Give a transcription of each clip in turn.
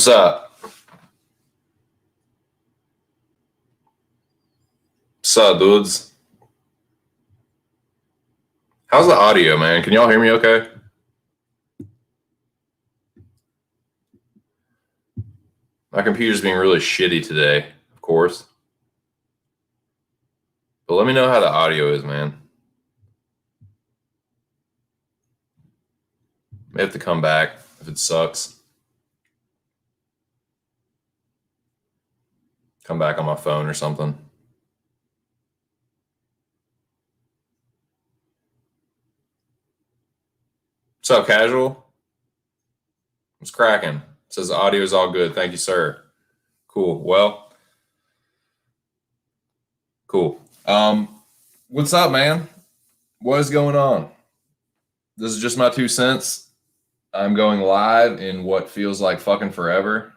What's up? What's up, dudes? How's the audio, man? Can y'all hear me okay? My computer's being really shitty today, of course. But let me know how the audio is, man. May have to come back if it sucks. Come back on my phone or something. What's up, casual? What's cracking? Says the audio is all good. Thank you, sir. Cool. Well, cool. What's up, man? What is going on? This is just my 2 cents. I'm going live in what feels like fucking forever.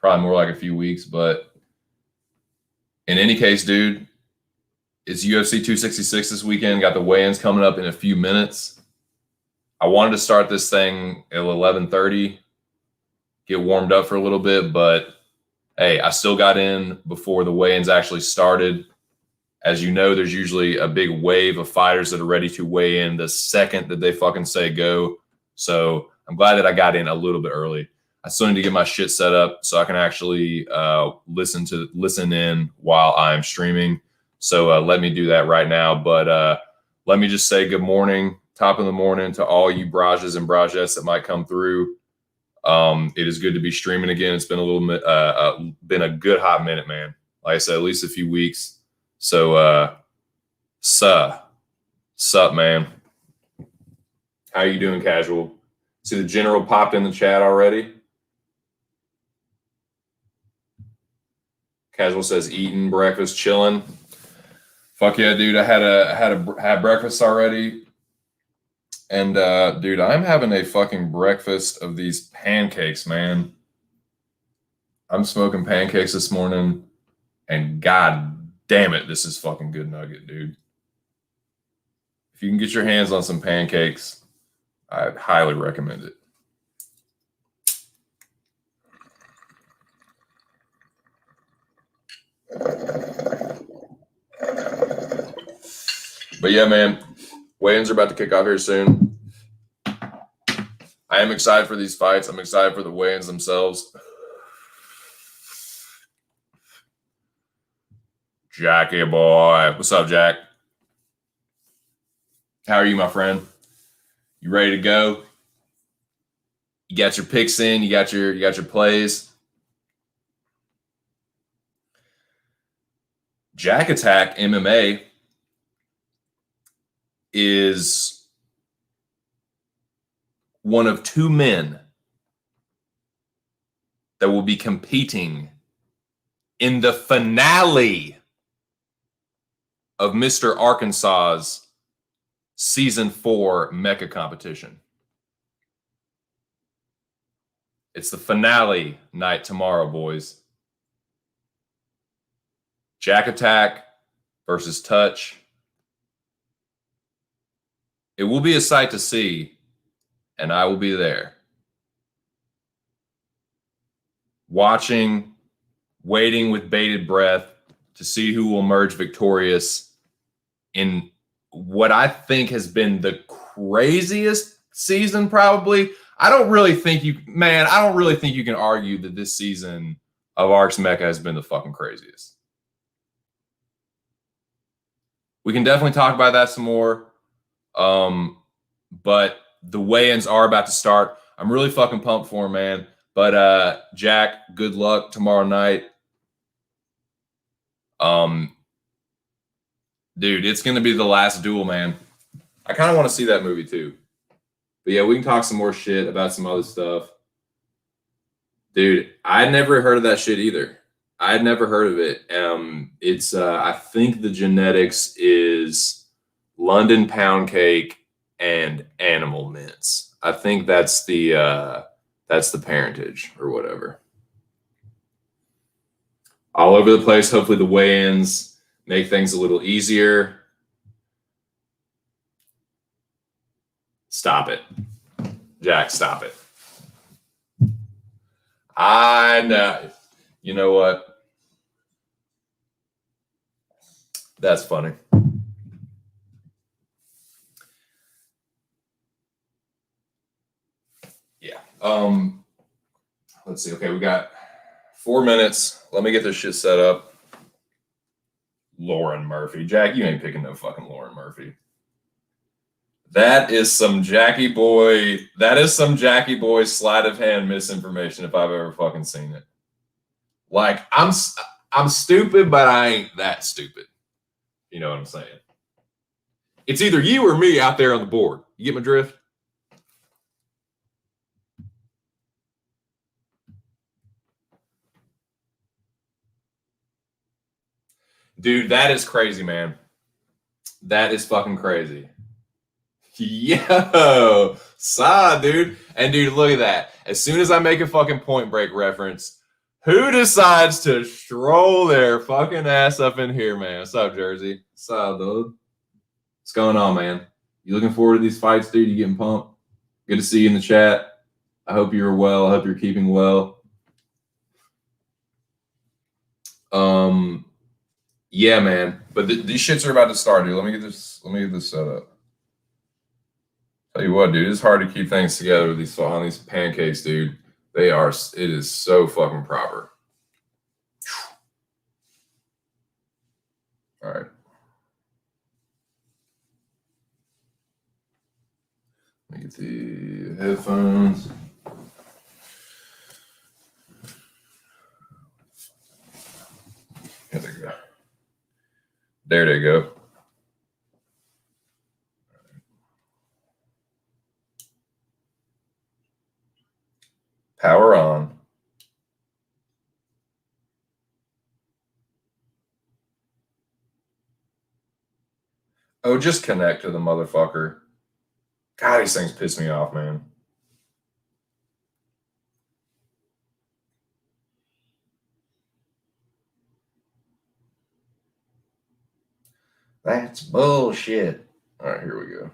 Probably more like a few weeks, but in any case, dude, it's UFC 266 this weekend. Got the weigh-ins coming up in a few minutes. I wanted to start this thing at 11:30, get warmed up for a little bit, but hey, I still got in before the weigh-ins actually started. As you know, there's usually a big wave of fighters that are ready to weigh in the second that they fucking say go. So I'm glad that I got in a little bit early. I still need to get my shit set up so I can actually listen in while I'm streaming. So let me do that right now. But let me just say good morning, top of the morning to all you Brajas and Brajettes that might come through. It is good to be streaming again. It's been a little bit, been a good hot minute, man. Like I said, at least a few weeks. So, sup, man? How you doing, casual? See the general popped in the chat already. Casual says eating breakfast, chilling. Fuck yeah, dude! I had breakfast already, and dude, I'm having a fucking breakfast of these pancakes, man. I'm smoking pancakes this morning, and god damn it, this is fucking good nugget, dude. If you can get your hands on some pancakes, I'd highly recommend it. But yeah, man, weigh-ins are about to kick off here soon. I am excited for these fights. I'm excited for the weigh-ins themselves. Jackie boy. What's up, Jack? How are you, my friend? You ready to go? You got your picks in, you got your plays. Jack Attack MMA is one of two men that will be competing in the finale of Mr. Arkansas's Season 4 Mecha competition. It's the finale night tomorrow, boys. Jack Attack versus Touch. It will be a sight to see, and I will be there. Watching, waiting with bated breath to see who will emerge victorious in what I think has been the craziest season, probably. I don't really think you can argue that this season of Arcs Mecha has been the fucking craziest. We can definitely talk about that some more. But the weigh-ins are about to start. I'm really fucking pumped for him, man. But Jack, good luck tomorrow night. Dude, it's gonna be the last duel, man. I kind of want to see that movie too. But yeah, we can talk some more shit about some other stuff. Dude, I'd never heard of that shit either. I'd never heard of it. It's I think the genetics is London pound cake and animal mince. I think that's the parentage or whatever. All over the place. Hopefully the weigh-ins make things a little easier. Stop it. Jack, stop it. I know. You know what? That's funny. Yeah. Let's see. Okay, we got 4 minutes. Let me get this shit set up. Lauren Murphy. Jack, you ain't picking no fucking Lauren Murphy. That is some Jackie Boy. That is some Jackie Boy sleight of hand misinformation if I've ever fucking seen it. Like I'm stupid, but I ain't that stupid. You know what I'm saying? It's either you or me out there on the board. You get my drift? Dude, that is crazy, man. That is fucking crazy. Yo, saw, dude. And dude, look at that. As soon as I make a fucking Point Break reference, who decides to stroll their fucking ass up in here, man? What's up, Jersey? What's up, dude? What's going on, man? You looking forward to these fights, dude? You getting pumped? Good to see you in the chat. I hope you're well. I hope you're keeping well. Yeah, man. But these shits are about to start, dude. Let me get this set up. Tell you what, dude, it's hard to keep things together with these pancakes, dude. They are. It is so fucking proper. All right. Let me get the headphones. Here they go. There they go. Power on. Oh, just connect to the motherfucker. God, these things piss me off, man. That's bullshit. All right, here we go.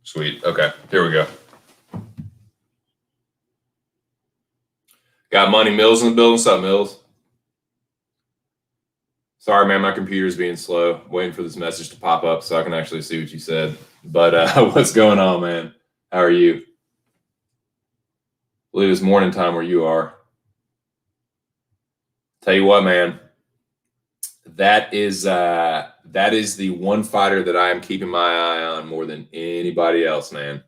Sweet. Okay, here we go. Got Money Mills in the building. What's up, Mills? Sorry, man, my computer's being slow. Waiting for this message to pop up so I can actually see what you said. But what's going on, man? How are you? I believe it's morning time where you are. Tell you what, man. That is the one fighter that I am keeping my eye on more than anybody else, man.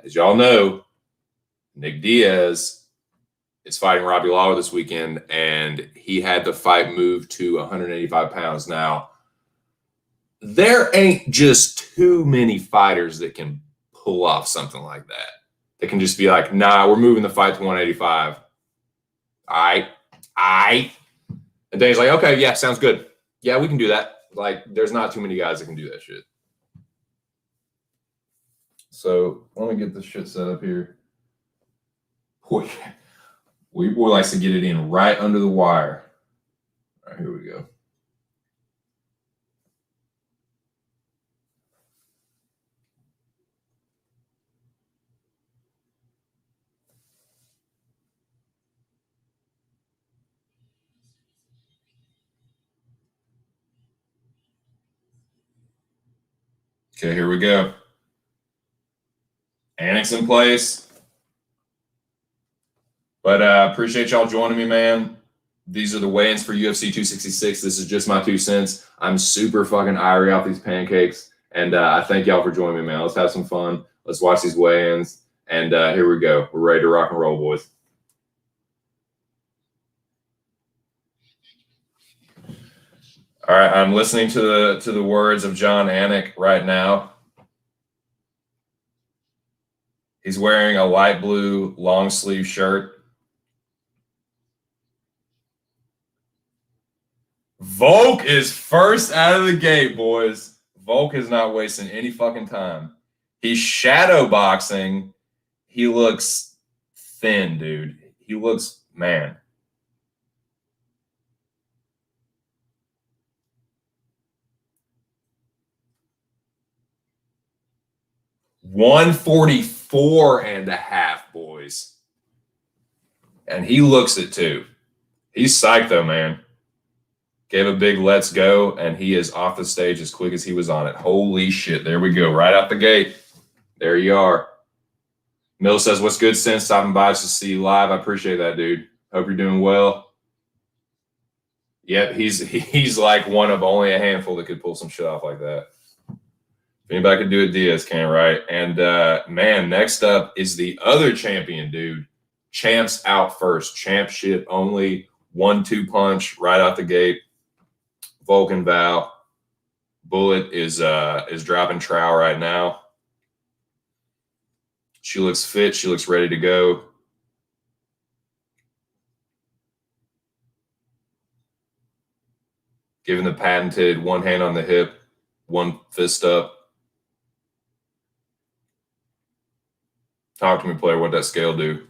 As y'all know, Nick Diaz is fighting Robbie Lawler this weekend, and he had the fight moved to 185 pounds. Now, there ain't just too many fighters that can pull off something like that. They can just be like, nah, we're moving the fight to 185. All right. And Dave's like, okay, yeah, sounds good. Yeah, we can do that. Like, there's not too many guys that can do that shit. So let me get this shit set up here. Boy likes to get it in right under the wire. All right, here we go. Okay, here we go. Annex in place. But appreciate y'all joining me, man. These are the weigh-ins for UFC 266. This is just my 2 cents. I'm super fucking irie off these pancakes. And I thank y'all for joining me, man. Let's have some fun. Let's watch these weigh-ins. And here we go. We're ready to rock and roll, boys. All right, I'm listening to the words of John Anik right now. He's wearing a light blue long sleeve shirt. Volk is first out of the gate, boys. Volk is not wasting any fucking time. He's shadow boxing. He looks thin, dude. He looks, man. 144.5, boys. And he looks it too. He's psyched though, man. Gave a big let's go, and he is off the stage as quick as he was on it. Holy shit. There we go. Right out the gate. There you are. Mill says, what's good, Sin? Stopping by just to see you live. I appreciate that, dude. Hope you're doing well. Yep, he's like one of only a handful that could pull some shit off like that. If anybody could do it, Diaz can, right? And, man, next up is the other champion, dude. Champ's out first. Champ shit only. 1-2 punch right out the gate. Vulcan Vow. Bullet is dropping trowel right now. She looks fit. She looks ready to go. Giving the patented one hand on the hip, one fist up. Talk to me, player. What that scale do?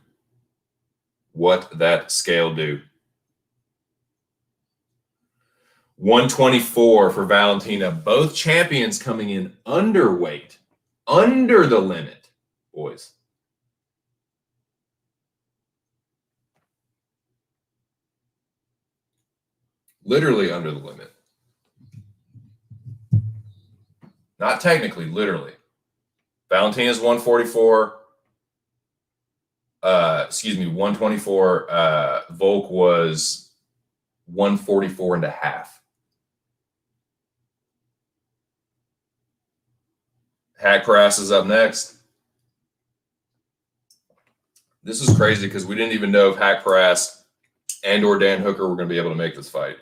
What that scale do? 124 for Valentina. Both champions coming in underweight, under the limit, boys. Literally under the limit. Not technically, literally. Valentina's 144. 124. Volk was 144.5. Hack Press is up next. This is crazy because we didn't even know if Hack Press and or Dan Hooker were going to be able to make this fight.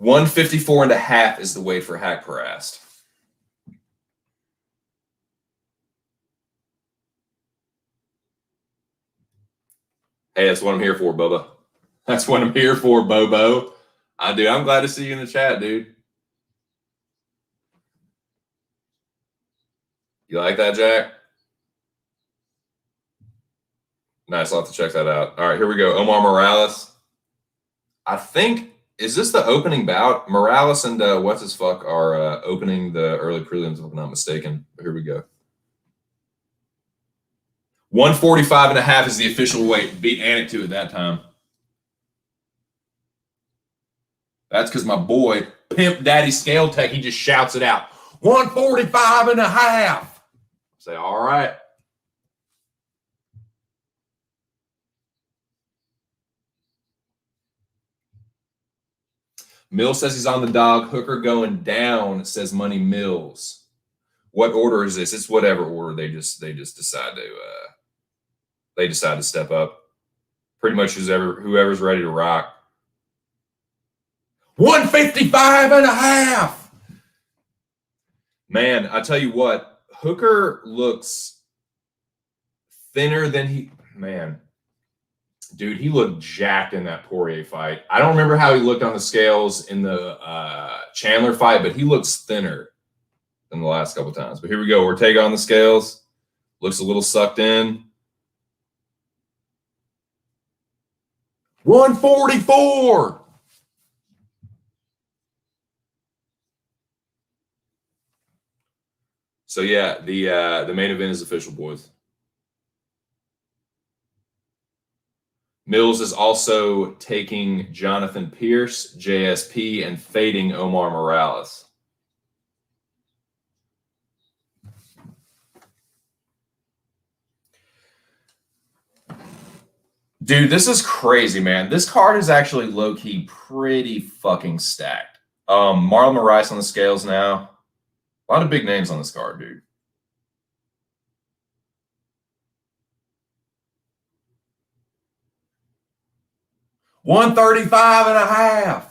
$154.5 is the weight for Hack Parast. Hey, that's what I'm here for, Bubba. That's what I'm here for, Bobo. I'm glad to see you in the chat, dude. You like that, Jack? Nice. I'll have to check that out. All right, here we go. Omar Morales. I think, is this the opening bout? Morales and what's-his-fuck are opening the early prelims, if I'm not mistaken. But here we go. 145.5 is the official weight. Beat Anik to at that time. That's because my boy, Pimp Daddy Scale Tech, he just shouts it out. 145.5. Say, all right. Mills says he's on the dog. Hooker going down, says Money Mills. What order is this? It's whatever order they just decide to step up. Pretty much whoever's ready to rock. 155.5. Man, I tell you what, Hooker looks thinner than he. Man, dude, he looked jacked in that Poirier fight. I don't remember how he looked on the scales in the Chandler fight, but he looks thinner than the last couple times. But here we go. Ortega on the scales. Looks a little sucked in. 144. So yeah, the main event is official, boys. Mills is also taking Jonathan Pierce, JSP, and fading Omar Morales. Dude, this is crazy, man. This card is actually low-key pretty fucking stacked. Marlon Moraes on the scales now. A lot of big names on this card, dude. $135.5.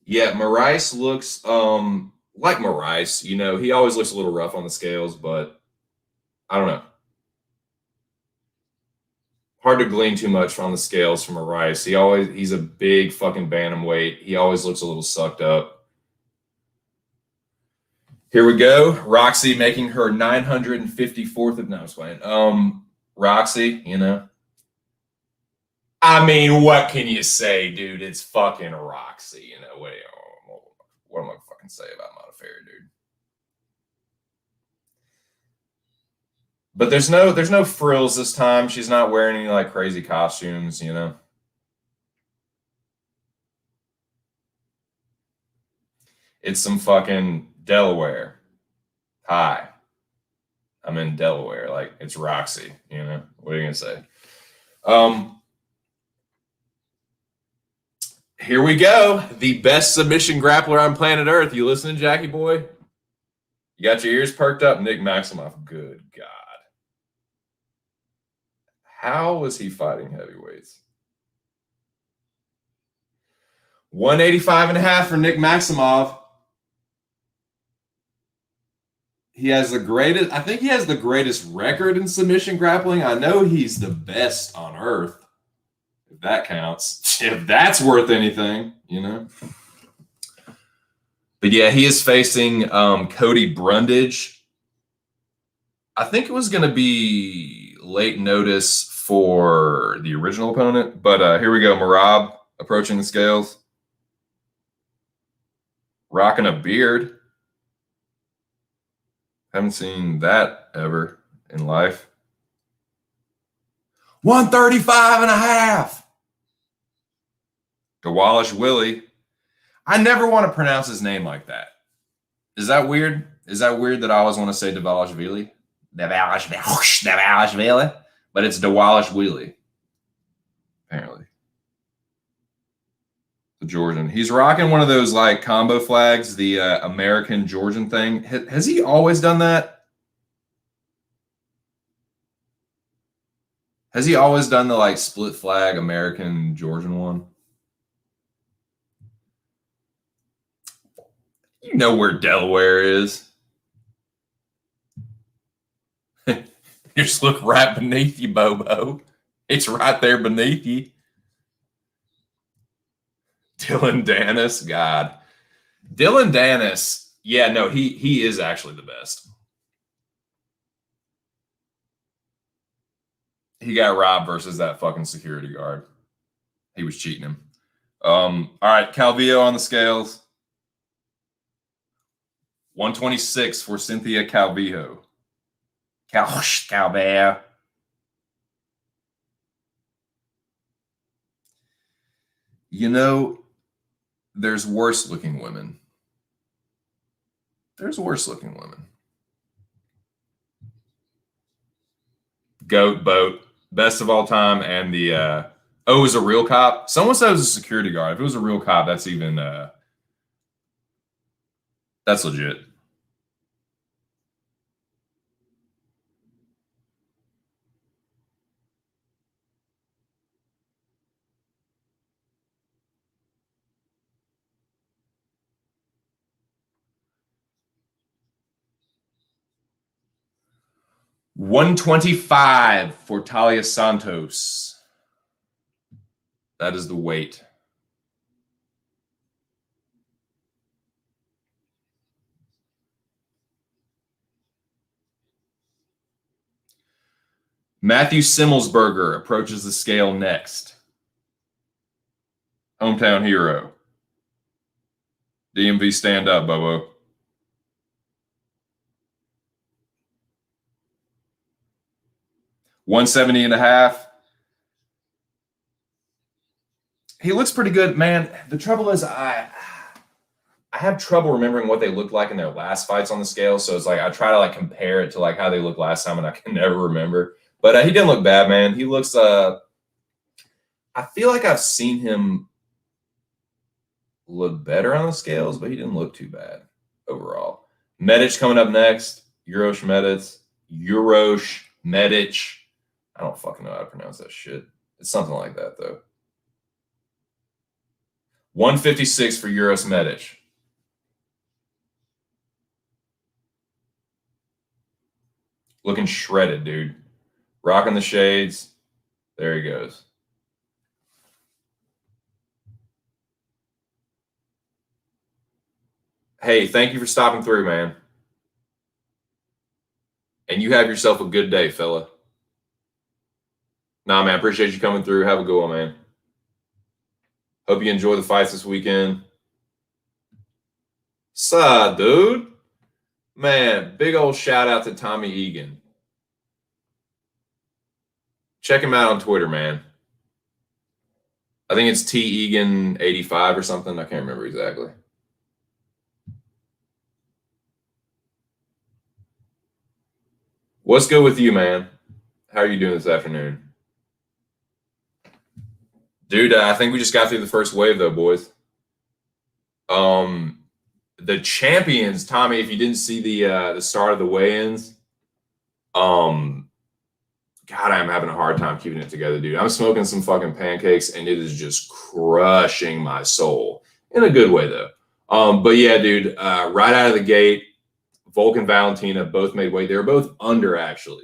Yeah, Moraes looks like Moraes. You know, he always looks a little rough on the scales, but I don't know. Hard to glean too much on the scales from Moraes. He's a big fucking bantamweight. He always looks a little sucked up. Here we go. Roxy making her 954th of no, I was playing. Roxy, you know. I mean, what can you say, dude? It's fucking Roxy. You know what am I fucking say about Modafferi, dude? But there's no frills this time. She's not wearing any like crazy costumes, you know. It's some fucking Delaware. Hi, I'm in Delaware. Like it's Roxy, you know. What are you gonna say? Um, Here we go. The best submission grappler on planet Earth. You listening, Jackie boy? You got your ears perked up, Nick Maximoff. Good God. How was he fighting heavyweights? 185 and a half for Nick Maximoff. He has the greatest, I think he has the greatest record in submission grappling. I know he's the best on earth, if that counts. If that's worth anything, you know. But yeah, he is facing Cody Brundage. I think it was going to be late notice for the original opponent, but here we go. Marab approaching the scales, rocking a beard. Haven't seen that ever in life. 135 and a half. Gawalish Willie. I never want to pronounce his name like that. Is that weird? Is that weird that I always want to say Davalishvili? Davalishvili? But it's Dawalishvili, apparently. The Georgian. He's rocking one of those like combo flags, the American Georgian thing. Has he always done that? Has he always done the like split flag American Georgian one? You know where Delaware is. You just look right beneath you, Bobo. It's right there beneath you. Dylan Dennis, God. Dylan Dennis, yeah, no, he is actually the best. He got robbed versus that fucking security guard. He was cheating him. All right, Calvillo on the scales. 126 for Cynthia Calvillo. Calvillo. You know, there's worse looking women. There's worse looking women. Goat boat, best of all time, and the oh, is a real cop. Someone said it was a security guard. If it was a real cop, that's even that's legit. $125 for Talia Santos. That is the weight. Matthew Simmelsberger approaches the scale next. Hometown hero. DMV stand up, Bobo. $170 and a half. He looks pretty good, man. The trouble is I have trouble remembering what they looked like in their last fights on the scale. So it's like I try to like compare it to like how they looked last time, and I can never remember. But he didn't look bad, man. He looks I feel like I've seen him look better on the scales, but he didn't look too bad overall. Medic coming up next. Urosh Medic. I don't fucking know how to pronounce that shit. It's something like that, though. 156 for Urosh Medic. Looking shredded, dude. Rocking the shades. There he goes. Hey, thank you for stopping through, man. And you have yourself a good day, fella. Nah, man, appreciate you coming through. Have a good one, man. Hope you enjoy the fights this weekend. Suh, dude. Man, big old shout out to Tommy Egan. Check him out on Twitter, man. I think it's T Egan 85 or something. I can't remember exactly. What's good with you, man? How are you doing this afternoon? Dude, I think we just got through the first wave though, boys. The champions, Tommy, if you didn't see the start of the weigh-ins, God, I'm having a hard time keeping it together, dude. I'm smoking some fucking pancakes and it is just crushing my soul in a good way though. But yeah, dude, right out of the gate, Volk and Valentina both made weight. They were both under actually.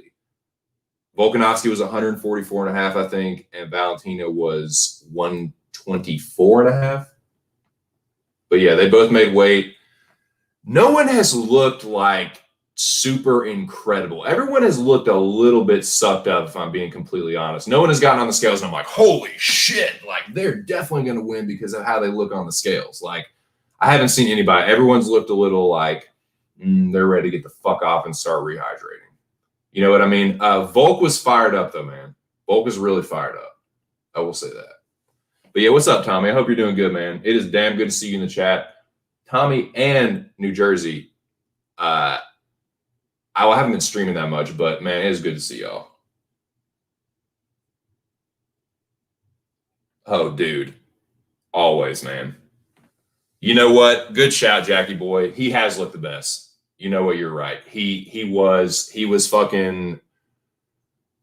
Volkanovski was 144 and a half, I think, and Valentina was 124 and a half. But yeah, they both made weight. No one has looked like super incredible. Everyone has looked a little bit sucked up, if I'm being completely honest. No one has gotten on the scales and I'm like, holy shit, like they're definitely going to win because of how they look on the scales. Like, I haven't seen anybody. Everyone's looked a little like they're ready to get the fuck off and start rehydrating. You know what I mean? Volk was fired up, though, man. Volk was really fired up. I will say that. But yeah, what's up, Tommy? I hope you're doing good, man. It is damn good to see you in the chat. Tommy and New Jersey. I haven't been streaming that much, but, man, it is good to see y'all. Oh, dude. Always, man. You know what? Good shout, Jackie boy. He has looked the best. You know what? You're right. He was fucking,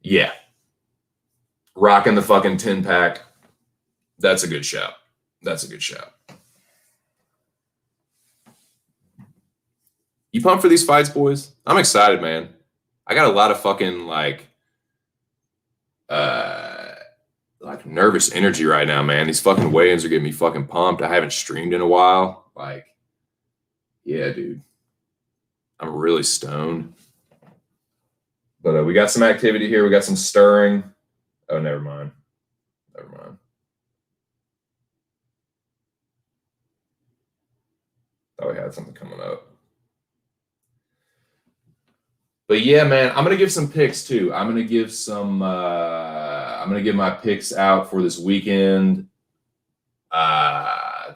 yeah, rocking the fucking 10-pack. That's a good shout. That's a good shout. You pumped for these fights, boys? I'm excited, man. I got a lot of fucking like nervous energy right now, man. These fucking weigh-ins are getting me fucking pumped. I haven't streamed in a while. Like, yeah, dude. I'm really stoned. But we got some activity here. We got some stirring. Oh, never mind. Never mind. Thought we had something coming up. But yeah, man, I'm gonna give some picks too. I'm gonna give some. I'm gonna give my picks out for this weekend.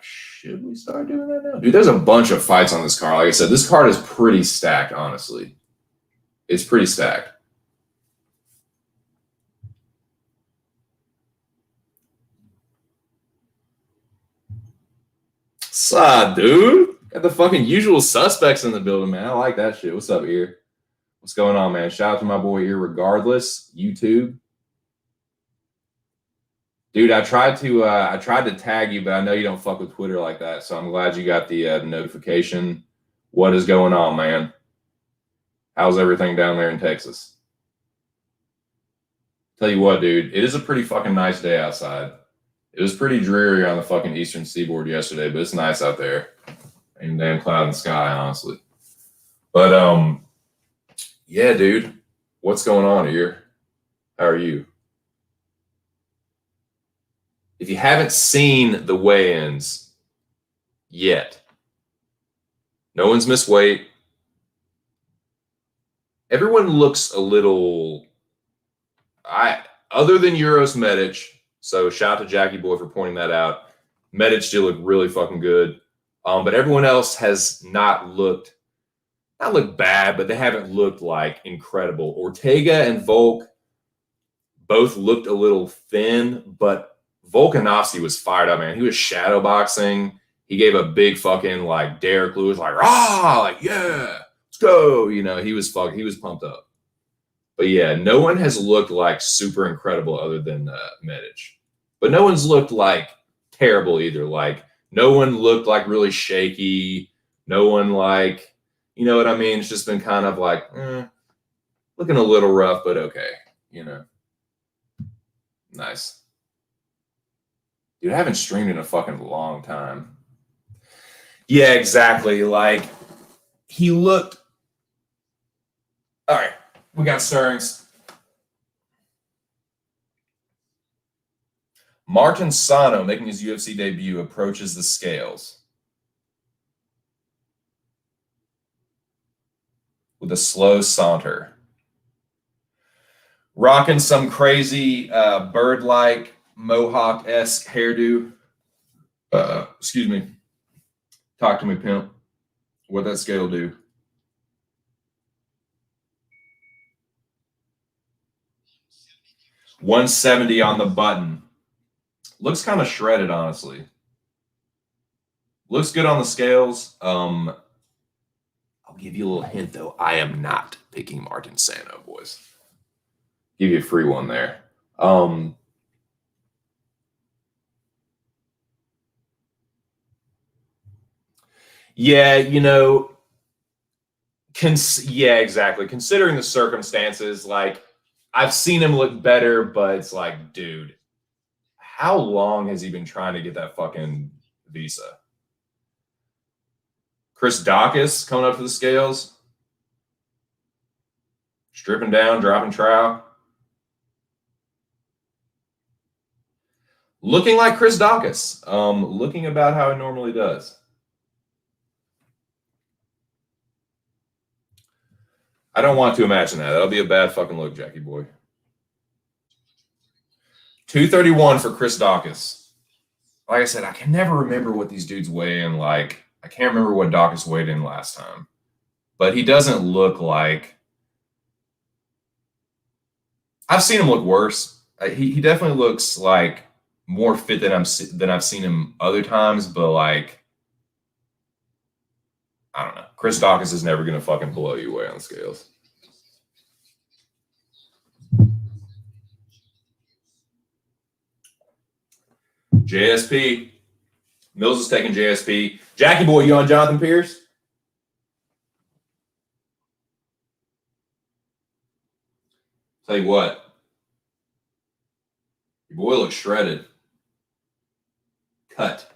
Should we start doing that now, dude? There's a bunch of fights on this card. Like I said, this card is pretty stacked. Honestly, it's pretty stacked. Sup, dude? Got the fucking usual suspects in the building, man. I like that shit. What's up, Ear? What's going on, man? Shout out to my boy Ear, regardless. YouTube. Dude, I tried to tag you, but I know you don't fuck with Twitter like that. So I'm glad you got the notification. What is going on, man? How's everything down there in Texas? Tell you what, dude, it is a pretty fucking nice day outside. It was pretty dreary on the fucking eastern seaboard yesterday, but it's nice out there. Ain't a damn cloud in the sky, honestly. But yeah, dude, what's going on here? How are you? If you haven't seen the weigh-ins yet, no one's missed weight. Everyone looks a little, other than Euros Medic, so shout out to Jackie Boy for pointing that out. Medic still look really fucking good. But everyone else has not looked bad, but they haven't looked like incredible. Ortega and Volk both looked a little thin, but Volkanovski was fired up, man. He was shadowboxing. He gave a big fucking like Derek Lewis, like, like, yeah, let's go. You know, he was pumped up. But yeah, no one has looked like super incredible other than Medic. But no one's looked like terrible either. Like, no one looked like really shaky. No one like, you know what I mean? It's just been kind of like, looking a little rough, but okay, you know. Nice. Dude, I haven't streamed in a fucking long time. Yeah, exactly. Like, he looked. All right, we got stirrings. Martin Sano, making his UFC debut, approaches the scales with a slow saunter. Rocking some crazy bird-like mohawk-esque hairdo. Excuse me. Talk to me, pimp. What that scale do? $170 on the button. Looks kind of shredded, honestly. Looks good on the scales. I'll give you a little hint, though. I am not picking Martin Sano, boys. Give you a free one there. Yeah, you know, yeah, exactly. Considering the circumstances, like, I've seen him look better, but it's like, dude, how long has he been trying to get that fucking visa? Chris Dawkins coming up to the scales. Stripping down, dropping trowel. Looking like Chris Dawkins. Looking about how he normally does. I don't want to imagine that. That'll be a bad fucking look, Jackie boy. 231 for Chris Dawkins. Like I said, I can never remember what these dudes weigh in. Like, I can't remember what Dawkins weighed in last time. But he doesn't look like... I've seen him look worse. He definitely looks like more fit than I've seen him other times, but like, I don't know. Chris Dawkins is never going to fucking blow you away on scales. JSP. Mills is taking JSP. Jackie boy, you on Jonathan Pierce? Tell you what. Your boy looks shredded. Cut.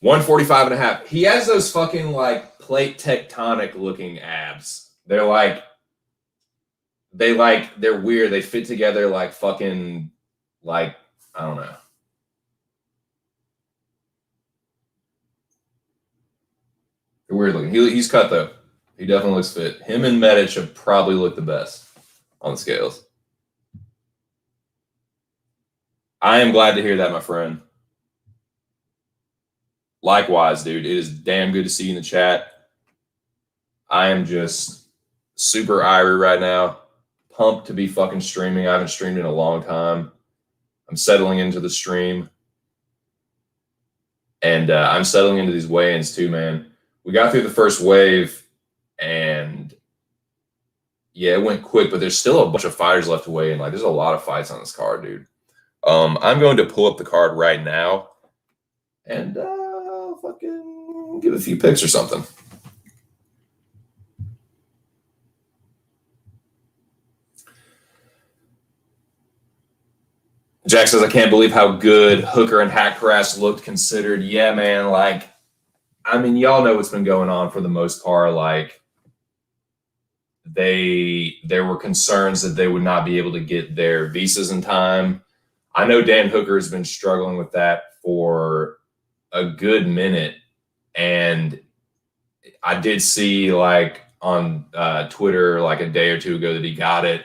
$145.5. He has those fucking like plate tectonic looking abs. They're weird. They fit together like fucking, like, I don't know. They're weird looking. He's cut though. He definitely looks fit. Him and Medic should probably look the best on the scales. I am glad to hear that, my friend. Likewise, dude. It is damn good to see you in the chat. I am just super irie right now. Pumped to be fucking streaming. I haven't streamed in a long time. I'm settling into the stream. And I'm settling into these weigh-ins too, man. We got through the first wave, and yeah, it went quick, but there's still a bunch of fighters left to weigh in. Like, there's a lot of fights on this card, dude. I'm going to pull up the card right now and fucking give a few picks or something. Jack says, I can't believe how good Hooker and Hackcrass looked considered. Yeah, man. Like, I mean, y'all know what's been going on for the most part. Like, there were concerns that they would not be able to get their visas in time. I know Dan Hooker has been struggling with that for a good minute. And I did see, like, on Twitter like a day or two ago that he got it.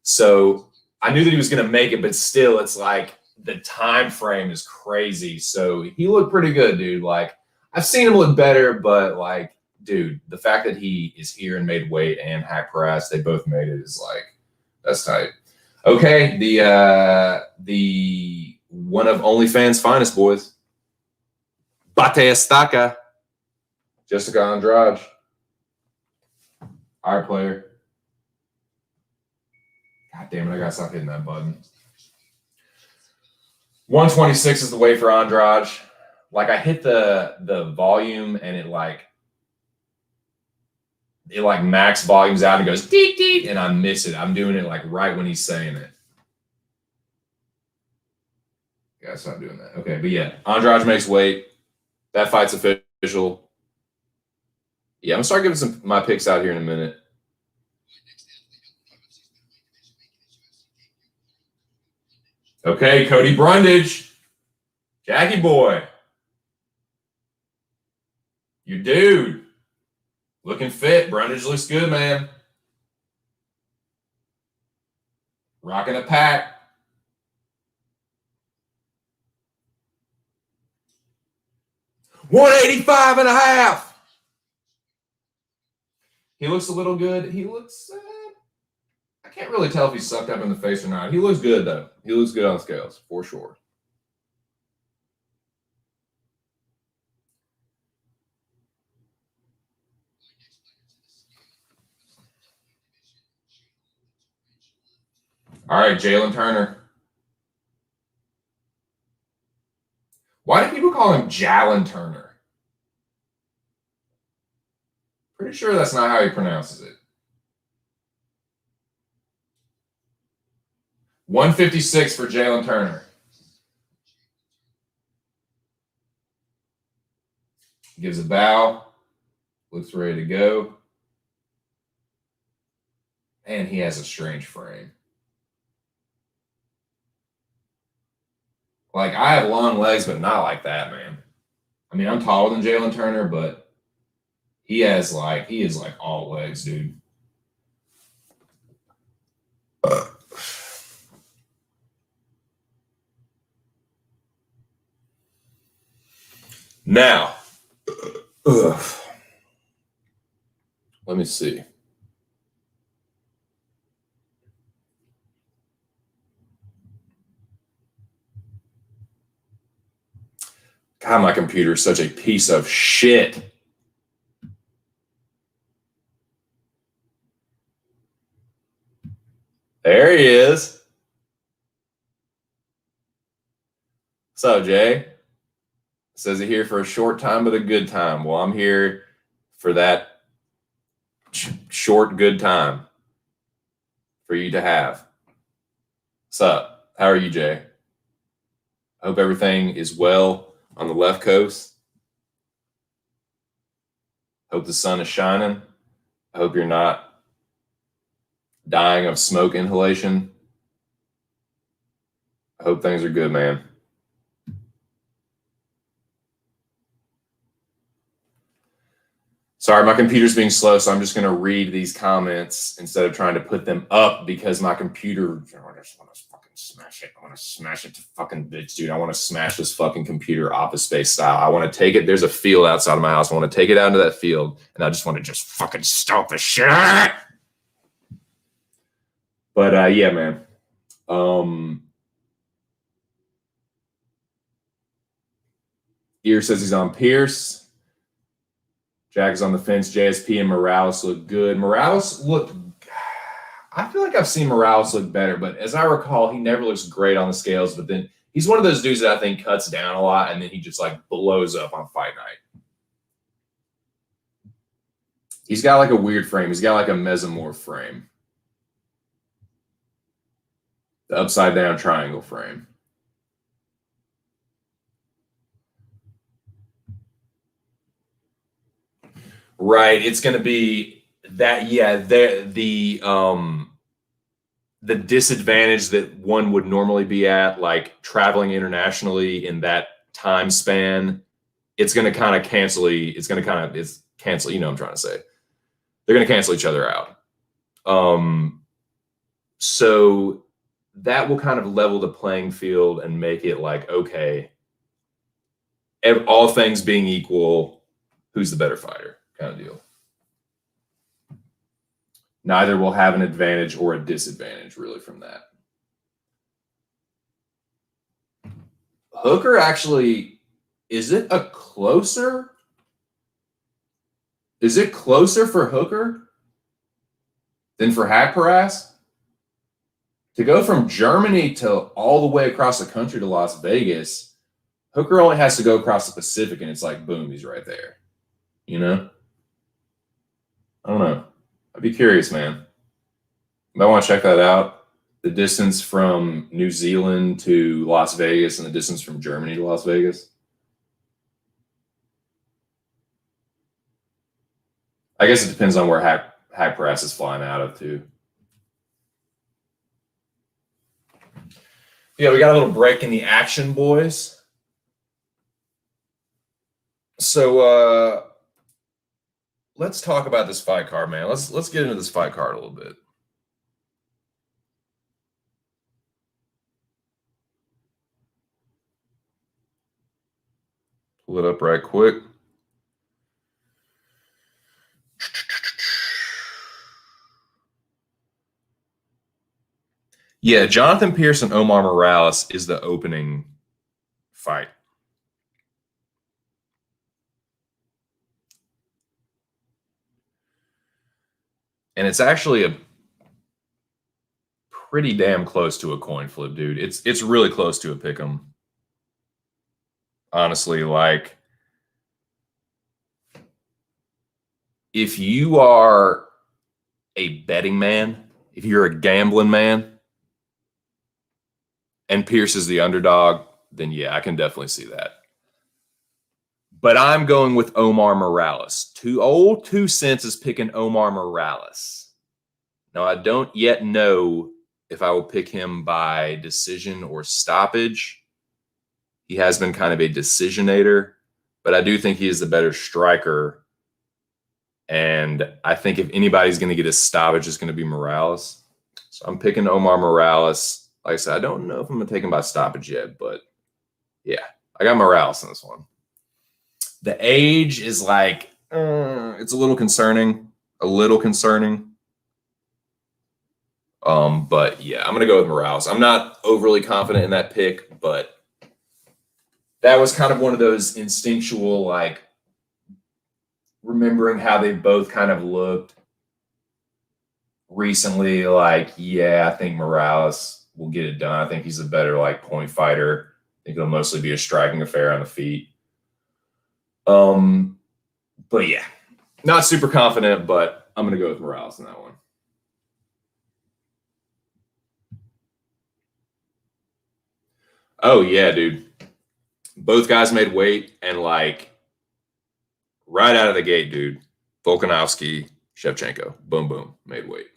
So I knew that he was going to make it, but still, it's like the time frame is crazy. So he looked pretty good, dude. Like, I've seen him look better, but like, dude, the fact that he is here and made weight and Hackcrass, they both made it, is like, that's tight. Okay, the one of OnlyFans' finest, boys. Bate Estaca. Jessica Andrade. Our player. God damn it, I gotta stop hitting that button. 126 is the weight for Andrade. Like, I hit the volume and it max volumes out and goes deet deet, and I miss it. I'm doing it like right when he's saying it. Gotta stop doing that. Okay, but yeah, Andrade makes weight. That fight's official. Yeah, I'm gonna start giving my picks out here in a minute. Okay, Cody Brundage. Jackie boy. You dude. Looking fit. Brundage looks good, man. Rocking a pack. $185.5. He looks a little good. He looks, I can't really tell if he's sucked up in the face or not. He looks good, though. He looks good on scales, for sure. All right, Jalen Turner. Why do people call him Jalen Turner? Pretty sure that's not how he pronounces it. 156 for Jalen Turner. Gives a bow. Looks ready to go. And he has a strange frame. Like, I have long legs, but not like that, man. I mean, I'm taller than Jalen Turner, but he is like all legs, dude. Now, let me see. God, my computer is such a piece of shit. There he is. What's up, Jay? Says he here for a short time, but a good time. Well, I'm here for that short, good time for you to have. What's up? How are you, Jay? I hope everything is well on the left coast. Hope the sun is shining. I hope you're not dying of smoke inhalation. I hope things are good, man. Sorry, my computer's being slow, so I'm just going to read these comments instead of trying to put them up because my computer, I just want to fucking smash it. I want to smash it to fucking bits, dude. I want to smash this fucking computer Office Space style. I want to take it. There's a field outside of my house. I want to take it out into that field, and I just want to just fucking stomp the shit out of it. But yeah, man. Ear says he's on Pierce. Jack is on the fence. JSP and Morales look good. I feel like I've seen Morales look better, but as I recall, he never looks great on the scales. But then he's one of those dudes that I think cuts down a lot, and then he just like blows up on fight night. He's got like a weird frame. He's got like a mesomorph frame. The upside down triangle frame. Right. It's going to be that, yeah, the disadvantage that one would normally be at, like traveling internationally in that time span, it's going to kind of cancel, you know what I'm trying to say. They're going to cancel each other out. So that will kind of level the playing field and make it like, okay, all things being equal, who's the better fighter kind of deal. Neither will have an advantage or a disadvantage really from that. Hooker actually, is it closer for Hooker than for Haqparast? To go from Germany to all the way across the country to Las Vegas, Hooker only has to go across the Pacific and it's like, boom, he's right there. You know? I don't know. I'd be curious, man. I want to check that out. The distance from New Zealand to Las Vegas and the distance from Germany to Las Vegas. I guess it depends on where Haqparast is flying out of, too. Yeah, we got a little break in the action, boys. So let's talk about this fight card, man. Let's get into this fight card a little bit. Pull it up right quick. Yeah, Jonathan Pierce and Omar Morales is the opening fight. And it's actually a pretty damn close to a coin flip, dude. It's really close to a pick 'em. Honestly, like if you are a betting man, if you're a gambling man, and Pierce is the underdog, then yeah, I can definitely see that. But I'm going with Omar Morales. 2 cents is picking Omar Morales. Now, I don't yet know if I will pick him by decision or stoppage. He has been kind of a decisionator, but I do think he is the better striker. And I think if anybody's going to get a stoppage, it's going to be Morales. So I'm picking Omar Morales. Like I said, I don't know if I'm going to take him by stoppage yet, but yeah, I got Morales in this one. The age is like, it's a little concerning. A little concerning. But yeah, I'm gonna go with Morales. I'm not overly confident in that pick, but that was kind of one of those instinctual, like remembering how they both kind of looked recently. Like, yeah, I think Morales will get it done. I think he's a better like point fighter. I think it'll mostly be a striking affair on the feet. But yeah, not super confident, but I'm gonna go with Morales in that one. Oh yeah, dude. Both guys made weight, and like right out of the gate, dude. Volkanovski, Shevchenko, boom, boom, made weight.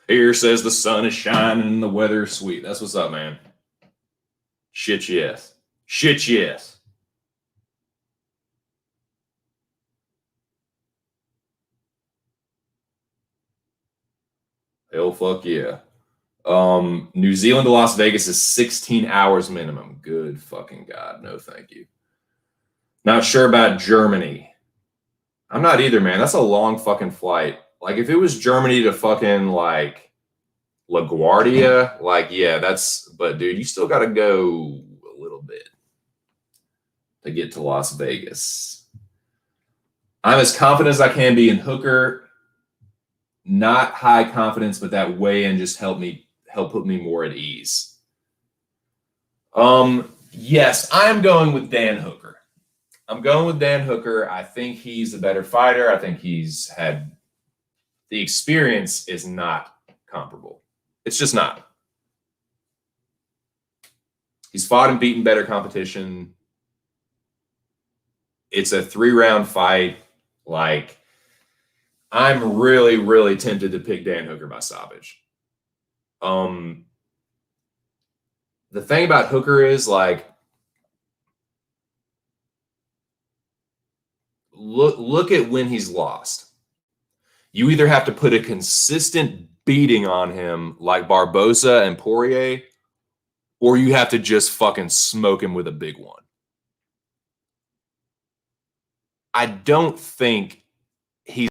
Here says the sun is shining and the weather is sweet. That's what's up, man. Shit, yes. Shit, yes. Hell, fuck yeah. New Zealand to Las Vegas is 16 hours minimum. Good fucking God. No, thank you. Not sure about Germany. I'm not either, man. That's a long fucking flight. Like, if it was Germany to fucking like LaGuardia, like, yeah, that's, but dude, you still got to go a little bit to get to Las Vegas. I'm as confident as I can be in Hooker. Not high confidence, but that weigh in just help put me more at ease. Yes, I'm going with Dan Hooker. I'm going with Dan Hooker. I think he's the better fighter. I think he's had the experience is not comparable. It's just not. He's fought and beaten better competition. It's a 3-round fight. Like, I'm really, really tempted to pick Dan Hooker by stoppage. The thing about Hooker is like, look at when he's lost. You either have to put a consistent beating on him like Barboza and Poirier, or you have to just fucking smoke him with a big one. I don't think he's.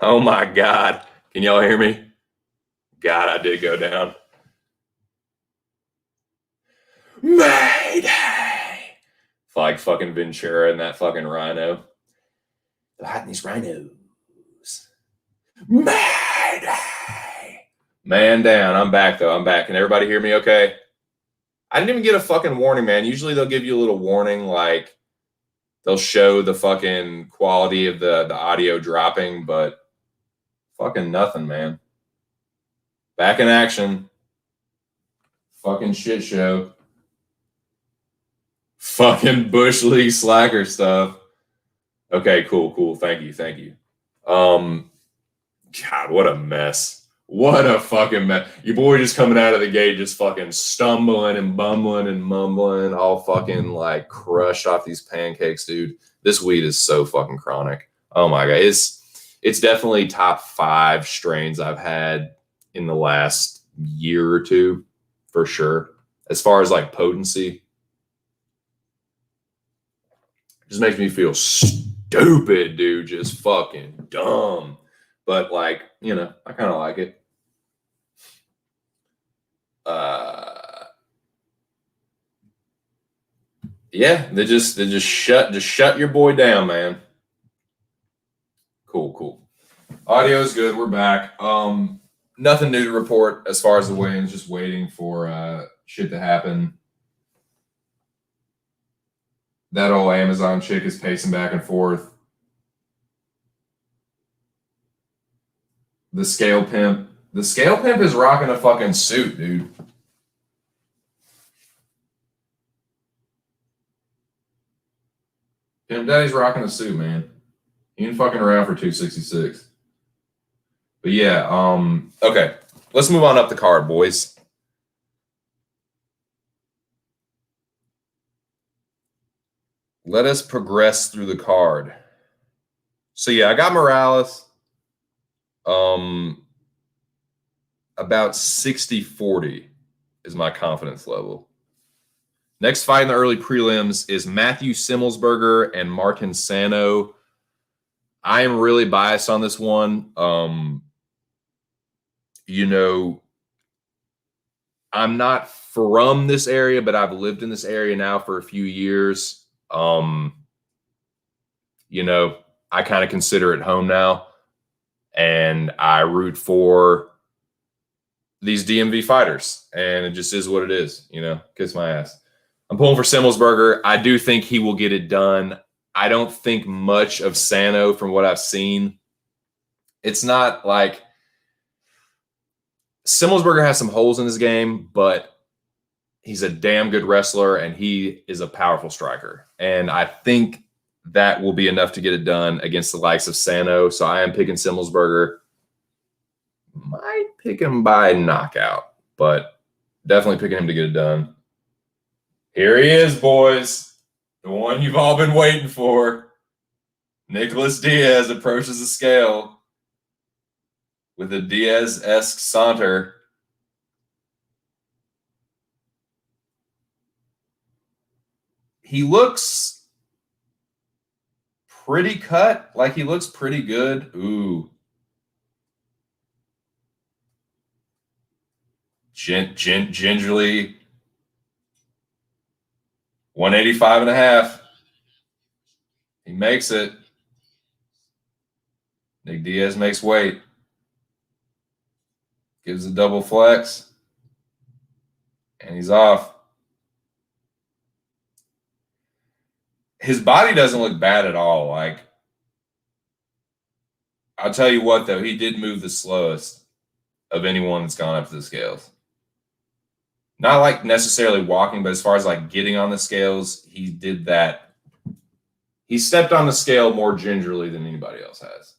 Oh my God. Can y'all hear me? God, I did go down. Mayday! Like fucking Ventura and that fucking rhino. They're hiding these rhinos. Mayday! Man down. I'm back though. I'm back. Can everybody hear me okay? I didn't even get a fucking warning, man. Usually they'll give you a little warning, like they'll show the fucking quality of the audio dropping, but fucking nothing, man. Back in action. Fucking shit show. Fucking Bush League slacker stuff. Okay, cool. Thank you. God, what a mess. What a fucking mess. Your boy just coming out of the gate, just fucking stumbling and bumbling and mumbling, all fucking like crushed off these pancakes, dude. This weed is so fucking chronic. Oh my God. It's definitely top 5 strains I've had in the last year or two, for sure. As far as like potency, it just makes me feel stupid, dude. Just fucking dumb. But like, you know, I kind of like it. Yeah, they just shut your boy down, man. Cool. Audio is good. We're back. Nothing new to report as far as the weigh-ins. Just waiting for shit to happen. That old Amazon chick is pacing back and forth. The scale pimp is rocking a fucking suit, dude. Pimp Daddy's rocking a suit, man. He ain't fucking around for 266. But yeah, okay. Let's move on up the card, boys. Let us progress through the card. So yeah, I got Morales. About 60-40 is my confidence level. Next fight in the early prelims is Matthew Simmelsberger and Martin Sano. I am really biased on this one. You know, I'm not from this area, but I've lived in this area now for a few years. You know, I kind of consider it home now. And I root for these DMV fighters. And it just is what it is, you know, kiss my ass. I'm pulling for Simmelsberger. I do think he will get it done. I don't think much of Sano from what I've seen. It's not like Simmelsberger has some holes in his game, but he's a damn good wrestler and he is a powerful striker. And I think that will be enough to get it done against the likes of Sano. So I am picking Simmelsberger. Might pick him by knockout, but definitely picking him to get it done. Here he is, boys. The one you've all been waiting for. Nicholas Diaz approaches the scale with a Diaz-esque saunter. He looks pretty cut. Like, he looks pretty good. Ooh. Gingerly. 185.5. He makes it. Nick Diaz makes weight. Gives a double flex. And he's off. His body doesn't look bad at all. Like, I'll tell you what, though, he did move the slowest of anyone that's gone up to the scales. Not like necessarily walking, but as far as like getting on the scales, he did that. He stepped on the scale more gingerly than anybody else has.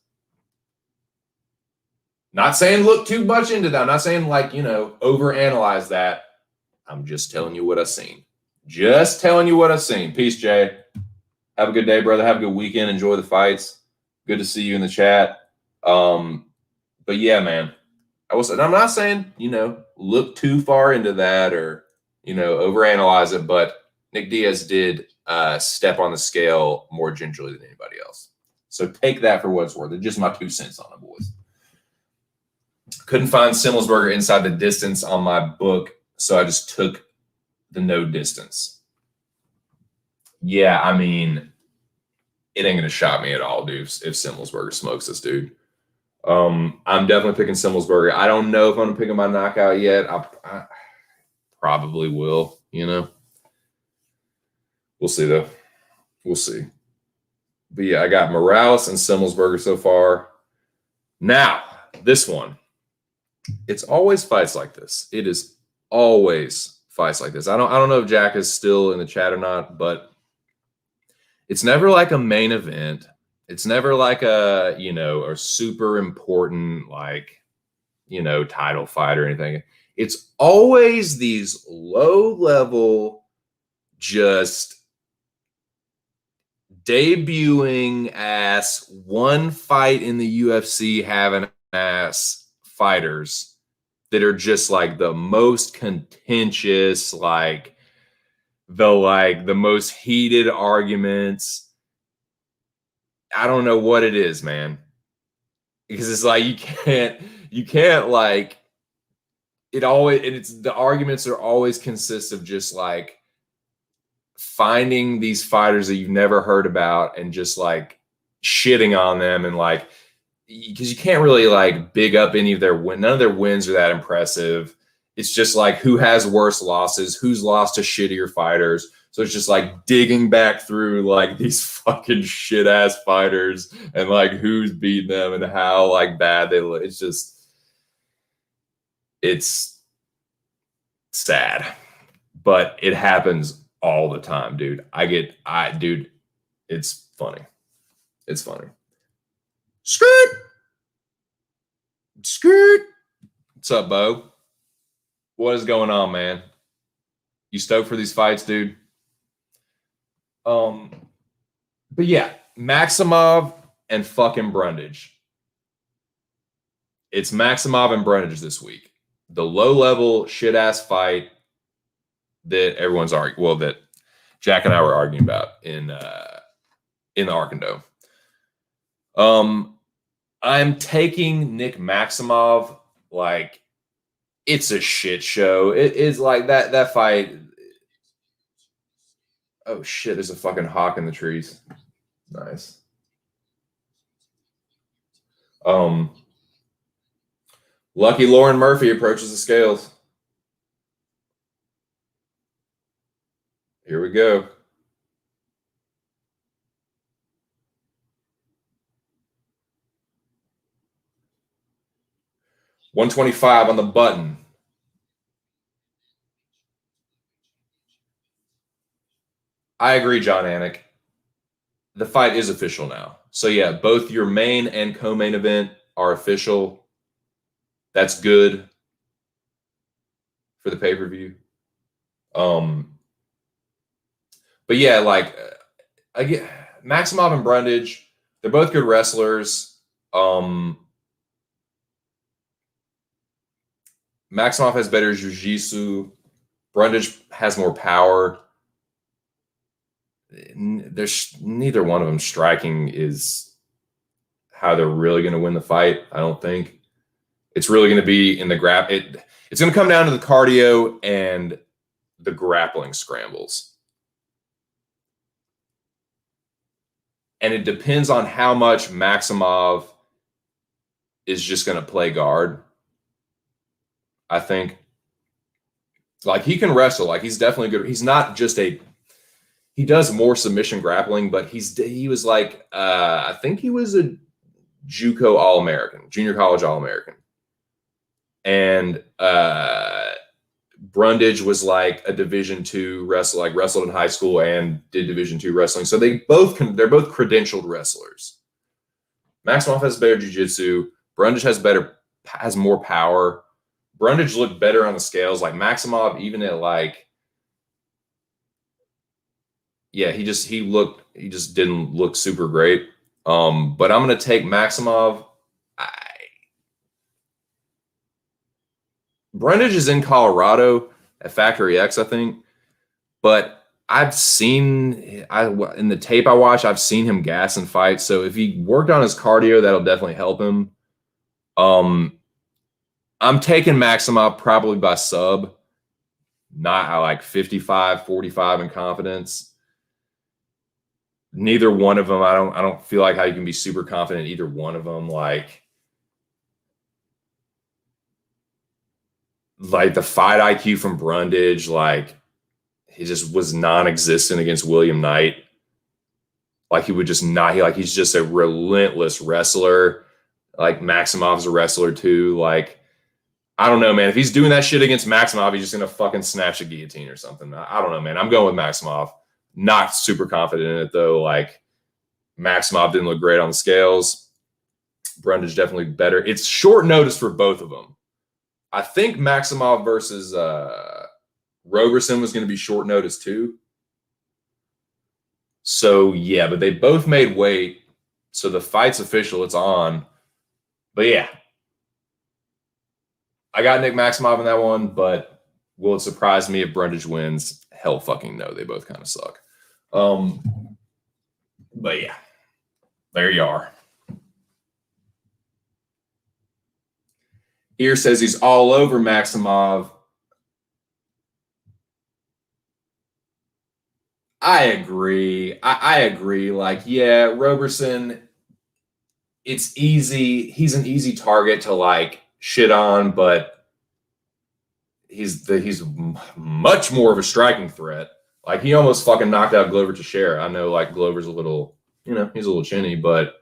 Not saying look too much into that. I'm not saying like, you know, overanalyze that. I'm just telling you what I've seen. Just telling you what I've seen. Peace, Jay. Have a good day, brother. Have a good weekend. Enjoy the fights. Good to see you in the chat. But yeah, man. I'm not saying, you know, look too far into that or, you know, overanalyze it, but Nick Diaz did step on the scale more gingerly than anybody else. So take that for what it's worth. It's just my 2 cents on it, boys. Couldn't find Simmelsberger inside the distance on my book, so I just took the no distance. Yeah, I mean, it ain't gonna shock me at all, dude, if Simmelsberger smokes this dude. I'm definitely picking Simmelsberger. I don't know if I'm gonna pick him by knockout yet. I probably will, you know. We'll see though. We'll see. But yeah, I got Morales and Simmelsberger so far. Now, this one. It's always fights like this. It is always fights like this. I don't know if Jack is still in the chat or not, but it's never like a main event. It's never like a, you know, a super important, like, you know, title fight or anything. It's always these low level, just debuting ass, one fight in the UFC having ass fighters that are just like the most contentious, like the most heated arguments. I don't know what it is, man. Because it's like you can't like it always, and it's the arguments are always consist of just like finding these fighters that you've never heard about and just like shitting on them, and like, because you can't really like big up any of their none of their wins are that impressive. It's just like who has worse losses, who's lost to shittier fighters. So it's just like digging back through like these fucking shit ass fighters and like who's beating them and how like bad they look. It's just, it's sad, but it happens all the time, dude. Dude, it's funny. It's funny. Skirt. What's up, Bo? What is going on, man? You stoked for these fights, dude? But yeah, Maximov and fucking Brundage. It's Maximov and Brundage this week. The low-level shit-ass fight that everyone's arguing, well, that Jack and I were arguing about in the Arkandome. I'm taking Nick Maximov. Like, it's a shit show. It is like that fight. Oh shit, there's a fucking hawk in the trees. Nice. Lucky Lauren Murphy approaches the scales. Here we go. $125 on the button. I agree, John Anik. The fight is official now. So yeah, both your main and co-main event are official. That's good for the pay-per-view. But yeah, like I get Maximov and Brundage, they're both good wrestlers. Maximov has better jiu-jitsu. Brundage has more power. There's neither one of them striking is how they're really going to win the fight. I don't think it's really going to be in the it's going to come down to the cardio and the grappling scrambles. And it depends on how much Maximov is just going to play guard. I think like he can wrestle. Like he's definitely good. He's not just he does more submission grappling, but he was like, I think he was a JUCO All-American, junior college All-American. And Brundage was like a Division II wrestler, like wrestled in high school and did Division II wrestling. So they're both credentialed wrestlers. Maximov has better jiu-jitsu. Brundage has more power. Brundage looked better on the scales. Like Maximov, even at like, yeah, he just didn't look super great. But I'm gonna take Maximov. Brundage is in Colorado at Factory X, I think. But in the tape I watched, I've seen him gas and fight. So if he worked on his cardio, that'll definitely help him. I'm taking Maximov probably by sub, not like 55-45 in confidence. Neither one of them. I don't feel like how you can be super confident in either one of them. Like the fight IQ from Brundage, like he just was non-existent against William Knight. Like he would just not. He's just a relentless wrestler. Like Maximov's a wrestler too. Like I don't know, man. If he's doing that shit against Maximov, he's just gonna fucking snatch a guillotine or something. I don't know, man. I'm going with Maximov. Not super confident in it though. Like Maximov didn't look great on the scales. Brundage definitely better. It's short notice for both of them. I think Maximov versus Roberson was going to be short notice too. So yeah, but they both made weight. So the fight's official. It's on. But yeah, I got Nick Maximov in that one. But will it surprise me if Brundage wins? Hell fucking no. They both kind of suck. But yeah, there you are. Here says he's all over Maximov. I agree. I agree. Like, yeah, Roberson, it's easy. He's an easy target to like shit on, but he's much more of a striking threat. Like he almost fucking knocked out Glover Teixeira. I know like Glover's a little, he's a little chinny, but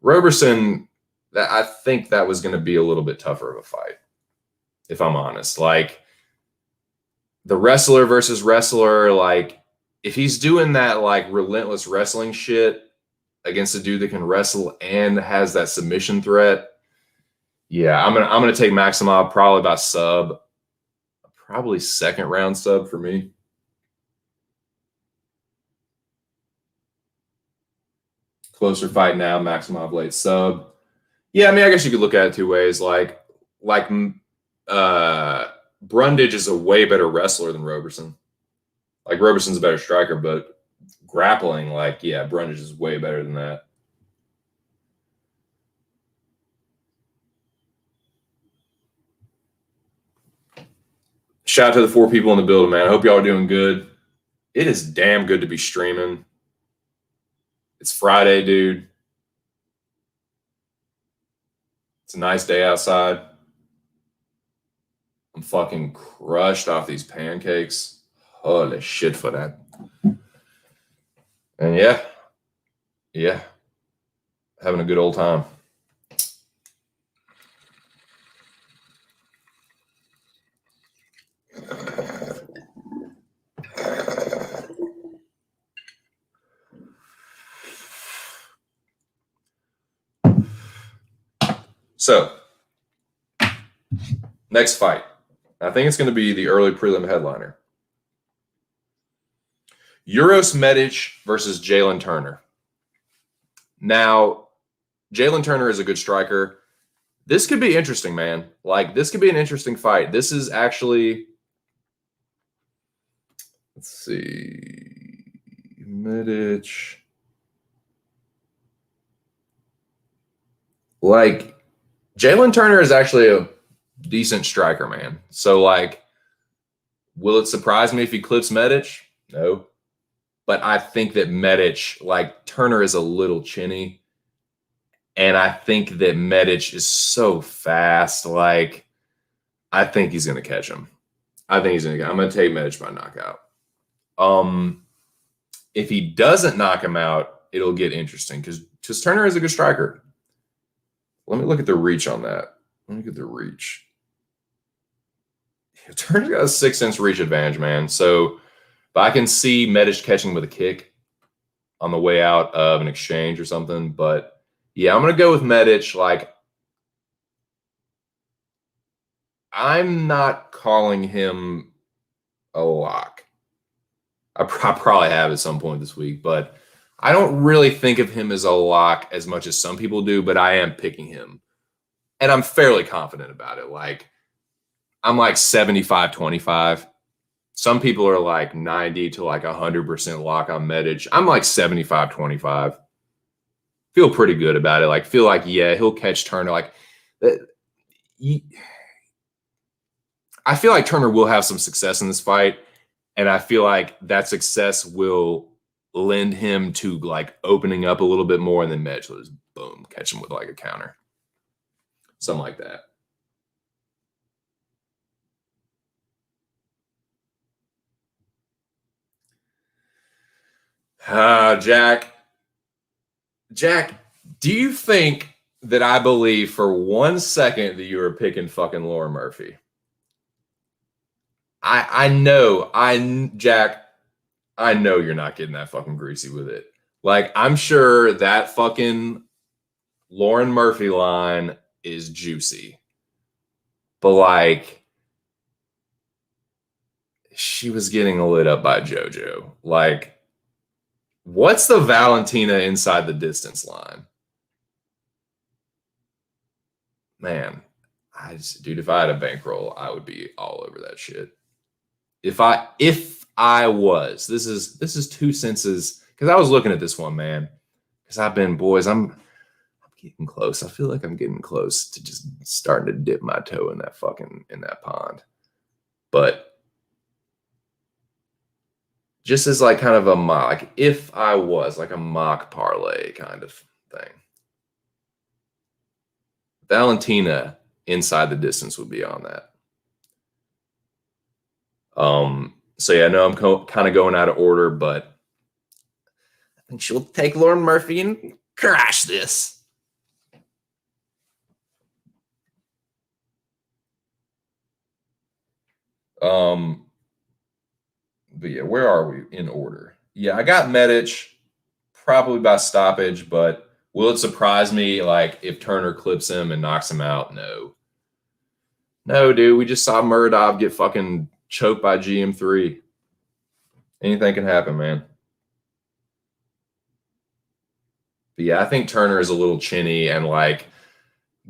Roberson, I think that was going to be a little bit tougher of a fight, if I'm honest. Like the wrestler versus wrestler, like if he's doing that like relentless wrestling shit against a dude that can wrestle and has that submission threat, yeah, I'm gonna take Maximov probably by sub, probably second round sub for me. Closer fight now, Maximov late sub. Yeah, I mean, I guess you could look at it two ways. Like Brundage is a way better wrestler than Roberson. Like Roberson's a better striker, but grappling, like, yeah, Brundage is way better than that. Shout out to the 4 people in the building, man. I hope y'all are doing good. It is damn good to be streaming. It's Friday, dude. It's a nice day outside. I'm fucking crushed off these pancakes. Holy shit for that. And yeah, having a good old time. So, next fight. I think it's going to be the early prelim headliner. Uros Medic versus Jalen Turner. Now, Jalen Turner is a good striker. This could be interesting, man. Like, this could be an interesting fight. This is actually, let's see, Medic. Like, Jalen Turner is actually a decent striker, man. So, like, will it surprise me if he clips Medic? No. But I think that Medic, like, Turner is a little chinny. And I think that Medic is so fast. Like, I think he's going to catch him. I'm going to take Medic by knockout. If he doesn't knock him out, it'll get interesting because Turner is a good striker. Let me look at the reach on that. Let me get the reach. Turner's got a 6-inch reach advantage, man. So, but I can see Medic catching with a kick on the way out of an exchange or something. But yeah, I'm going to go with Medic. Like, I'm not calling him a lock. I probably have at some point this week, but I don't really think of him as a lock as much as some people do, but I am picking him. And I'm fairly confident about it. Like, I'm like 75-25. Some people are like 90 to like 100% lock on Medic. I'm like 75-25. Feel pretty good about it. Like, feel like, yeah, he'll catch Turner. Like, I feel like Turner will have some success in this fight, and I feel like that success will lend him to like opening up a little bit more, and then Medj will just boom, catch him with like a counter, something like that. Jack, do you think that I believe for 1 second that you were picking fucking Lauren Murphy? Jack, I know you're not getting that fucking greasy with it. Like, I'm sure that fucking Lauren Murphy line is juicy. But like, she was getting lit up by JoJo. Like, what's the Valentina inside the distance line? Man, dude, if I had a bankroll, I would be all over that shit. If I was, this is 2 senses, because I was looking at this one, man. Because I'm getting close. I feel like I'm getting close to just starting to dip my toe in that pond. But just as like kind of a mock, like if I was like a mock parlay kind of thing, Valentina inside the distance would be on that. So yeah, no, I'm kind of going out of order, but I think she'll take Lauren Murphy and crash this. But yeah, where are we in order? Yeah, I got Medic probably by stoppage, but will it surprise me like if Turner clips him and knocks him out? No. No, dude, we just saw Muradov get fucking choked by GM3. Anything can happen, man. But yeah, I think Turner is a little chinny, and like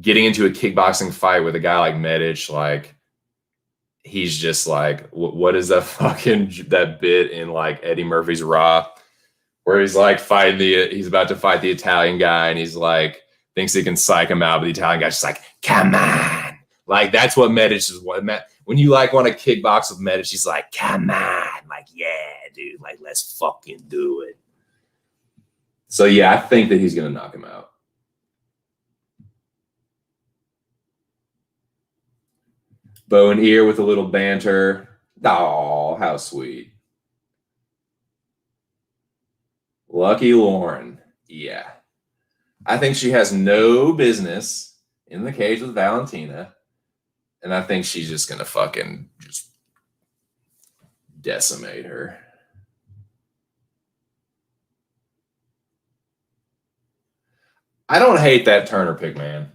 getting into a kickboxing fight with a guy like Medic, like he's just like, what is that fucking that bit in like Eddie Murphy's Raw, where he's like he's about to fight the Italian guy, and he's like thinks he can psych him out, but the Italian guy's just like, come on, like that's what Medic is. When you like want to kickbox with Medic, he's like, come on, like yeah, dude, like let's fucking do it. So yeah, I think that he's gonna knock him out. Bow and ear with a little banter. Oh, how sweet. Lucky Lauren. Yeah. I think she has no business in the cage with Valentina. And I think she's just going to fucking just decimate her. I don't hate that Turner pick, man.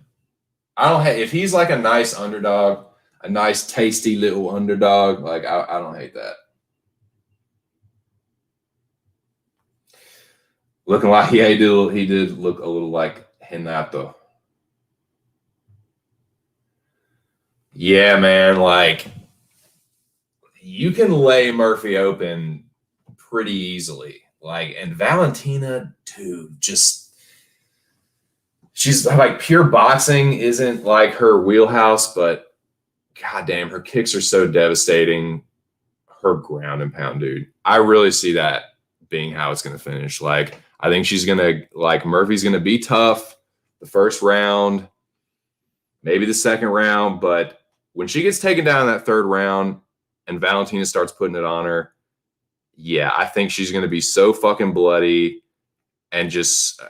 I don't hate if he's like a nice underdog, a nice tasty little underdog. Like I don't hate that. Looking like yeah, he did look a little like Renato. Yeah, man. Like you can lay Murphy open pretty easily. Like and Valentina too, just she's like pure boxing isn't like her wheelhouse, but goddamn, her kicks are so devastating. Her ground and pound, dude. I really see that being how it's going to finish. Like, I think she's going to, like, Murphy's going to be tough the first round, maybe the second round. But when she gets taken down in that third round and Valentina starts putting it on her, yeah, I think she's going to be so fucking bloody and just,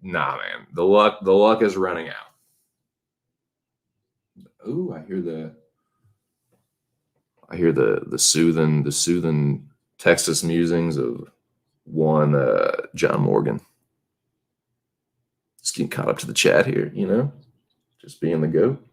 nah, man. The luck is running out. Ooh, I hear the soothing Texas musings of one John Morgan. Just getting caught up to the chat here, you know, just being the goat.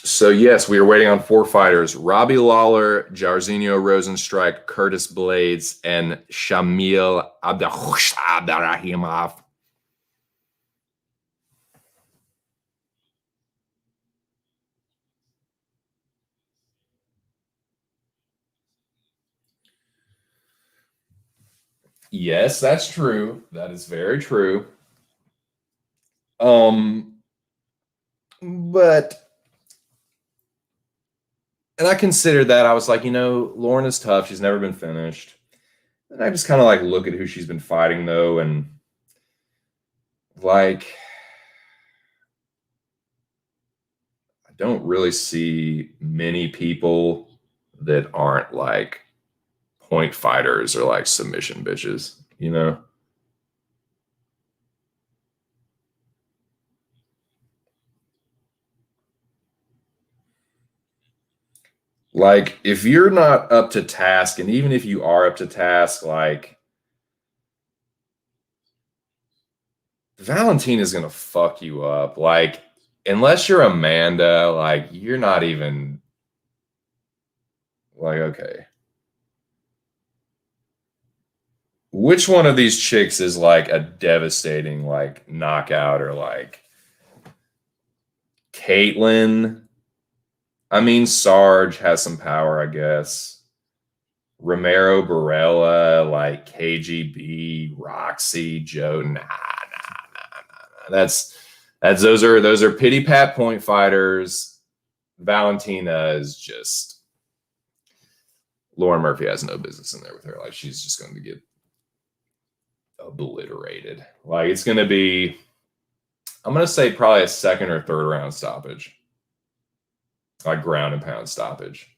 So yes, we are waiting on 4 fighters: Robbie Lawler, Jairzinho Rosenstrike, Curtis Blades, and Shamil Abdurrahimov. Yes, that's true. That is very true. Um, but and I considered that. I was like, Lauren is tough. She's never been finished. And I just kind of like look at who she's been fighting though, and like I don't really see many people that aren't like point fighters or like submission bitches, you know? Like if you're not up to task, and even if you are up to task, like Valentine is gonna fuck you up. Like, unless you're Amanda, like you're not even like, okay. Which one of these chicks is like a devastating like knockout or like Caitlyn? I mean, Sarge has some power, I guess. Romero Barella, like KGB, Roxy, Joe. Nah. That's those are pity pat point fighters. Valentina is just Lauren Murphy has no business in there with her. Like she's just going to get obliterated. Like it's going to be, I'm going to say probably a second or third round stoppage, like ground and pound stoppage.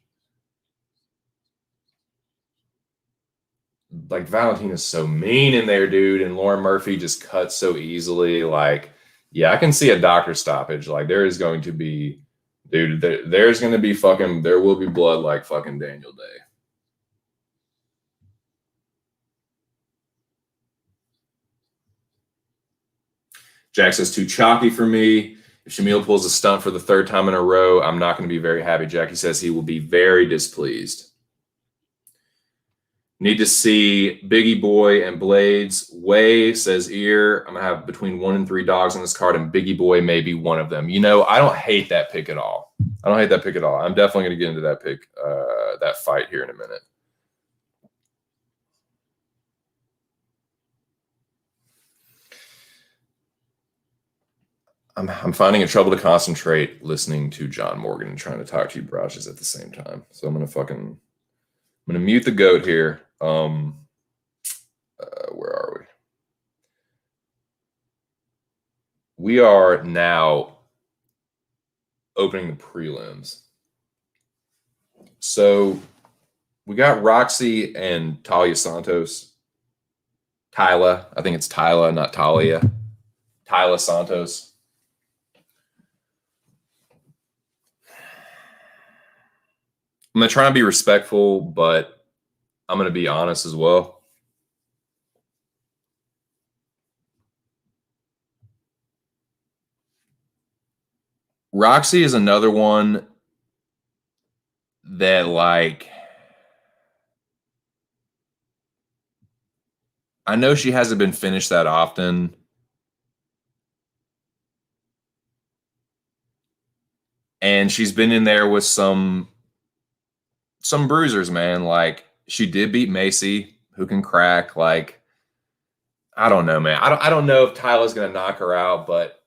Like Valentina's so mean in there, dude, and Lauren Murphy just cuts so easily. Like, yeah, I can see a doctor stoppage. Like there is going to be, dude, there's going to be fucking, there will be blood like fucking Daniel Day. Jack says too chalky for me. If Shamil pulls a stunt for the third time in a row, I'm not going to be very happy. Jackie says he will be very displeased. Need to see Biggie Boy and Blades. Way says ear. I'm gonna have between 1 and 3 dogs on this card, and Biggie Boy may be one of them. I don't hate that pick at all. I don't hate that pick at all. I'm definitely gonna get into that pick, that fight here in a minute. I'm finding it trouble to concentrate listening to John Morgan and trying to talk to you brushes at the same time. So I'm gonna mute the goat here. Where are we? We are now opening the prelims. So we got Roxy and Talia Santos. Tyla, I think it's Tyla, not Talia. Tyla Santos. I'm gonna try and be respectful, but I'm gonna be honest as well. Roxy is another one that like I know she hasn't been finished that often. And she's been in there with some bruisers, man. Like she did beat Macy, who can crack. Like, I don't know, man. I don't know if Tyla's gonna knock her out, but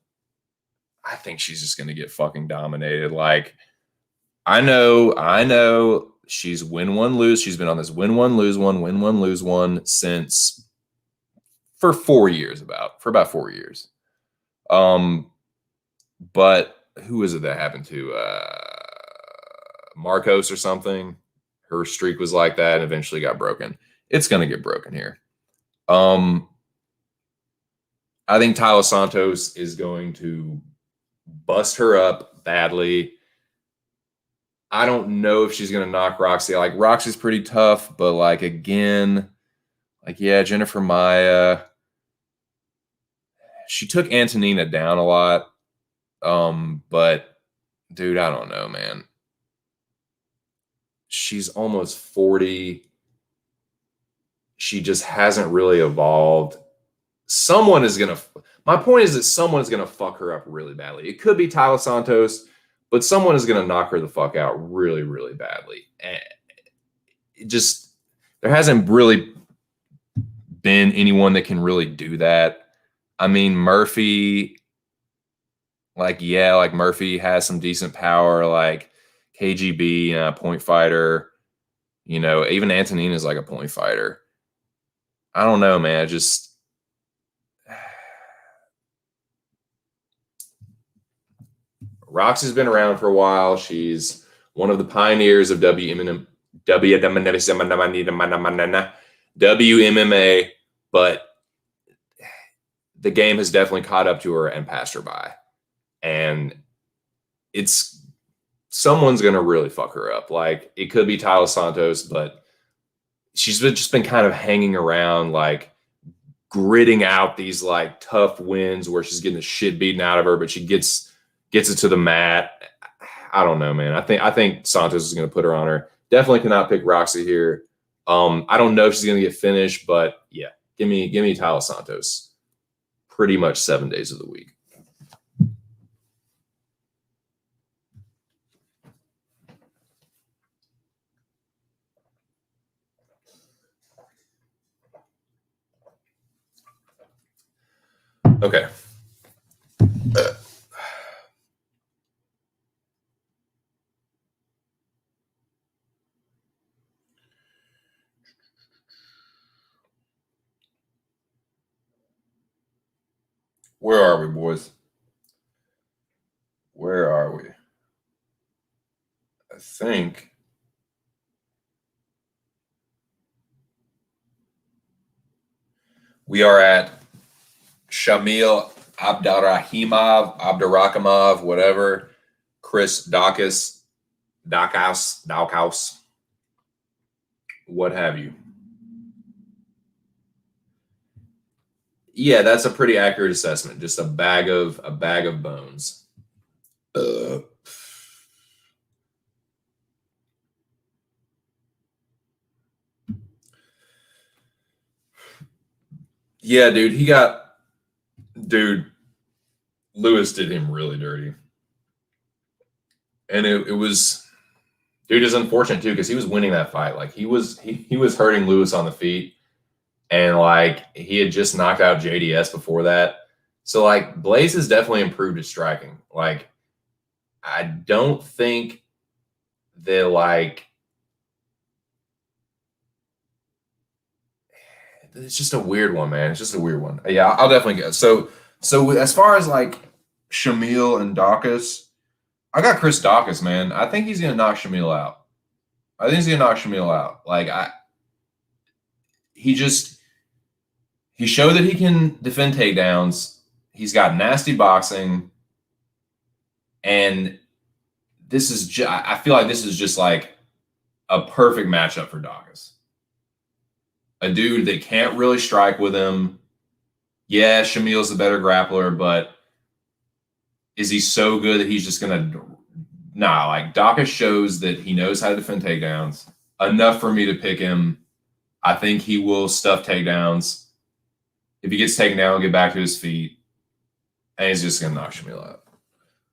I think she's just gonna get fucking dominated. Like, I know she's win one, lose. She's been on this win one, win one, lose one since for 4 years, for about 4 years. But who is it that happened to? Marcos or something. Her streak was like that and eventually got broken. It's gonna get broken here. I think Tyler Santos is going to bust her up badly. I don't know if she's gonna knock Roxy. Like Roxy's pretty tough, but like again, like yeah, Jennifer Maya. She took Antonina down a lot. But dude, I don't know, man. She's almost 40. She just hasn't really evolved. Someone is gonna. My point is that someone is gonna fuck her up really badly. It could be Tyler Santos, but someone is gonna knock her the fuck out really, really badly. And it just there hasn't really been anyone that can really do that. I mean, Murphy, like Murphy has some decent power, like KGB, point fighter. Even Antonina's like a point fighter. I don't know, man. Roxy's been around for a while. She's one of the pioneers of WMMA, but the game has definitely caught up to her and passed her by. And someone's going to really fuck her up. Like, it could be Tyler Santos, but she's just been kind of hanging around, like gritting out these like tough wins where she's getting the shit beaten out of her, but she gets it to the mat. I don't know, man. I think Santos is going to put her on her. Definitely cannot pick Roxy here. I don't know if she's going to get finished, but yeah, give me Tyler Santos pretty much 7 days of the week. Okay. Where are we, boys? Where are we? I think we are at Shamil Abdurakhimov, whatever, Chris Daukaus, what have you. Yeah, that's a pretty accurate assessment. Just a bag of bones. Yeah, dude, Lewis did him really dirty. And it was, dude, is unfortunate too, because he was winning that fight. Like, he was hurting Lewis on the feet, and like he had just knocked out JDS before that. So like Blaze has definitely improved his striking. Like, I don't think that, like, it's just a weird one, man. It's just a weird one. Yeah, I'll definitely go. So as far as like Shamil and Daukaus, I got Chris Daukaus, man. I think he's gonna knock Shamil out. Like, he showed that he can defend takedowns. He's got nasty boxing, and I feel like this is just like a perfect matchup for Daukaus. A dude that can't really strike with him. Yeah, Shamil's the better grappler, but is he so good that he's just gonna? Nah, like Daukaus shows that he knows how to defend takedowns enough for me to pick him. I think he will stuff takedowns. If he gets taken down, he'll get back to his feet, and he's just gonna knock Shamil out.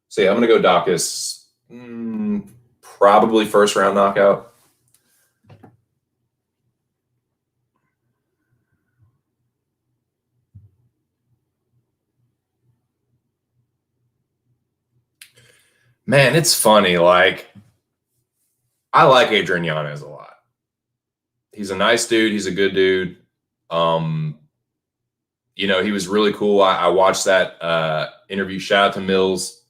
So yeah, I'm gonna go Daukaus. Probably first round knockout. Man, it's funny. Like, I like Adrian Yanez a lot. He's a nice dude. He's a good dude. He was really cool. I watched that interview. Shout out to Mills,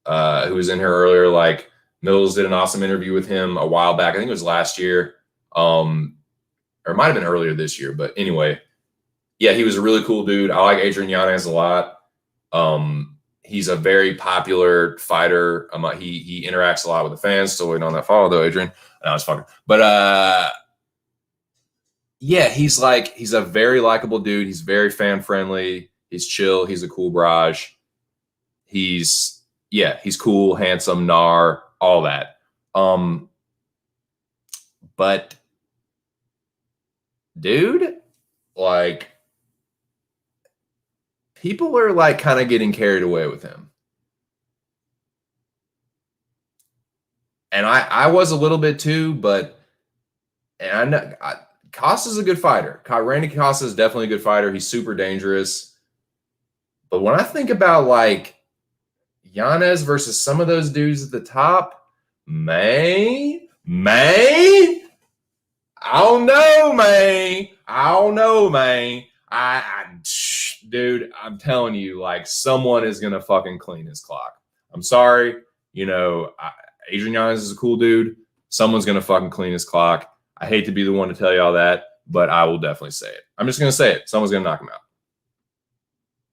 who was in here earlier. Like, Mills did an awesome interview with him a while back. I think it was last year, or it might have been earlier this year. But anyway, yeah, he was a really cool dude. I like Adrian Yanez a lot. He's a very popular fighter. He interacts a lot with the fans. Still waiting on that follow though, Adrian. No, it's fucking. But yeah, he's a very likable dude. He's very fan friendly. He's chill. He's a cool barrage. He's cool, handsome, gnar, all that. But dude, like, people are like kind of getting carried away with him. And I was a little bit too, but, and I know, Costa's a good fighter. Randy Costa is definitely a good fighter. He's super dangerous. But when I think about like Yanez versus some of those dudes at the top, man, I don't know, man. Dude, I'm telling you, like, someone is gonna fucking clean his clock. I'm sorry, Adrian Yanez is a cool dude. Someone's gonna fucking clean his clock. I hate to be the one to tell y'all that, but I will definitely say it. I'm just gonna say it. Someone's gonna knock him out.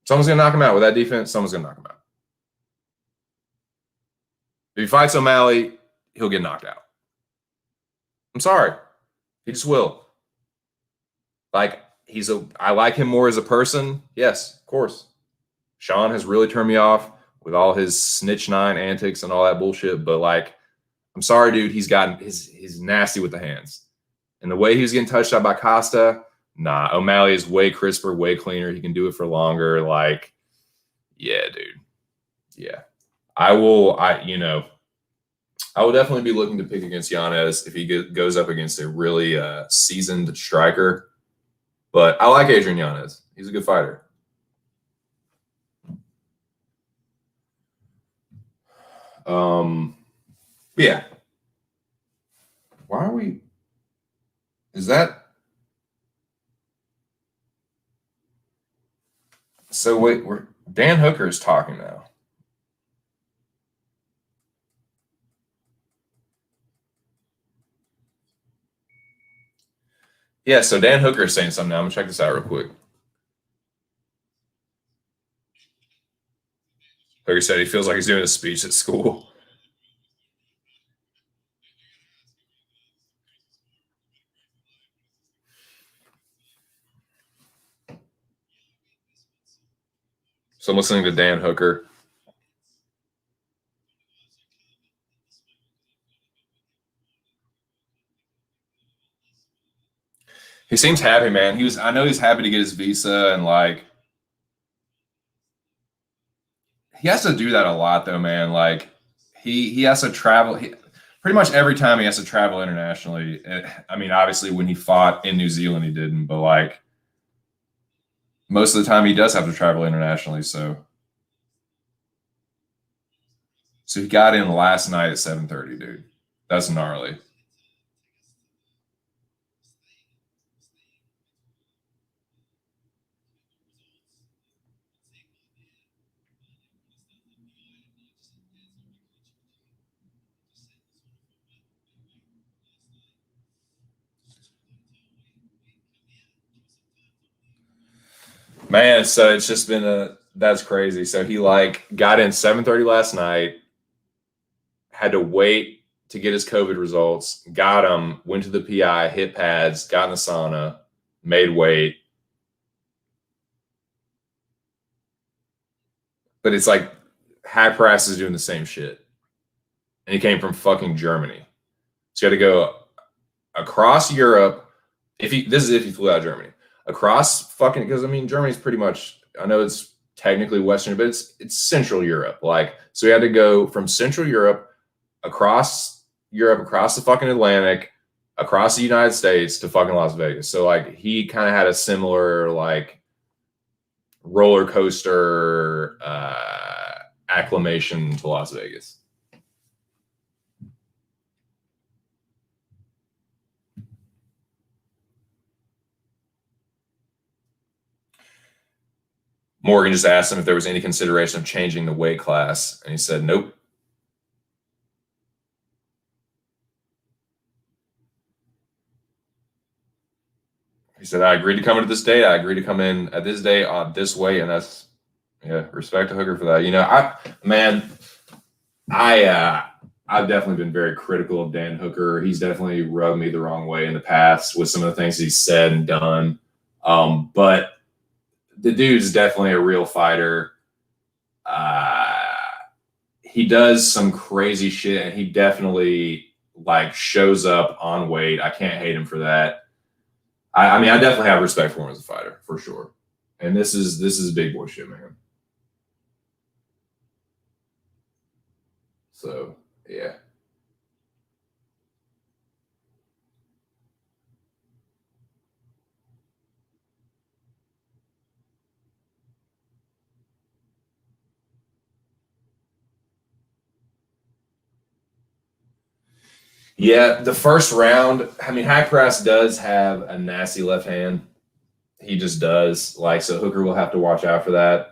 Someone's gonna knock him out with that defense. Someone's gonna knock him out. If he fights O'Malley, he'll get knocked out. I'm sorry. He just will. Like, I like him more as a person. Yes, of course. Sean has really turned me off with all his snitch 9 antics and all that bullshit. But like, I'm sorry, dude. He's nasty with the hands. And the way he was getting touched out by Costa, nah, O'Malley is way crisper, way cleaner. He can do it for longer. Like, yeah, dude. Yeah. I will definitely be looking to pick against Yanez if he goes up against a really seasoned striker. But I like Adrian Yanez. He's a good fighter. Yeah. Why are we? Is that? So wait, Dan Hooker is talking now. Yeah, so Dan Hooker is saying something now. I'm gonna check this out real quick. Hooker said he feels like he's doing a speech at school. So I'm listening to Dan Hooker. He seems happy, man. I know he's happy to get his visa, and like he has to do that a lot though, man. Like he has to travel. Pretty much every time he has to travel internationally. I mean, obviously when he fought in New Zealand, he didn't, but like most of the time he does have to travel internationally. So he got in last night at 7:30, dude. That's gnarly. Man, so it's just been that's crazy. So he like got in 7:30 last night, had to wait to get his COVID results, got him, went to the PI, hit pads, got in the sauna, made weight. But it's like High Price is doing the same shit. And he came from fucking Germany. So you had to go across Europe. This is if he flew out of Germany. Across fucking, because I mean Germany's pretty much, I know it's technically Western, but it's Central Europe. Like, so he had to go from Central Europe, across the fucking Atlantic, across the United States to fucking Las Vegas. So like he kind of had a similar like roller coaster acclimation to Las Vegas. Morgan just asked him if there was any consideration of changing the weight class, and he said nope. He said, I agreed to come into this day. I agreed to come in at this day on this way. And that's, yeah, respect to Hooker for that. I've definitely been very critical of Dan Hooker. He's definitely rubbed me the wrong way in the past with some of the things he's said and done. But the dude's definitely a real fighter. He does some crazy shit, and he definitely like shows up on weight. I can't hate him for that. I mean, I definitely have respect for him as a fighter, for sure. And this is big boy shit, man. So yeah. Yeah, the first round, I mean, Hack Press does have a nasty left hand. He just does. Like, so Hooker will have to watch out for that.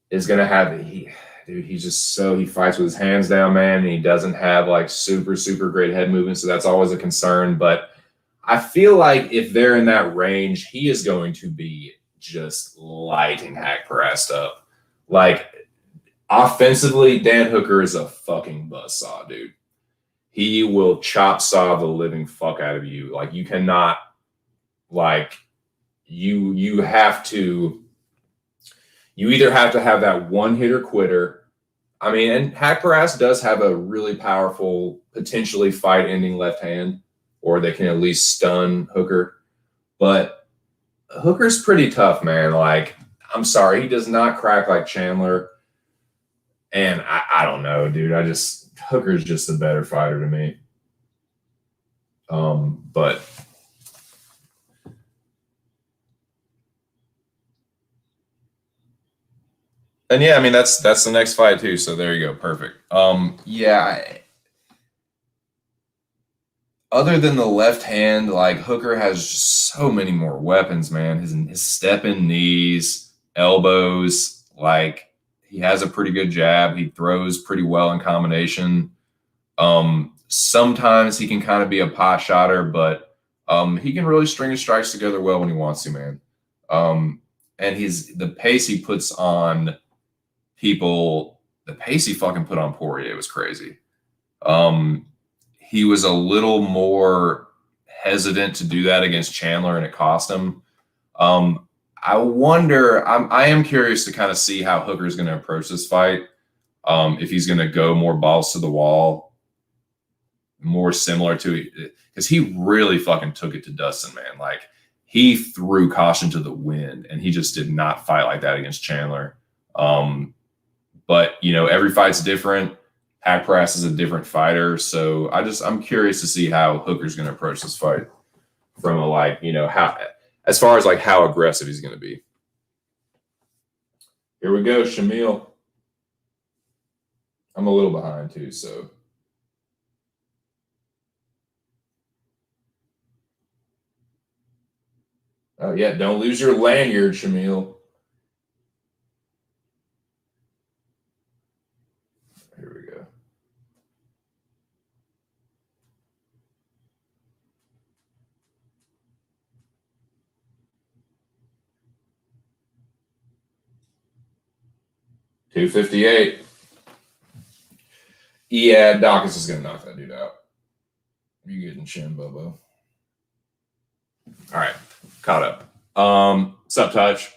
Is gonna have dude, he's just he fights with his hands down, man, and he doesn't have like super great head movement, so that's always a concern. But I feel like if they're in that range, he is going to be just lighting Hack Parast up. Like offensively, Dan Hooker is a fucking buzzsaw, dude. He will chop saw the living fuck out of you. Like you cannot, like you have to, you either have to have that one hitter quitter. I mean, and Hack Parast does have a really powerful, potentially fight ending left hand, or they can at least stun Hooker. But Hooker's pretty tough, man. Like, I'm sorry, he does not crack like Chandler. And I don't know, dude. Hooker's just a better fighter to me. But and yeah, I mean that's the next fight too. So there you go, perfect. Yeah. Other than the left hand, like Hooker has just so many more weapons, man. His step in knees, elbows, like he has a pretty good jab. He throws pretty well in combination. Sometimes he can kind of be a pot shotter, but he can really string his strikes together well when he wants to, man. And the pace he puts on people, the pace he fucking put on Poirier was crazy. He was a little more hesitant to do that against Chandler, and it cost him. I wonder. I am curious to kind of see how Hooker's going to approach this fight. If he's going to go more balls to the wall, more similar to, because he really fucking took it to Dustin, man. Like he threw caution to the wind, and he just did not fight like that against Chandler. But you know, every fight's different. Hack Prass is a different fighter, so I'm curious to see how Hooker's going to approach this fight from a like, you know, how as far as like how aggressive he's going to be. Here we go, Shamil. I'm a little behind too, so. Oh yeah, don't lose your lanyard, Shamil. Here we go. $258. Yeah, Dawkins is gonna knock that dude out. You getting chin, Bobo. All right, caught up. Sup, Touch?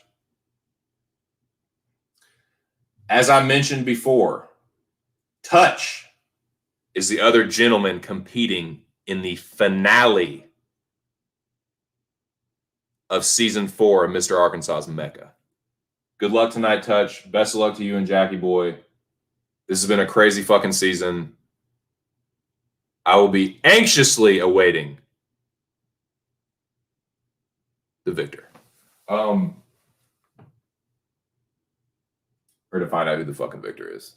As I mentioned before, Touch is the other gentleman competing in the finale of season 4 of Mr. Arkansas's Mecca. Good luck tonight, Touch. Best of luck to you and Jackie Boy. This has been a crazy fucking season. I will be anxiously awaiting the victor. Or to find out who the fucking victor is.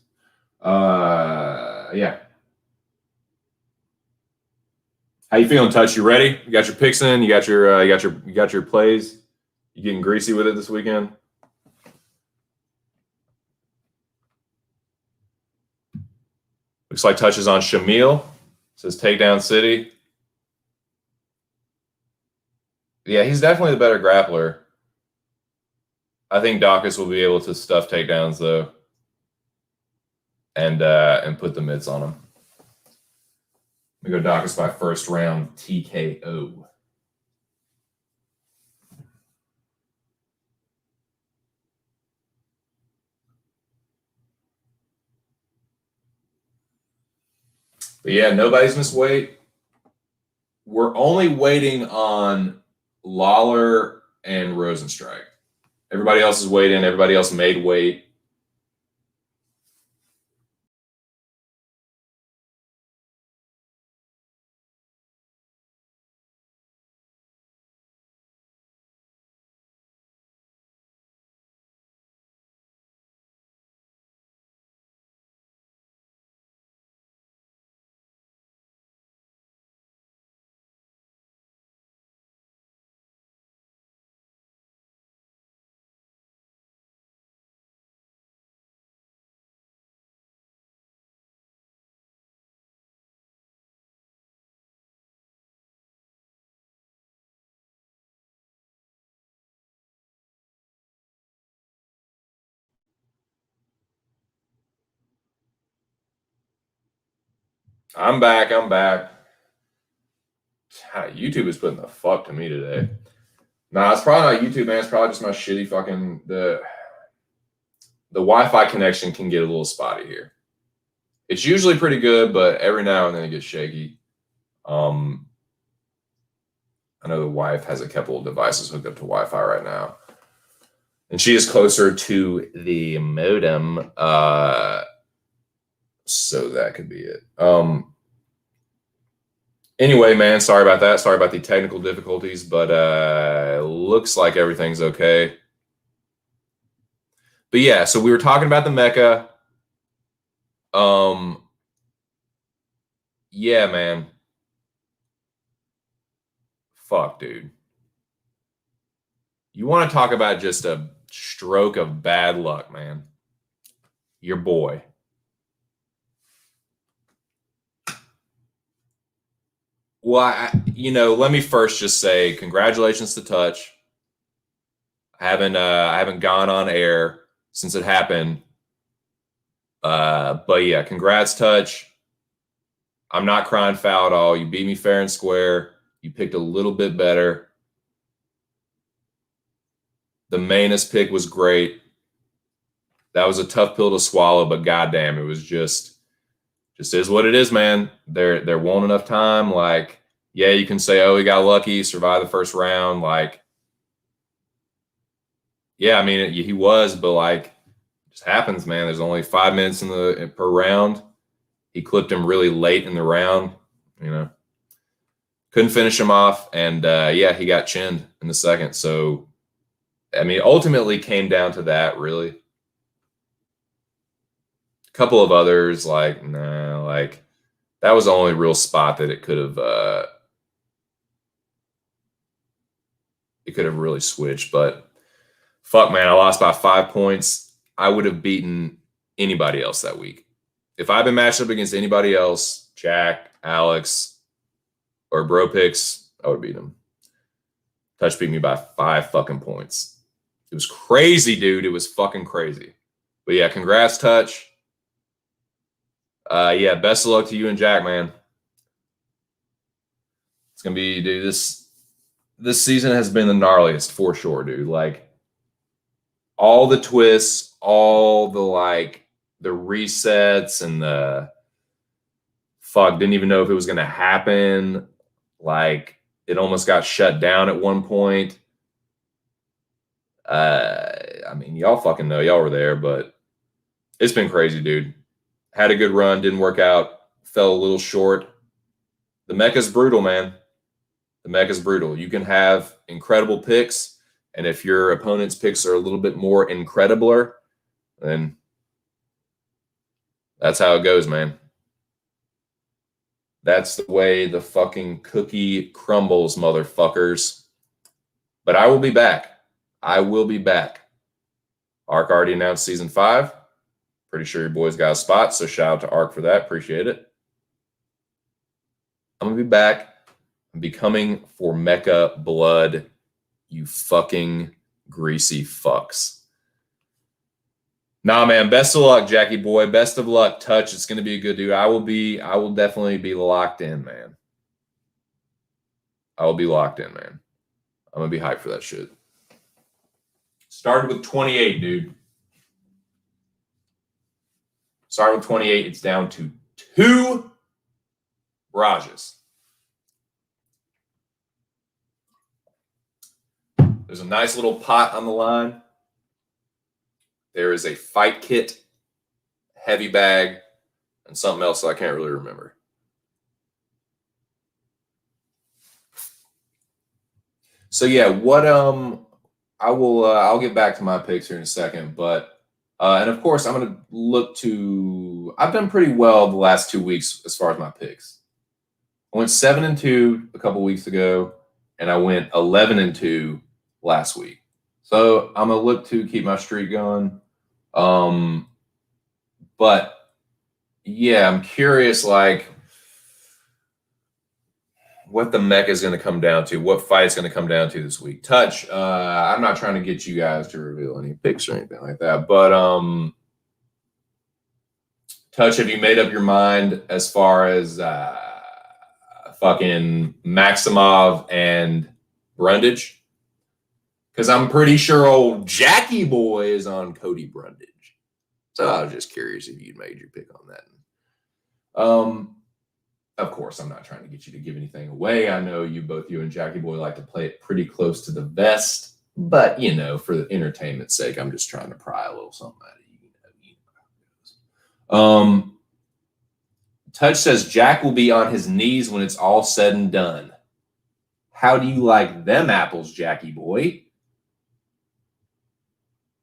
Yeah. How you feeling, Touch? You ready? You got your picks in. You got your plays. You getting greasy with it this weekend? Looks like Touch is on Shamil. Says Takedown City. Yeah, he's definitely the better grappler. I think Dawkins will be able to stuff takedowns though, and put the mitts on him. We go Dawkins by first round TKO. But yeah, nobody's missed weight. We're only waiting on Lawler and Rosenstrike. Everybody else is waiting. Everybody else made weight. I'm back. YouTube is putting the fuck to me today. Nah, it's probably not YouTube, man. It's probably just my shitty fucking the Wi-Fi connection can get a little spotty here. It's usually pretty good, but every now and then it gets shaky. I know the wife has a couple of devices hooked up to Wi-Fi right now, and she is closer to the modem, so that could be it. Anyway, man, sorry about that. Sorry about the technical difficulties, but looks like everything's okay. But yeah, so we were talking about the Mecca. Yeah, man. Fuck, dude. You want to talk about just a stroke of bad luck, man. Your boy. Well, let me first just say congratulations to Touch. I haven't gone on air since it happened. But yeah, congrats, Touch. I'm not crying foul at all. You beat me fair and square. You picked a little bit better. The Manus pick was great. That was a tough pill to swallow, but goddamn, it was just is what it is, man. There won't enough time. Like, yeah, you can say, oh, he got lucky, survived the first round. Like, yeah, I mean, he was, but like, it just happens, man. There's only 5 minutes per round. He clipped him really late in the round, couldn't finish him off, and yeah, he got chinned in the second. So, I mean, ultimately came down to that, really. A couple of others, like, nah, like, that was the only real spot that it could have really switched. But fuck, man, I lost by 5 points. I would have beaten anybody else that week. If I'd been matched up against anybody else, Jack, Alex, or Bro Picks, I would beat him. Touch beat me by 5 fucking points. It was crazy, dude. It was fucking crazy. But yeah, congrats, Touch. Yeah, best of luck to you and Jack, man. It's gonna be, dude. This season has been the gnarliest for sure, dude. Like, all the twists, all the the resets, and the fuck, didn't even know if it was gonna happen. Like, it almost got shut down at one point. I mean, y'all fucking know, y'all were there, but it's been crazy, dude. Had a good run, didn't work out, fell a little short. The Mecca's brutal, man. The Mecca's brutal. You can have incredible picks, and if your opponent's picks are a little bit more incredibler, then that's how it goes, man. That's the way the fucking cookie crumbles, motherfuckers. But I will be back. I will be back. Ark already announced season 5. Pretty sure your boys got a spot, so shout out to Ark for that. Appreciate it. I'm going to be back. I'm becoming for Mecca blood, you fucking greasy fucks. Nah, man, best of luck, Jackie boy. Best of luck, Touch. It's going to be a good dude. I will definitely be locked in, man. I will be locked in, man. I'm going to be hyped for that shit. Started with 28, dude. Started with 28. It's down to 2 Rajas. There's a nice little pot on the line. There is a fight kit, heavy bag, and something else that I can't really remember. So yeah, I'll get back to my picks here in a second, but and of course I'm gonna look to. I've done pretty well the last 2 weeks as far as my picks. I went 7-2 a couple weeks ago, and I went 11-2 last week. So I'm gonna look to keep my streak going. But yeah, I'm curious, like, what the Mecca is going to come down to, what fight's going to come down to this week. Touch, I'm not trying to get you guys to reveal any picks or anything like that, but Touch, have you made up your mind as far as fucking Maximov and Brundage? Because I'm pretty sure old Jackie Boy is on Cody Brundage. So I was just curious if you'd made your pick on that. Of course, I'm not trying to get you to give anything away. I know you and Jackie Boy like to play it pretty close to the vest, but for the entertainment's sake, I'm just trying to pry a little something out of you. Touch says Jack will be on his knees when it's all said and done. How do you like them apples, Jackie Boy?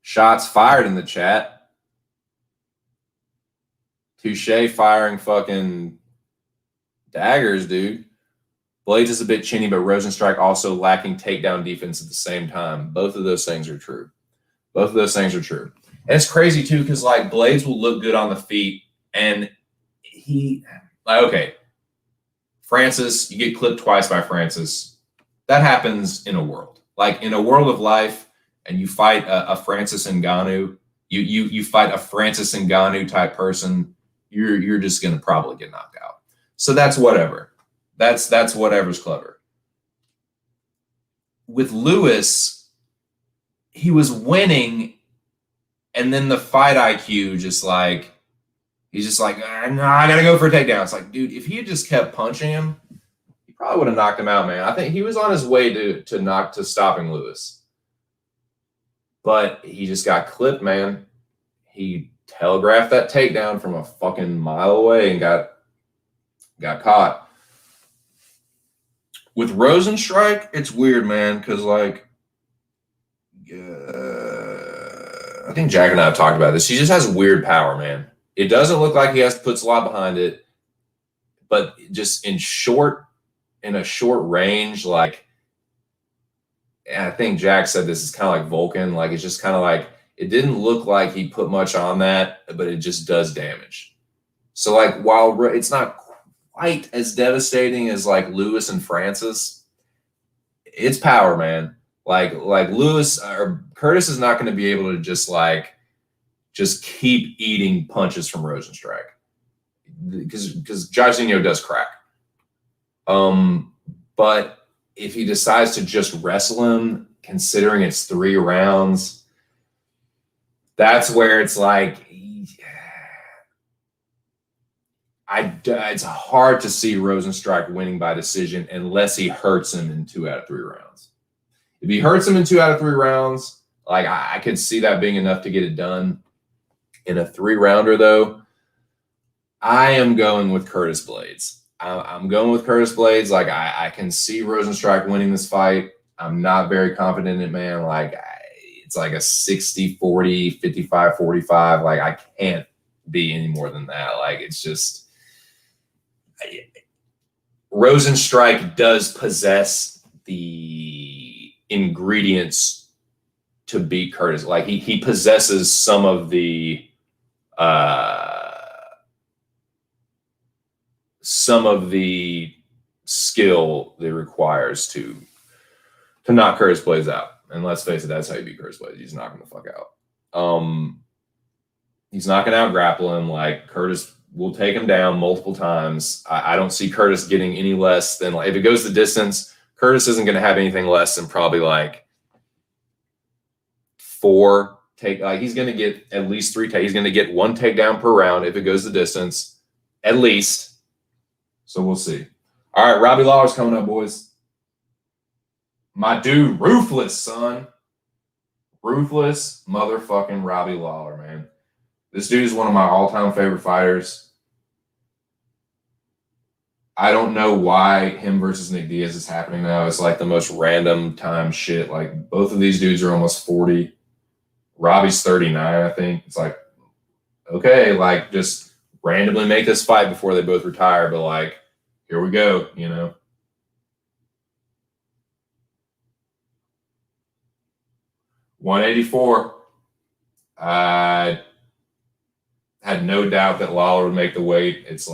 Shots fired in the chat. Touche firing fucking daggers, dude. Blades is a bit chinny, but Rosenstrike also lacking takedown defense at the same time. Both of those things are true. And it's crazy, too, because, Blades will look good on the feet, and Francis, you get clipped twice by Francis. That happens in a world. In a world of life, and you fight a Francis Ngannou, you fight a Francis Ngannou type person, you're just going to probably get knocked out. So that's whatever. That's whatever's clever. With Lewis, he was winning, and then the fight IQ he's just like, no, I got to go for a takedown. It's like, dude, if he had just kept punching him, he probably would have knocked him out, man. I think he was on his way to stopping Lewis. But he just got clipped, man. He telegraphed that takedown from a fucking mile away and got caught. With Rosenstrike, it's weird, man, because I think Jack and I have talked about this. He just has weird power, man. It doesn't look like he puts a lot behind it, but just in a short range, and I think Jack said this is kind of like Vulcan. It's just kind of it didn't look like he put much on that, but it just does damage. So while it's not quite as devastating as Lewis and Francis, it's power, man. Lewis or Curtis is not going to be able to just keep eating punches from Rosenstrike because Jairzinho does crack. But if he decides to just wrestle him, considering it's 3 rounds, that's where it's it's hard to see Rosenstrike winning by decision unless he hurts him in 2 out of 3 rounds. If he hurts him in 2 out of 3 rounds, I could see that being enough to get it done. In a 3-rounder, though, I am going with Curtis Blades. I'm going with Curtis Blades. I can see Rosenstrike winning this fight. I'm not very confident in it, man. It's a 60-40, 55-45. I can't be any more than that. It's just Rosenstrike does possess the ingredients to beat Curtis. He possesses some of the skill that requires to knock Curtis Blades out. And let's face it, that's how you beat Curtis Blades. He's knocking the fuck out. He's not going to out-grapple him. Curtis will take him down multiple times. I don't see Curtis getting any less than, if it goes the distance, Curtis isn't going to have anything less than probably 4 take. He's going to get at least 3 take. He's going to get 1 takedown per round if it goes the distance, at least. So we'll see. All right, Robbie Lawler's coming up, boys. My dude, Ruthless, son. Ruthless motherfucking Robbie Lawler, man. This dude is one of my all-time favorite fighters. I don't know why him versus Nick Diaz is happening now. It's the most random time shit. Both of these dudes are almost 40. Robbie's 39, I think. It's okay, just randomly make this fight before they both retire, but here we go, 184. I had no doubt that Lawler would make the weight. It's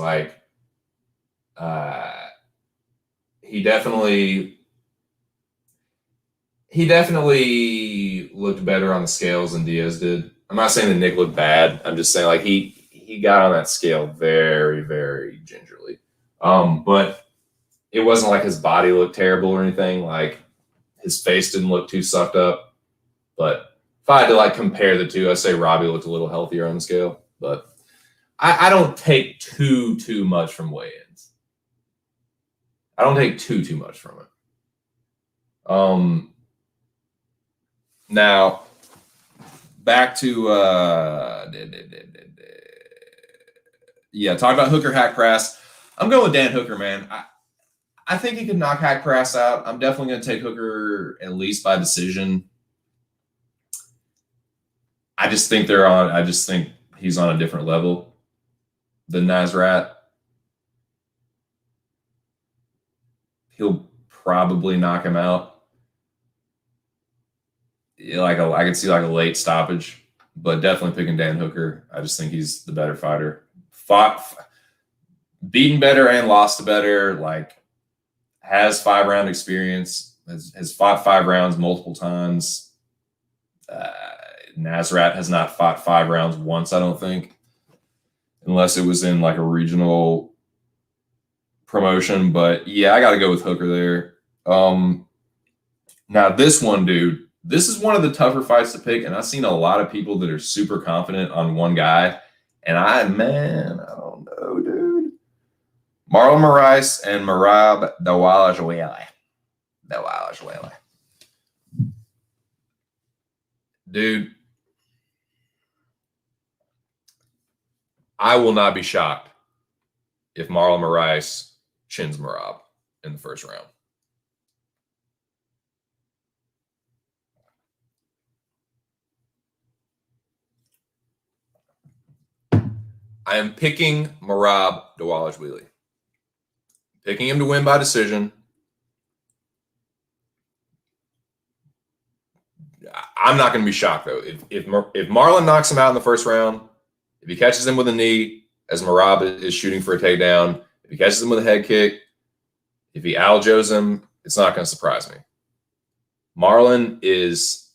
he definitely looked better on the scales than Diaz did. I'm not saying that Nick looked bad. I'm just saying he he got on that scale very, very gingerly. But it wasn't like his body looked terrible or anything. Like his face didn't look too sucked up. But if I had to like compare the two, I'd say Robbie looked a little healthier on the scale. But I don't take too much from weigh-ins. I don't take too much from it. Now back to talk about Hooker hack press. I'm going with Dan Hooker, man. I think he could knock hack press out. I'm definitely going to take Hooker at least by decision. I just think he's on a different level than Nasrat. He'll probably knock him out. I could see like a late stoppage, but definitely picking Dan Hooker. I just think he's the better fighter. Beaten better and lost better. Like has 5-round experience. Has fought 5 rounds multiple times. Nasrat has not fought 5 rounds once, I don't think, unless it was in like a regional promotion. But yeah, I got to go with Hooker there. Now this one, dude. This is one of the tougher fights to pick, and I've seen a lot of people that are super confident on one guy, and I don't know, dude. Marlon Moraes and Merab Dawalashvili. Dude, I will not be shocked if Marlon Moraes chins Merab in the first round. I am picking Merab Dawalashvili. Picking him to win by decision. I'm not going to be shocked, though. If Marlon knocks him out in the first round, if he catches him with a knee, as Merab is shooting for a takedown, if he catches him with a head kick, if he aljos him, it's not going to surprise me. Marlon is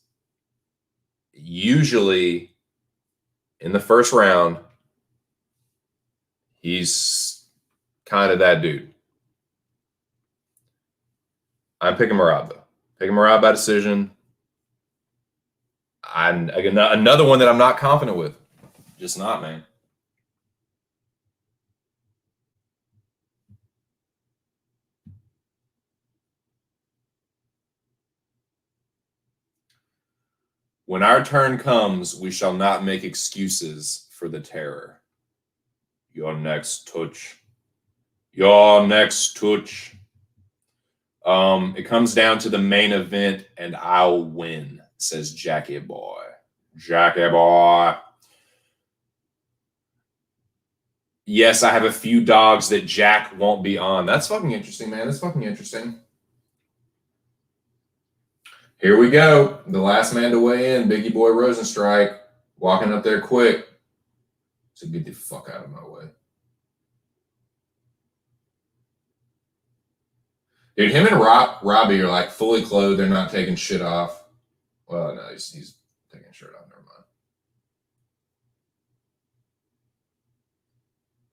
usually in the first round, he's kind of that dude. I'm picking Merab, though. Picking Merab by decision. Another one that I'm not confident with. Just not, man. When our turn comes, we shall not make excuses for the terror. Your next touch. Your next touch. It comes down to the main event, and I'll win, says Jackie Boy. Jackie Boy. Yes, I have a few dogs that Jack won't be on. That's fucking interesting, man. That's fucking interesting. Here we go. The last man to weigh in, Biggie Boy Rosenstrike, walking up there quick. So get the fuck out of my way. Dude, him and Robbie are like fully clothed. They're not taking shit off. Well, no, he's taking his shirt off. Never mind.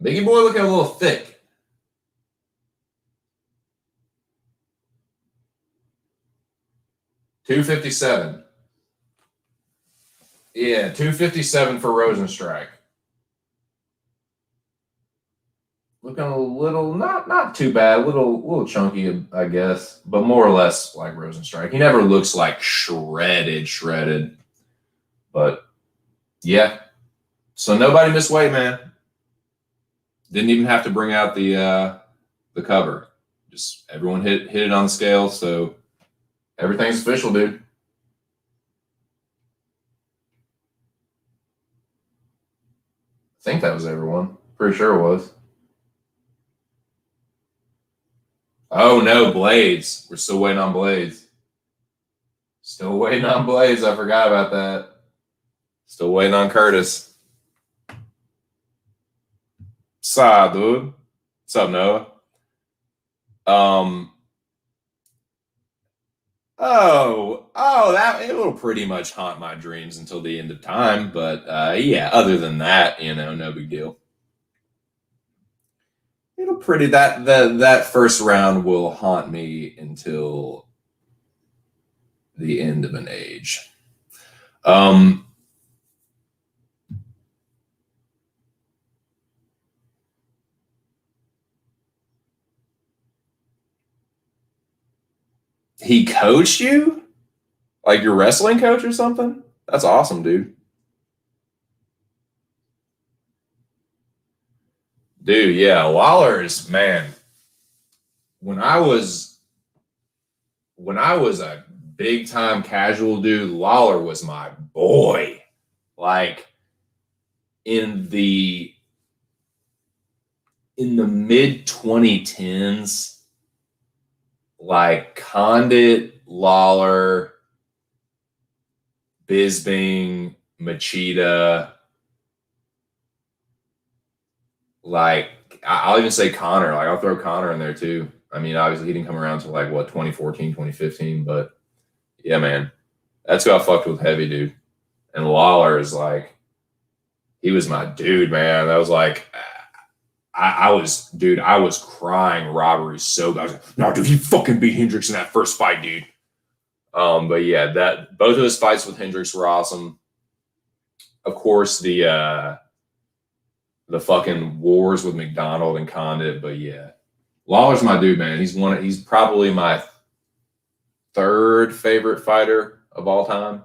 Biggie Boy looking a little thick. $257. Yeah, $257 for Rosenstrike. Looking a little, not too bad, a little chunky, I guess, but more or less like Rosenstrike. He never looks like shredded. But yeah. So nobody missed weight, man. Didn't even have to bring out the cover. Just everyone hit it on the scale, so everything's official, dude. I think that was everyone. Pretty sure it was. Oh, no, Blades. We're still waiting on Blades. Still waiting on Blades. I forgot about that. Still waiting on Curtis. Saw, dude. What's up, Noah? That it'll pretty much haunt my dreams until the end of time. But yeah, other than that, no big deal. It'll pretty that first round will haunt me until the end of an age. Um, he coached you? Like your wrestling coach or something? That's awesome, dude. Dude, yeah, Lawler's man. When I was when I was a big time casual dude, Lawler was my boy. Like in the mid 2010s, like Condit, Lawler, Bisbing, Machida, like I'll even say Connor. Like I'll throw Connor in there too. I mean, obviously he didn't come around to like what 2014, 2015, but yeah, man, that's who I fucked with heavy, dude. And Lawler is like, he was my dude, man. That was like, I was crying robbery so bad. I was like, no, dude, he fucking beat Hendricks in that first fight, dude. But yeah, that both of his fights with Hendricks were awesome. Of course, the fucking wars with McDonald and Condit, but yeah, Lawler's my dude, man. He's probably my third favorite fighter of all time.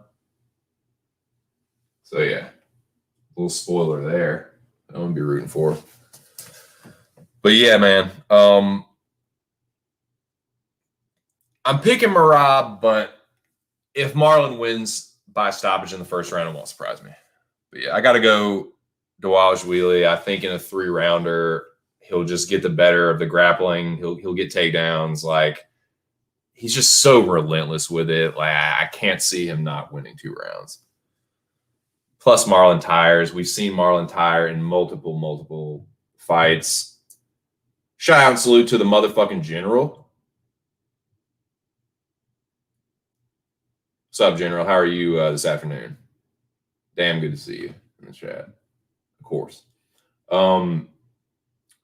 So yeah, little spoiler there. I'm gonna be rooting for. But yeah, man. I'm picking Marab, but if Marlon wins by stoppage in the first round, it won't surprise me. But yeah, I got to go Dawaj I think in a 3-rounder, he'll just get the better of the grappling. He'll get takedowns. Like he's just so relentless with it. Like I can't see him not winning 2 rounds. Plus Marlon tires. We've seen Marlon tire in multiple fights. Shout out and salute to the motherfucking general. What's up, General? How are you this afternoon? Damn good to see you in the chat. Of course.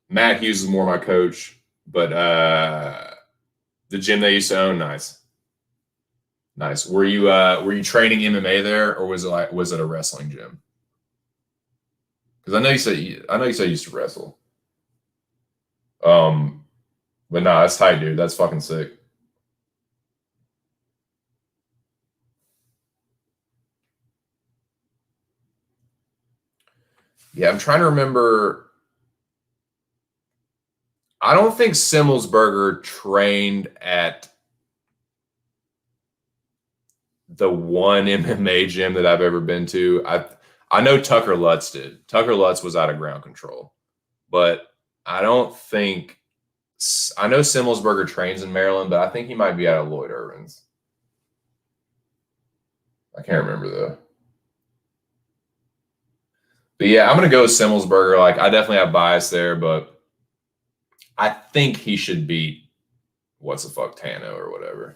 Matt Hughes is more my coach, but the gym they used to own, nice. Nice. Were you training MMA there, or was it a wrestling gym? Because I know you said you used to wrestle. But no, that's tight, dude. That's fucking sick. Yeah, I'm trying to remember. I don't think Simmelsberger trained at the one MMA gym that I've ever been to. I know Tucker Lutz did. Tucker Lutz was out of ground control, but I don't think. I know Simmelsberger trains in Maryland, but I think he might be out of Lloyd Irvin's. I can't remember though. But yeah, I'm gonna go with Simmelsberger. Like I definitely have bias there, but I think he should beat what's the fuck Tano or whatever.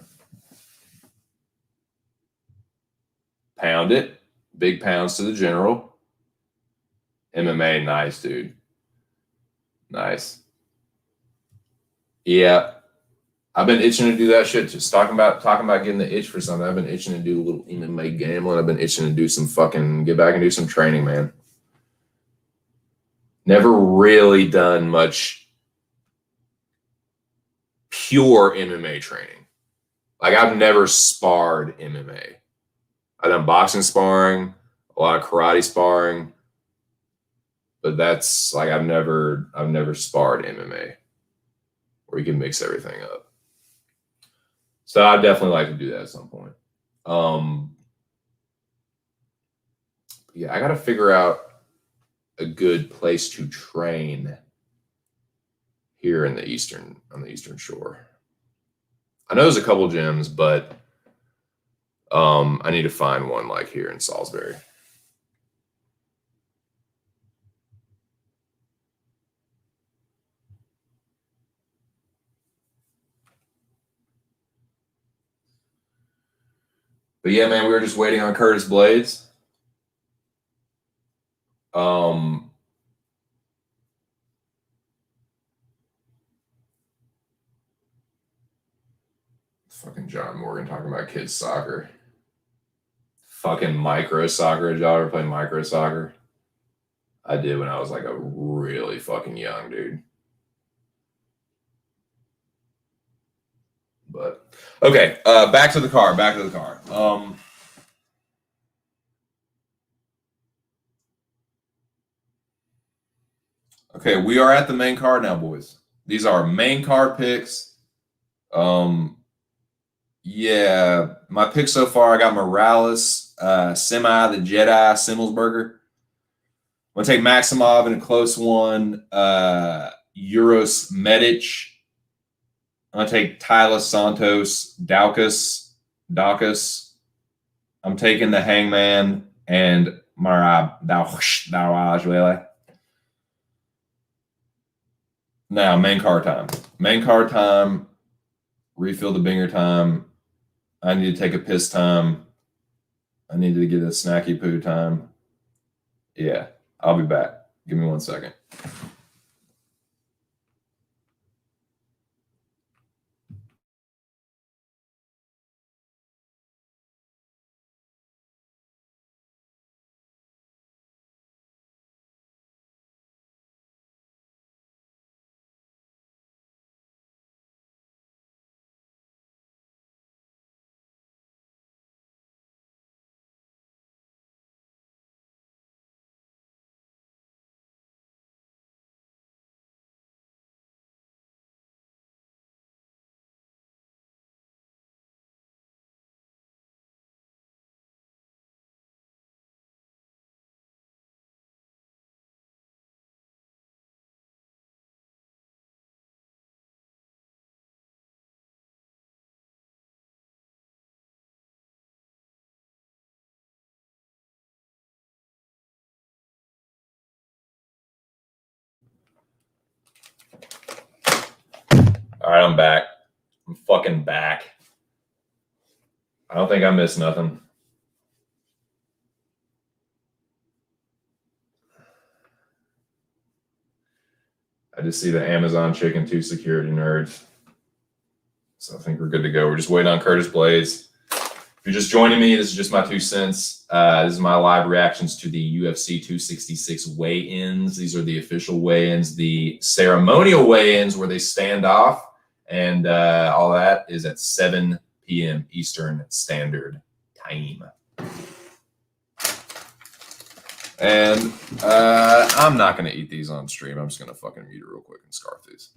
Pound it. Big pounds to the general. MMA, nice, dude. Nice. Yeah. I've been itching to do that shit. Just talking about getting the itch for something. I've been itching to do a little MMA gambling. I've been itching to do some fucking get back and do some training, man. Never really done much pure MMA training. Like I've never sparred MMA. I've done boxing sparring, a lot of karate sparring, but that's like I've never sparred MMA where you can mix everything up. So I'd definitely like to do that at some point. Yeah, I got to figure out a good place to train here on the Eastern Shore. I know there's a couple gyms, but I need to find one like here in Salisbury. But yeah, man, we were just waiting on Curtis Blades. Fucking John Morgan talking about kids soccer. Fucking micro soccer. Did y'all ever play micro soccer? I did when I was like a really fucking young dude. But okay, back to the car. Back to the car. Okay, we are at the main card now, boys. These are main card picks. Yeah, my picks so far, I got Morales, Semi, the Jedi, Simmelsberger. I'm gonna take Maximov in a close one. Euros Medic. I'm gonna take Tyler Santos, Daukus. I'm taking the Hangman and Marab Dawajwele. Now, main card time. Main card time. Refill the binger time. I need to take a piss time. I need to get a snacky poo time. Yeah, I'll be back. Give me 1 second. All right, I'm back. I'm fucking back. I don't think I missed nothing. I just see the Amazon chicken, 2 security nerds. So I think we're good to go. We're just waiting on Curtis Blades. If you're just joining me, this is just my 2 cents. This is my live reactions to the UFC 266 weigh-ins. These are the official weigh-ins. The ceremonial weigh-ins where they stand off, and all that is at 7 p.m. Eastern Standard Time. And I'm not going to eat these on stream. I'm just going to fucking mute it real quick and scarf these.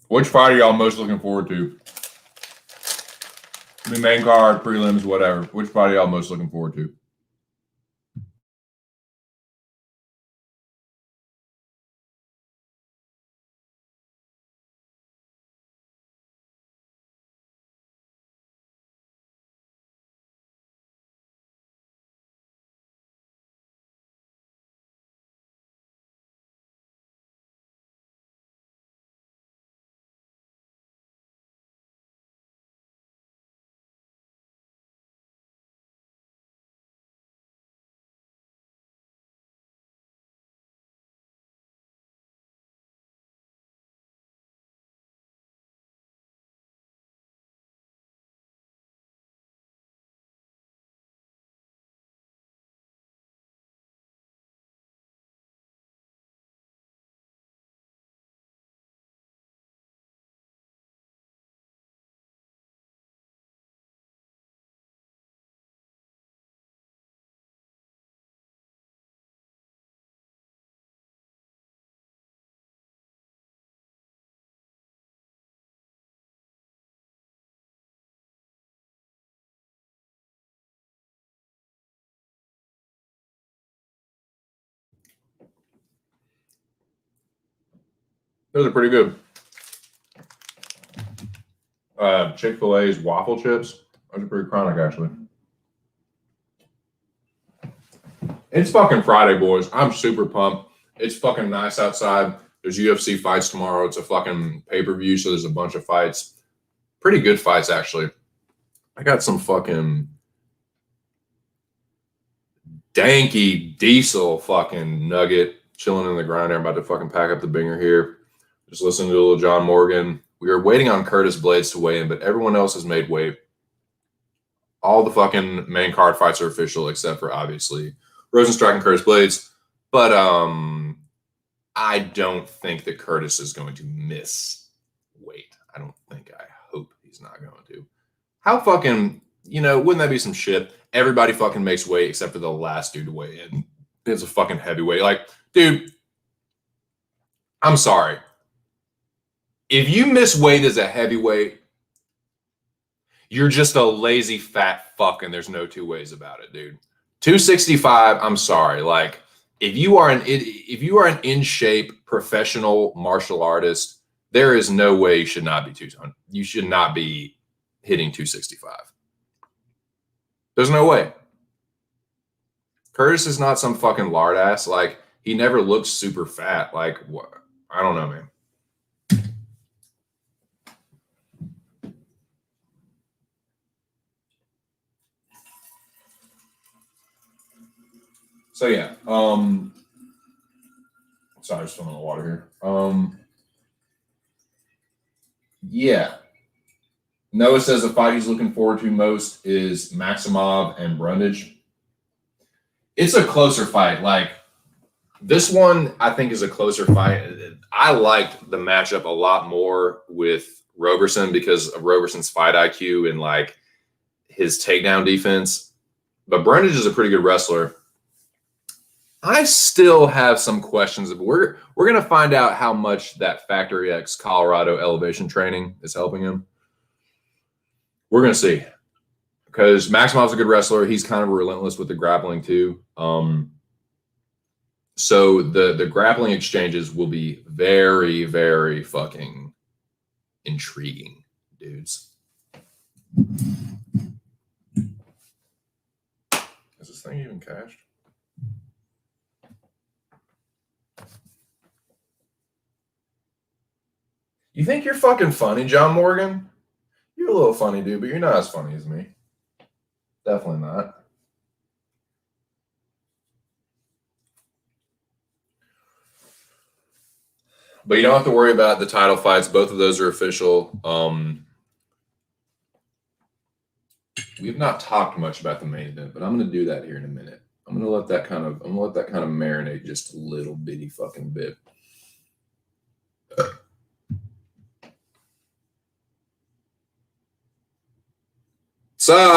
Which fight are y'all most looking forward to? The main card, prelims, whatever. Which fight are y'all most looking forward to? Those are pretty good. Chick-fil-A's waffle chips. Those are pretty chronic, actually. It's fucking Friday, boys. I'm super pumped. It's fucking nice outside. There's UFC fights tomorrow. It's a fucking pay-per-view, so there's a bunch of fights. Pretty good fights, actually. I got some fucking danky diesel fucking nugget chilling in the grinder. I'm about to fucking pack up the binger here. Just listening to a little John Morgan. We are waiting on Curtis Blades to weigh in, but everyone else has made weight. All the fucking main card fights are official, except for obviously Rosenstrike and Curtis Blades. But I don't think that Curtis is going to miss weight. I hope he's not going to. How fucking, wouldn't that be some shit? Everybody fucking makes weight except for the last dude to weigh in. It's a fucking heavyweight. Like, dude, I'm sorry. If you miss weight as a heavyweight, you're just a lazy fat fuck, and there's no two ways about it, dude. 265, I'm sorry. Like, if you are an in shape professional martial artist, there is no way you should not be 200. You should not be hitting 265. There's no way. Curtis is not some fucking lard ass. Like, he never looks super fat. Like, what? I don't know, man. So yeah, sorry, I was filling the water here. Yeah. Noah says the fight he's looking forward to most is Maximov and Brundage. It's a closer fight. Like, this one, I think, is a closer fight. I liked the matchup a lot more with Roberson because of Roberson's fight IQ and like his takedown defense. But Brundage is a pretty good wrestler. I still have some questions. We're going to find out how much that Factory X Colorado elevation training is helping him. We're going to see. Because Maximov's a good wrestler. He's kind of relentless with the grappling too. So the grappling exchanges will be very, very fucking intriguing, dudes. Is this thing even cashed? You think you're fucking funny, John Morgan? You're a little funny, dude, but you're not as funny as me. Definitely not. But you don't have to worry about the title fights. Both of those are official. We've not talked much about the main event, but I'm going to do that here in a minute. I'm going to let that kind of marinate just a little bitty fucking bit. Salo.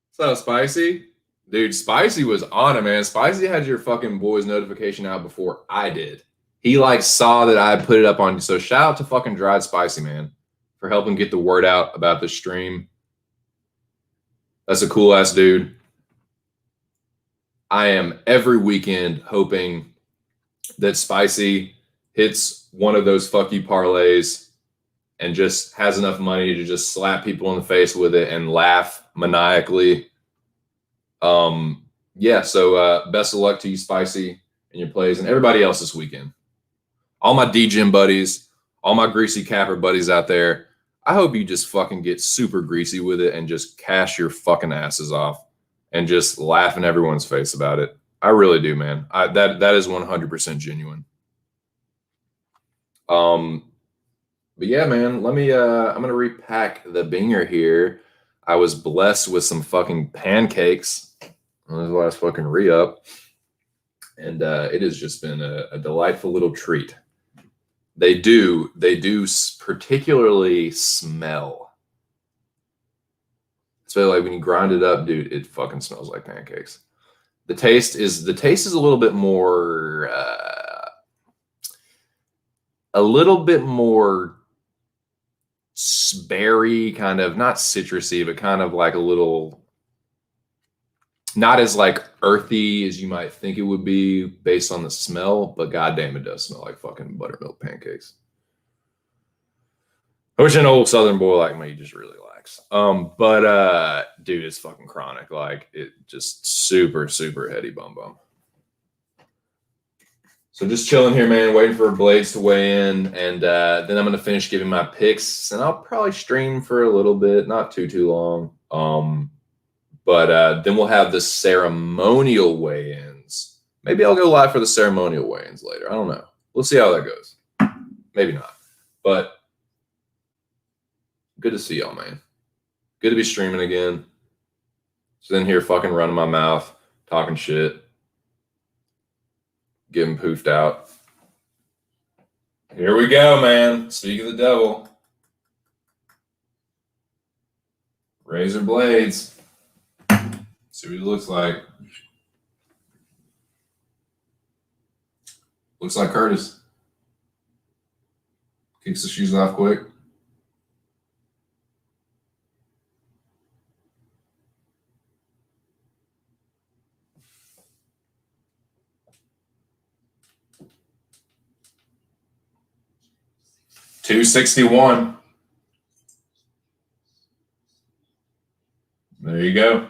So Spicy. Dude, Spicy was on it, man. Spicy had your fucking boy's notification out before I did. He like saw that I put it up on. So shout out to fucking Dried Spicy, man, for helping get the word out about the stream. That's a cool ass dude. I am every weekend hoping that Spicy hits one of those fuck you parlays and just has enough money to just slap people in the face with it and laugh maniacally. Yeah, so best of luck to you, Spicy, and your plays, and everybody else this weekend. All my D-Gym buddies, all my greasy capper buddies out there, I hope you just fucking get super greasy with it and just cash your fucking asses off and just laugh in everyone's face about it. I really do, man. That is 100% genuine. But yeah, man, let me I'm gonna repack the binger here. I was blessed with some fucking pancakes on this last fucking re-up, and it has just been a delightful little treat. They do particularly smell. So like when you grind it up, dude, it fucking smells like pancakes. The taste is a little bit more berry, kind of, not citrusy, but kind of like a little Not as like earthy as you might think it would be based on the smell, but goddamn, it does smell like fucking buttermilk pancakes. Which an old Southern boy like me just really likes. But dude, it's fucking chronic. Like it just super, super heady bum bum. So just chilling here, man, waiting for Blades to weigh in, and then I'm gonna finish giving my picks, and I'll probably stream for a little bit, not too long. But then we'll have the ceremonial weigh-ins. Maybe I'll go live for the ceremonial weigh-ins later. I don't know. We'll see how that goes. Maybe not. But good to see y'all, man. Good to be streaming again. Sitting here fucking running my mouth, talking shit, getting poofed out. Here we go, man. Speak of the devil. Razor blades. See what he looks like. Looks like Curtis. Kicks the shoes off quick. $261. There you go.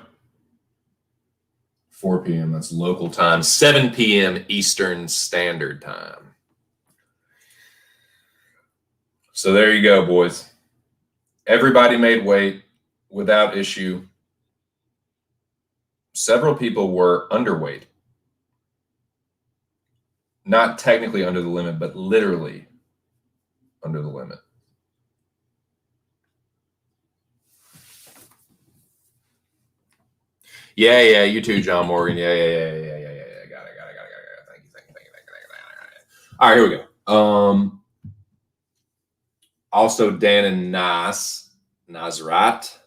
4 p.m. That's local time. 7 p.m. Eastern Standard Time. So there you go, boys. Everybody made weight without issue. Several people were underweight. Not technically under the limit, but literally under the limit. Yeah, you too, John Morgan. Yeah. Got it. Thank you. All right, here we go. Also, Dan and Nasrat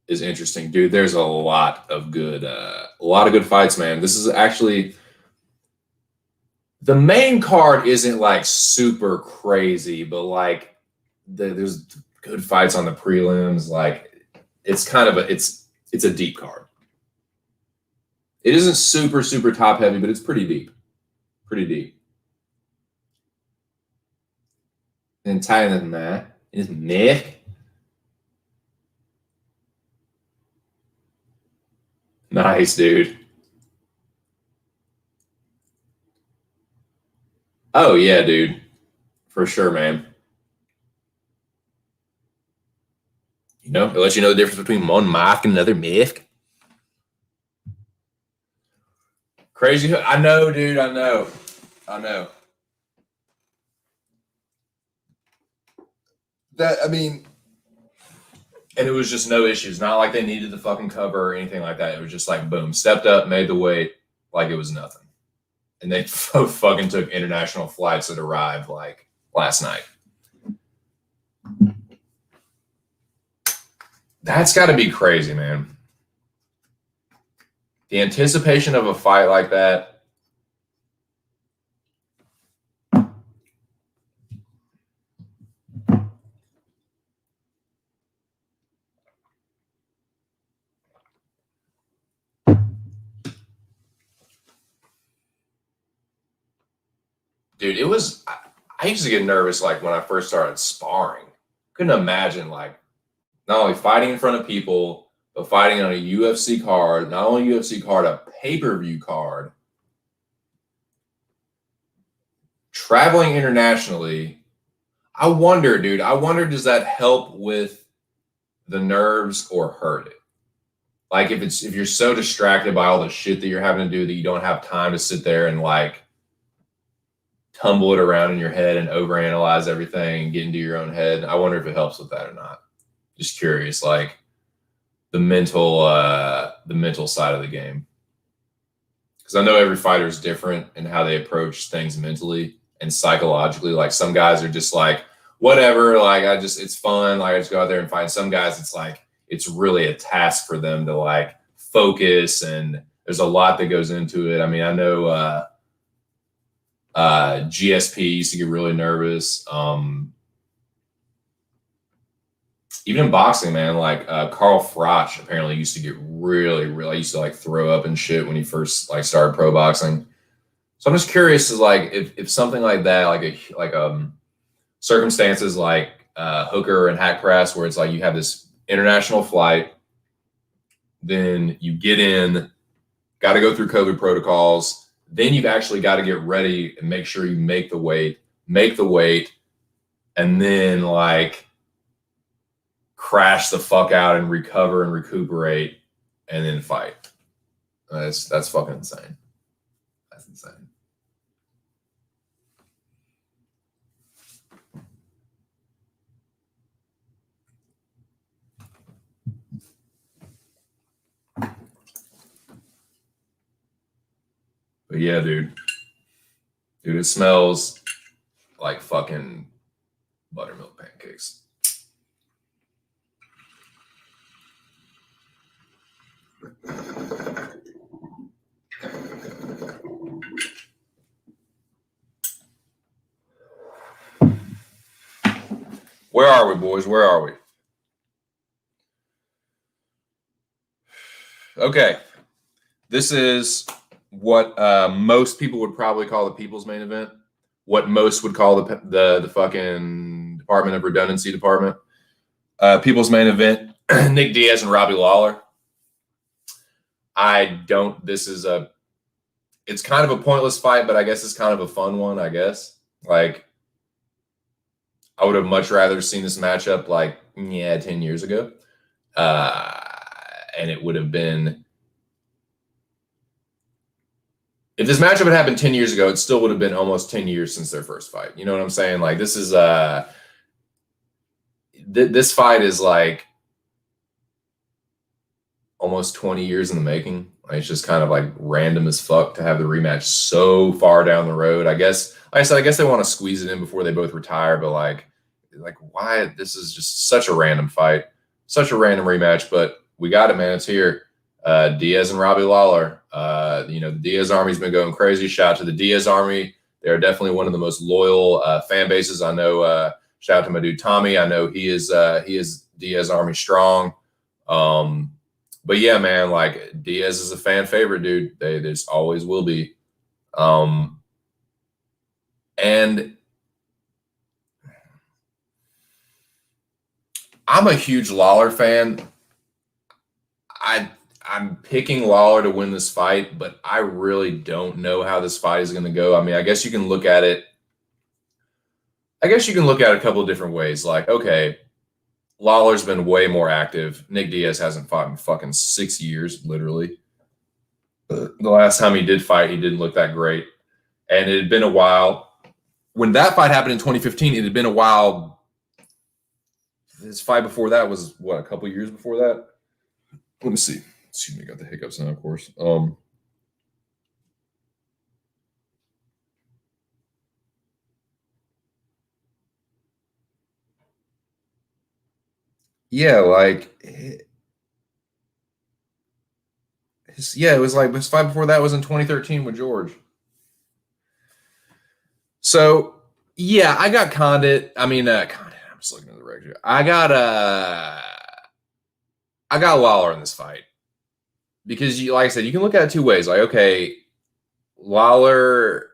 is interesting, dude. There's a lot of good fights, man. This is actually the main card isn't like super crazy, but like there's good fights on the prelims. Like it's kind of it's a deep card. It isn't super, super top heavy, but it's pretty deep. Pretty deep. And tighter than that is Mick. Nice, dude. Oh, yeah, dude. For sure, man. You know, it lets you know the difference between one Mike and another Mick. Crazy. I know, dude. I know. I mean, and it was just no issues. Not like they needed the fucking cover or anything like that. It was just like, boom, stepped up, made the weight like it was nothing. And they fucking took international flights that arrived like last night. That's got to be crazy, man. The anticipation of a fight like that. Dude, it was, I used to get nervous like when I first started sparring. Couldn't imagine like not only fighting in front of people, but fighting on a UFC card, not only UFC card, a pay-per-view card, traveling internationally. I wonder, dude, does that help with the nerves or hurt it? Like if you're so distracted by all the shit that you're having to do that you don't have time to sit there and like tumble it around in your head and overanalyze everything and get into your own head. I wonder if it helps with that or not. Just curious, like the mental side of the game. Because I know every fighter is different in how they approach things mentally and psychologically. Like some guys are just like, whatever, like it's fun. Like I just go out there and fight. Some guys, it's like, it's really a task for them to like focus, and there's a lot that goes into it. I mean, I know GSP used to get really nervous. even in boxing, man, like Carl Froch apparently used to get really used to like throw up and shit when he first like started pro boxing. So I'm just curious, is like if something like that, circumstances like Hooker and hack press, where it's like you have this international flight, then you get in, got to go through COVID protocols, then you've actually got to get ready and make sure you make the weight, and then like crash the fuck out and recover and recuperate and then fight. That's fucking insane. That's insane. But yeah, dude, it smells like fucking buttermilk pancakes. Where are we, boys? Where are we? Okay. This is what most people would probably call the people's main event. What most would call the fucking Department of Redundancy department. People's main event, Nick Diaz and Robbie Lawler. It's kind of a pointless fight, but I guess it's kind of a fun one, I guess. Like, I would have much rather seen this matchup 10 years ago. And it would have been, if this matchup had happened 10 years ago, it still would have been almost 10 years since their first fight. You know what I'm saying? Like, this is, this fight is like almost 20 years in the making. Like, it's just kind of like random as fuck to have the rematch so far down the road. I guess, like I said, I guess they want to squeeze it in before they both retire, but like why? This is just such a random fight, such a random rematch, but we got it, man. It's here. Diaz and Robbie Lawler. The Diaz Army's been going crazy. Shout out to the Diaz Army. They're definitely one of the most loyal fan bases. I know. Shout out to my dude Tommy. I know he is Diaz Army strong. But yeah, man, like Diaz is a fan favorite, dude. They just always will be. And I'm a huge Lawler fan. I'm picking Lawler to win this fight, but I really don't know how this fight is going to go. I mean, I guess you can look at it. I guess you can look at it a couple of different ways. Like, okay, Lawler's been way more active. Nick Diaz hasn't fought in fucking 6 years, literally. The last time he did fight, he didn't look that great. And it had been a while. When that fight happened in 2015, it had been a while. His fight before that was, what, a couple years before that? Let me see. Excuse me, I got the hiccups now, of course. Yeah, like it was like his fight before that was in 2013 with George. So yeah, I got Condit. I mean, Condit. I'm just looking at the record. I got Lawler in this fight because, like I said, you can look at it two ways. Like, okay, Lawler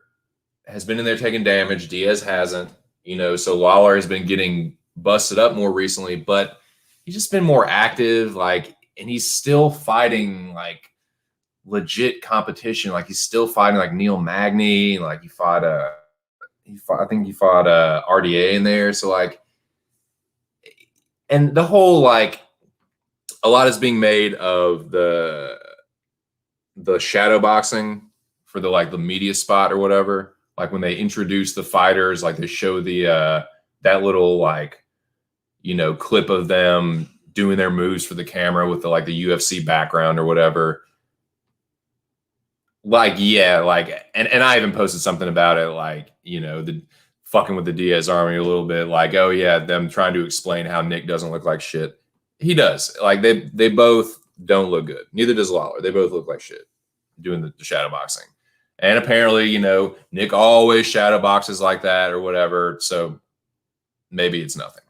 has been in there taking damage. Diaz hasn't. So Lawler has been getting busted up more recently, but he's just been more active. Like, and he's still fighting like legit competition. Like, he's still fighting like Neil Magny. Like, he fought I think he fought RDA in there. So like, and the whole like, a lot is being made of the shadow boxing for the media spot or whatever. Like when they introduce the fighters, like they show the that little clip of them doing their moves for the camera with the UFC background or whatever. Like, yeah, like, and I even posted something about it, like, the fucking with the Diaz Army a little bit, like, oh yeah, them trying to explain how Nick doesn't look like shit. He does. Like, they both don't look good. Neither does Lawler. They both look like shit doing the shadow boxing. And apparently, Nick always shadow boxes like that or whatever. So maybe it's nothing.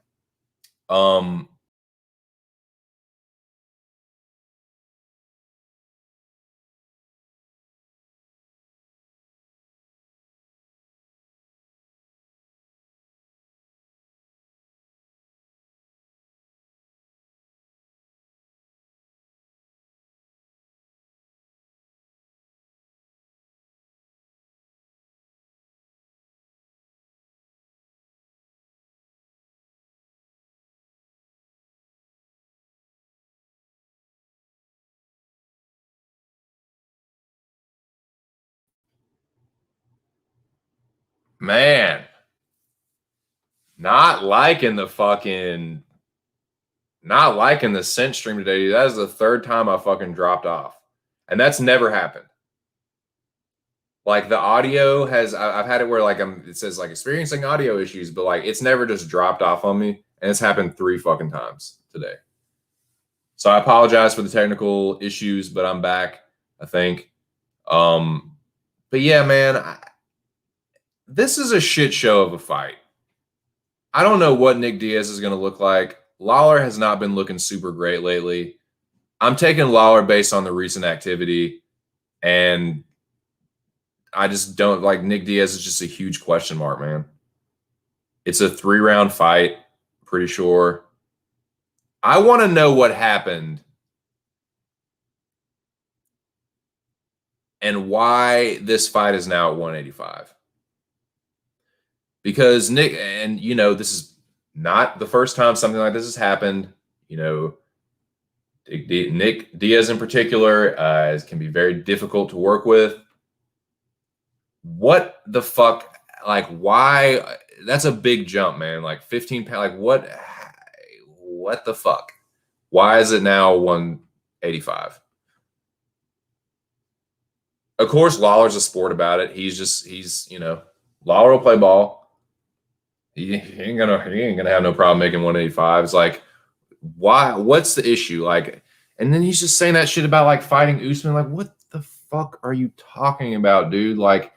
Man, not liking the scent stream today. That is the third time I fucking dropped off. And that's never happened. Like the audio has, I've had it where like it says like experiencing audio issues, but like it's never just dropped off on me. And it's happened 3 fucking times today. So I apologize for the technical issues, but I'm back, I think. But yeah, man, this is a shit show of a fight. I don't know what Nick Diaz is going to look like. Lawler has not been looking super great lately. I'm taking Lawler based on the recent activity, and I just don't like Nick Diaz is just a huge question mark, man. It's a 3-round fight, pretty sure. I want to know what happened and why this fight is now at 185. Because Nick, and you know, this is not the first time something like this has happened. You know, Nick Diaz in particular can be very difficult to work with. What the fuck? Like, why? That's a big jump, man. Like 15 pounds. Like, what? What the fuck? Why is it now 185? Of course, Lawler's a sport about it. He's Lawler will play ball. He ain't gonna have no problem making 185. It's like, why? What's the issue? Like, and then he's just saying that shit about like fighting Usman. Like, what the fuck are you talking about, dude? Like,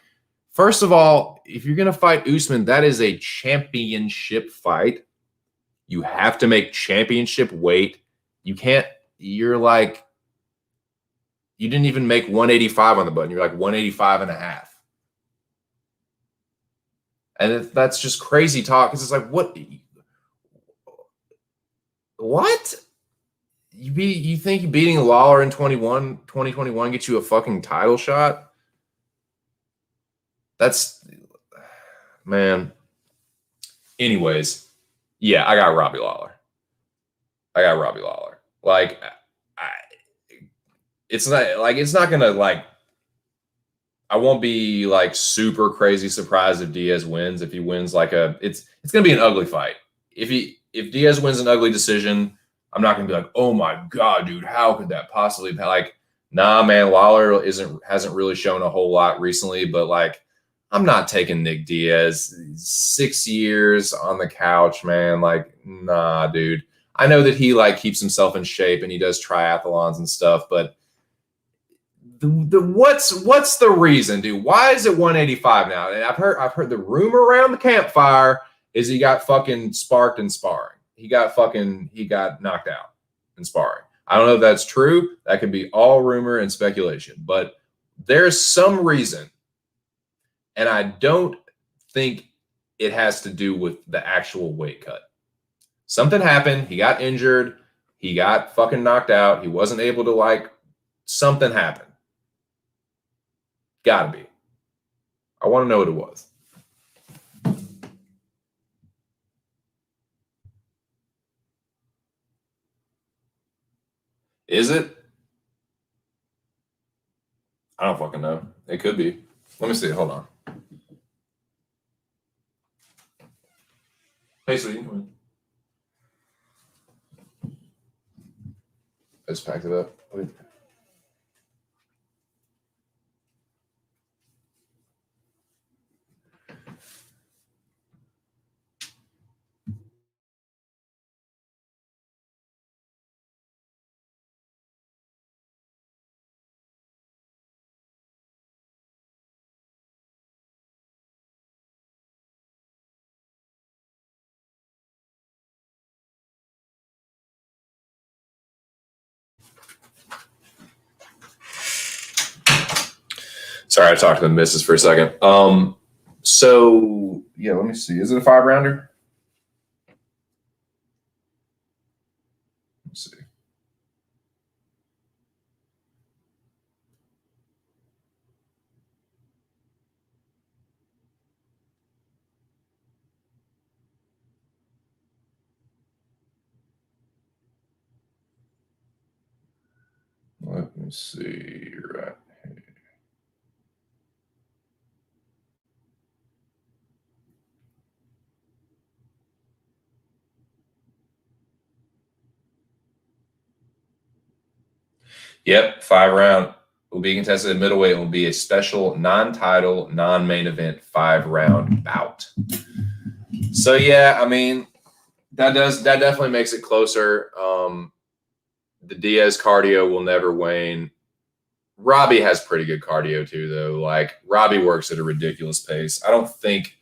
first of all, if you're gonna fight Usman, that is a championship fight. You have to make championship weight. You can't. You're like, you didn't even make 185 on the button. You're like 185 and a half. And that's just crazy talk. Because it's like, what? What? You think beating Lawler in 2021 gets you a fucking title shot? That's, man. Anyways, yeah, I got Robbie Lawler. Like, it's not gonna like. I won't be like super crazy surprised if Diaz wins. If he wins it's gonna be an ugly fight. If Diaz wins an ugly decision, I'm not gonna be like, oh my god, dude, how could that possibly be? Like, nah, man, Lawler hasn't really shown a whole lot recently, but like, I'm not taking Nick Diaz. 6 years on the couch, man. Like, nah, dude. I know that he like keeps himself in shape and he does triathlons and stuff, but what's the reason, dude? Why is it 185 now? And I've heard the rumor around the campfire is he got fucking sparked in sparring. He got knocked out in sparring. I don't know if that's true. That could be all rumor and speculation, but there's some reason, and I don't think it has to do with the actual weight cut. Something happened. He got injured. He got fucking knocked out. He wasn't able to like. Something happened. Gotta be. I want to know what it was. Is it? I don't fucking know. It could be. Let me see. Hold on. Hey, sweetie, come in. I just packed it up. Wait. Sorry, I talked to the missus for a second. So yeah, let me see. Is it a 5-rounder? Let's see. Let me see. Right. Yep, 5-round will be contested at middleweight. It will be a special non-title, non-main event 5-round bout. So yeah, I mean, that definitely makes it closer. The Diaz cardio will never wane. Robbie has pretty good cardio too, though. Like Robbie works at a ridiculous pace. I don't think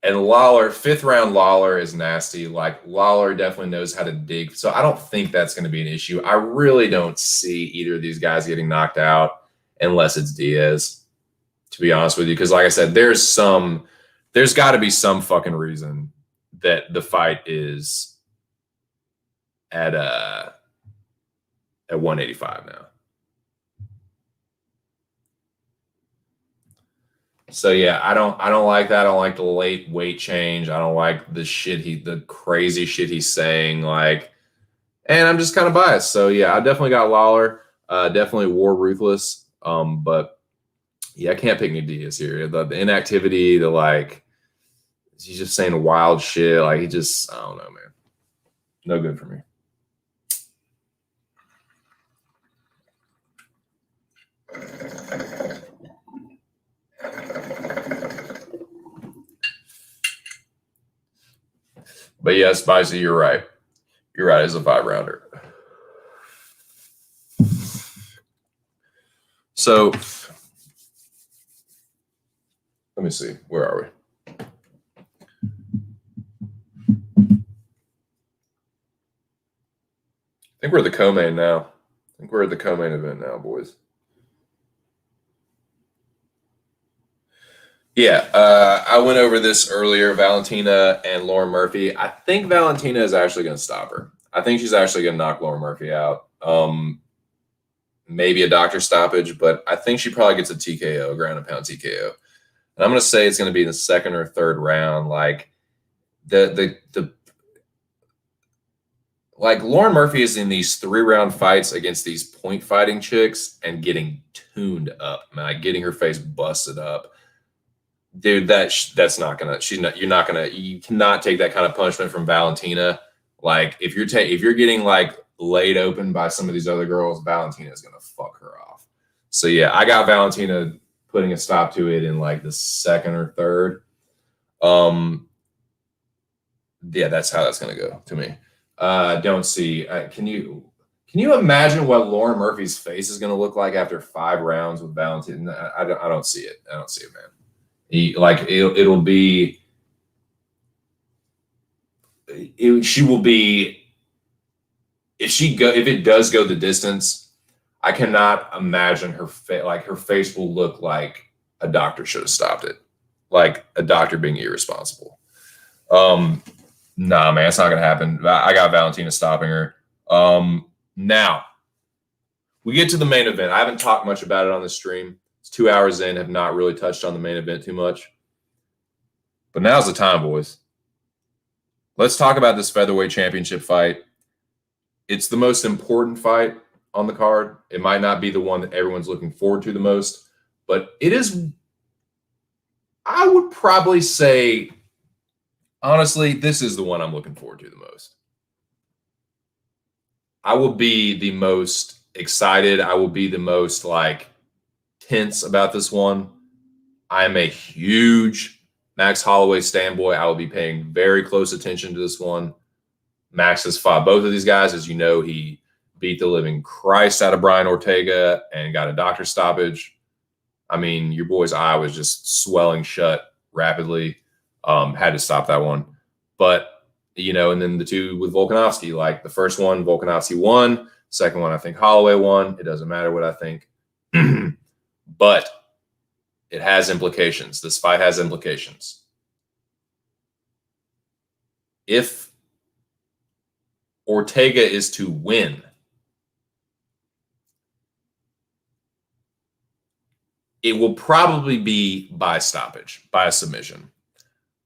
and Lawler, 5th-round Lawler is nasty. Like Lawler definitely knows how to dig. So I don't think that's going to be an issue. I really don't see either of these guys getting knocked out unless it's Diaz, to be honest with you. Because like I said, there's got to be some fucking reason that the fight is at 185 now. So yeah, I don't like that. I don't like the late weight change. I don't like the crazy shit he's saying. And I'm just kind of biased. So yeah, I definitely got Lawler. Definitely War Ruthless. But yeah, I can't pick Nick Diaz here. The inactivity, he's just saying wild shit. I don't know, man. No good for me. But yeah, Spicy, you're right. You're right. It's a 5-rounder. So let me see. Where are we? I think we're at the co-main now. I think we're at the co-main event now, boys. Yeah, I went over this earlier. Valentina and Lauren Murphy. I think Valentina is actually going to stop her. I think she's actually going to knock Lauren Murphy out. Maybe a doctor stoppage, but I think she probably gets a TKO, a ground and pound TKO. And I'm going to say it's going to be in the 2nd or 3rd round. Lauren Murphy is in these 3-round fights against these point fighting chicks and getting tuned up, man, getting her face busted up. Dude, that's not gonna. You cannot take that kind of punishment from Valentina. If you're getting laid open by some of these other girls, Valentina is gonna fuck her off. So yeah, I got Valentina putting a stop to it in the 2nd or 3rd. Yeah, that's how that's gonna go to me. Don't see. Can you imagine what Lauren Murphy's face is gonna look like after 5 rounds with Valentina? I don't see it. I don't see it, man. It'll be. She will be. If it does go the distance, I cannot imagine her face. Her face will look like a doctor should have stopped it, like a doctor being irresponsible. Nah, man, it's not gonna happen. I got Valentina stopping her. Now we get to the main event. I haven't talked much about it on the stream. It's 2 hours in, have not really touched on the main event too much. But now's the time, boys. Let's talk about this featherweight championship fight. It's the most important fight on the card. It might not be the one that everyone's looking forward to the most, but it is, I would probably say, honestly, this is the one I'm looking forward to the most. I will be the most excited. I will be the most tense about this one. I am a huge Max Holloway standboy. I will be paying very close attention to this one. Max has fought both of these guys. As you know, he beat the living Christ out of Brian Ortega and got a doctor stoppage. I mean, your boy's eye was just swelling shut rapidly. Had to stop that one. But, and then the two with Volkanovski, the first one, Volkanovski won. Second one, I think Holloway won. It doesn't matter what I think. But it has implications. This fight has implications. If Ortega is to win, it will probably be by stoppage, by a submission.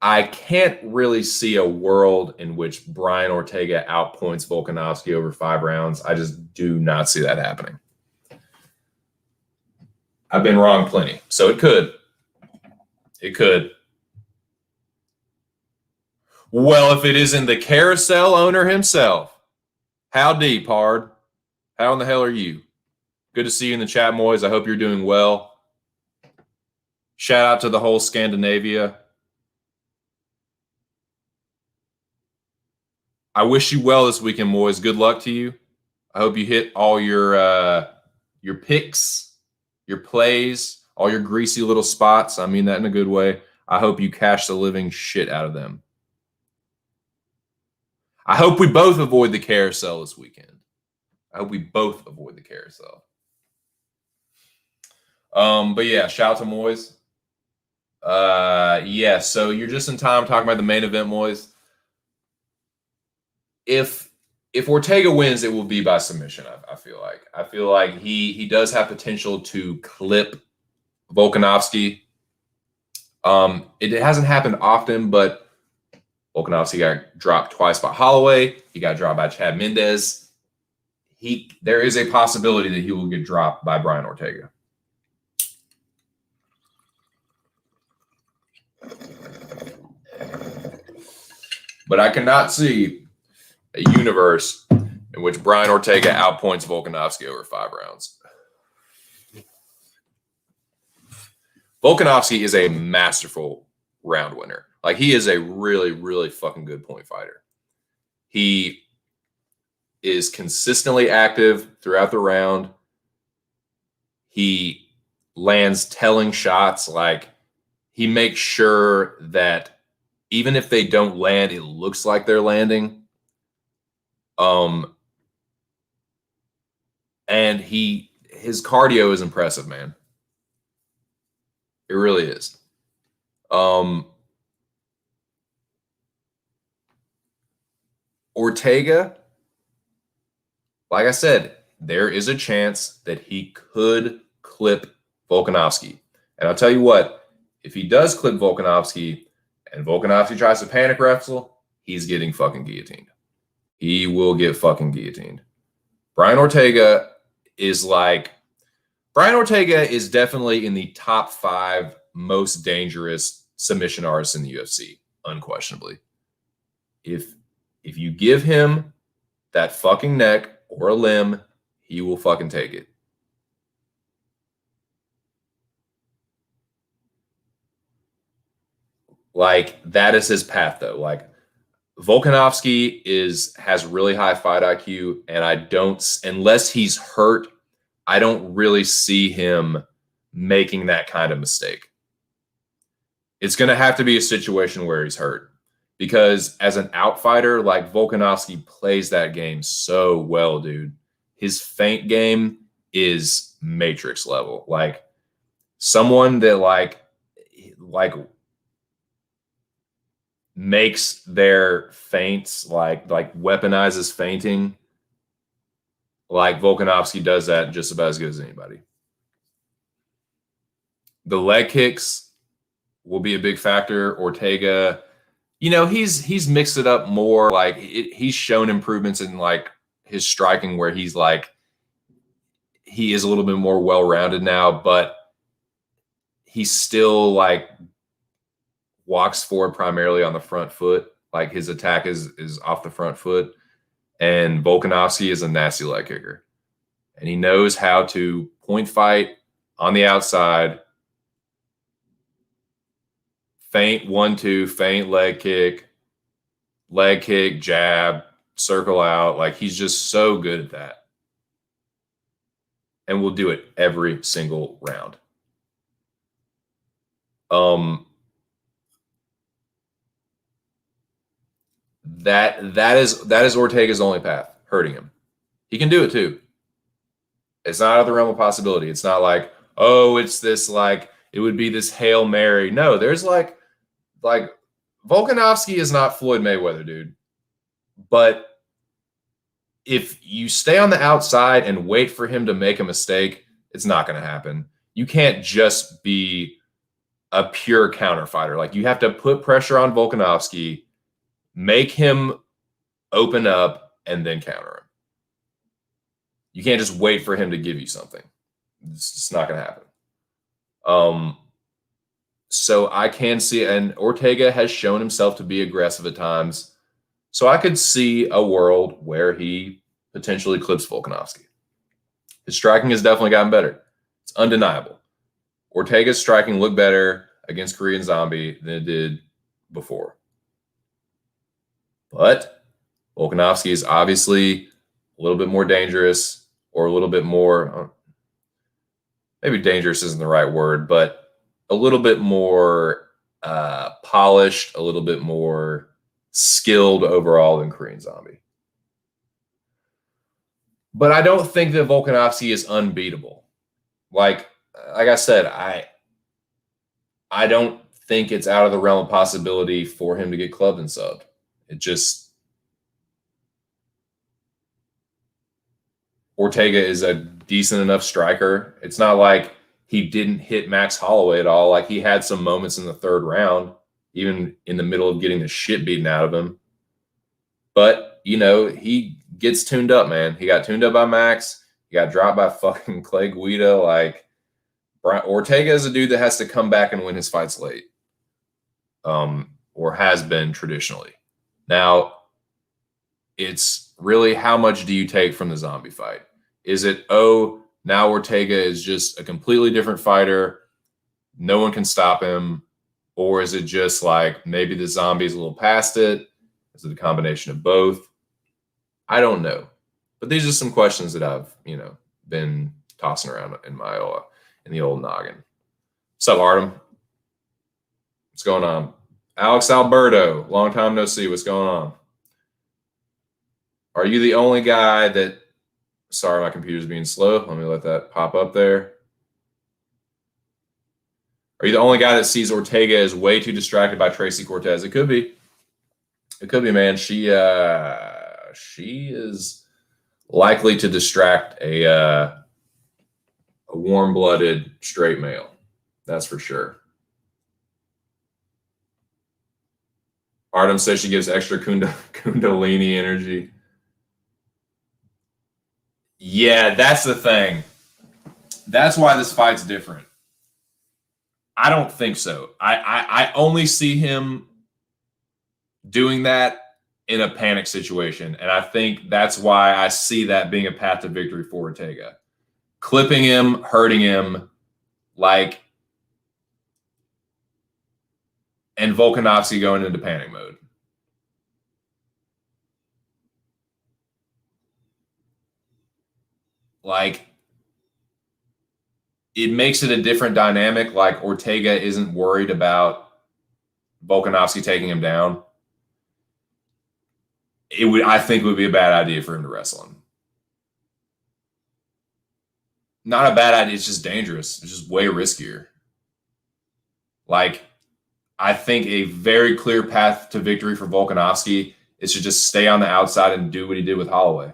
I can't really see a world in which Brian Ortega outpoints Volkanovski over 5 rounds. I just do not see that happening. I've been wrong plenty, so it could. It could. Well, if it isn't the carousel owner himself, how deep, Hard? How in the hell are you? Good to see you in the chat, Moyes. I hope you're doing well. Shout out to the whole Scandinavia. I wish you well this weekend, Moyes. Good luck to you. I hope you hit all your picks, your plays, all your greasy little spots. I mean that in a good way. I hope you cash the living shit out of them. I hope we both avoid the carousel this weekend. I hope we both avoid the carousel. But yeah, shout out to Moyes. Yeah, so you're just in time talking about the main event, Moyes. If Ortega wins, it will be by submission. I feel like he does have potential to clip Volkanovski. It hasn't happened often, but Volkanovski got dropped twice by Holloway. He got dropped by Chad Mendes. There is a possibility that he will get dropped by Brian Ortega. But I cannot see a universe in which Brian Ortega outpoints Volkanovski over 5 rounds. Volkanovski is a masterful round winner. Like, he is a really, really fucking good point fighter. He is consistently active throughout the round. He lands telling shots. Like, he makes sure that even if they don't land, it looks like they're landing. And his cardio is impressive, man. It really is. Ortega, like I said, there is a chance that he could clip Volkanovski. And I'll tell you what, if he does clip Volkanovski and Volkanovski tries to panic wrestle, he's getting fucking guillotined. He will get fucking guillotined. Brian Ortega is definitely in the top 5 most dangerous submission artists in the UFC, unquestionably. If you give him that fucking neck or a limb, he will fucking take it. Like, that is his path, though. Like, Volkanovski has really high fight IQ, and unless he's hurt, I don't really see him making that kind of mistake. It's going to have to be a situation where he's hurt, because as an outfighter, like, Volkanovski plays that game so well, dude. His feint game is Matrix level. Like, someone that like makes their feints, like weaponizes feinting, like Volkanovski does that just about as good as anybody. The leg kicks will be a big factor. Ortega, he's mixed it up more. Like, he's shown improvements in like his striking, where he is a little bit more well-rounded now, but he still like walks forward primarily on the front foot. Like, his attack is off the front foot. And Volkanovski is a nasty leg kicker. And he knows how to point fight on the outside, feint 1-2, feint leg kick, jab, circle out. Like, he's just so good at that. And will do it every single round. That is Ortega's only path, hurting him. He can do it too. It's not out of the realm of possibility. It's not like, oh, it's this, like, it would be this Hail Mary. No, there's like Volkanovski is not Floyd Mayweather, dude. But if you stay on the outside and wait for him to make a mistake, it's not going to happen. You can't just be a pure counter fighter. Like, you have to put pressure on Volkanovski, make him open up, and then counter him. You can't just wait for him to give you something. It's just not going to happen. So I can see, and Ortega has shown himself to be aggressive at times. So I could see a world where he potentially clips Volkanovski. His striking has definitely gotten better. It's undeniable. Ortega's striking looked better against Korean Zombie than it did before. But Volkanovski is obviously a little bit more dangerous, or a little bit more, maybe dangerous isn't the right word, but a little bit more polished, a little bit more skilled overall than Korean Zombie. But I don't think that Volkanovski is unbeatable. Like I said, I don't think it's out of the realm of possibility for him to get clubbed and subbed. It just, Ortega is a decent enough striker. It's not like he didn't hit Max Holloway at all. Like, he had some moments in the third round, even in the middle of getting the shit beaten out of him. But, you know, he gets tuned up, man. He got tuned up by Max. He got dropped by fucking Clay Guida. Like, Ortega is a dude that has to come back and win his fights late, or has been traditionally. Now, it's really, how much do you take from the Zombie fight? Is it, oh, now Ortega is just a completely different fighter, no one can stop him? Or is it just like, maybe the Zombie's a little past it? Is it a combination of both? I don't know. But these are some questions that I've, been tossing around in my in the old noggin. What's up, Artem? What's going on? Alex Alberto, long time no see. What's going on? Are you the only guy that, sorry, my computer's being slow. Let me let that pop up there. Are you the only guy that sees Ortega as way too distracted by Tracy Cortez? It could be. It could be, man. She is likely to distract a warm-blooded straight male. That's for sure. Artem says she gives extra Kundalini energy. Yeah, that's the thing. That's why this fight's different. I don't think so. I only see him doing that in a panic situation. And I think that's why I see that being a path to victory for Ortega. Clipping him, hurting him, like, and Volkanovski going into panic mode. Like, it makes it a different dynamic. Like, Ortega isn't worried about Volkanovski taking him down. I think it would be a bad idea for him to wrestle him. Not a bad idea. It's just dangerous. It's just way riskier. Like, I think a very clear path to victory for Volkanovski is to just stay on the outside and do what he did with Holloway.